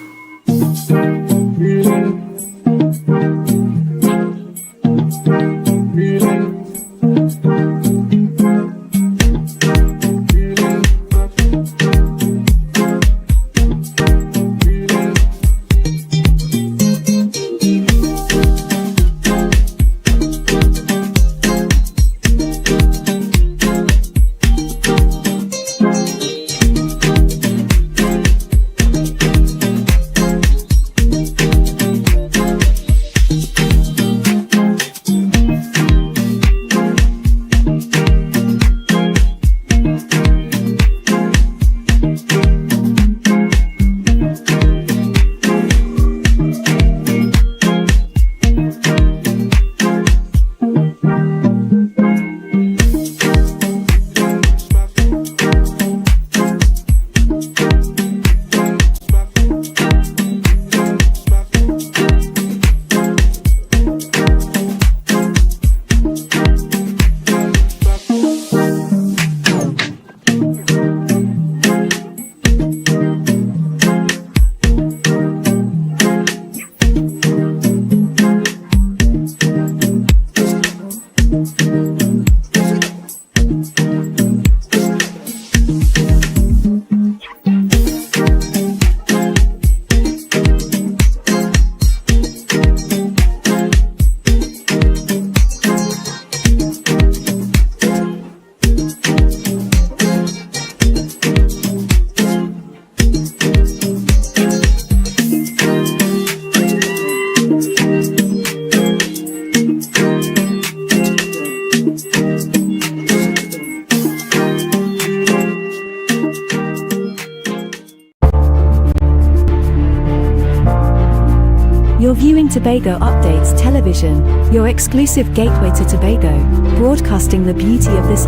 Speaker 5: You're viewing Tobago Updates Television, your exclusive gateway to Tobago, broadcasting the beauty of this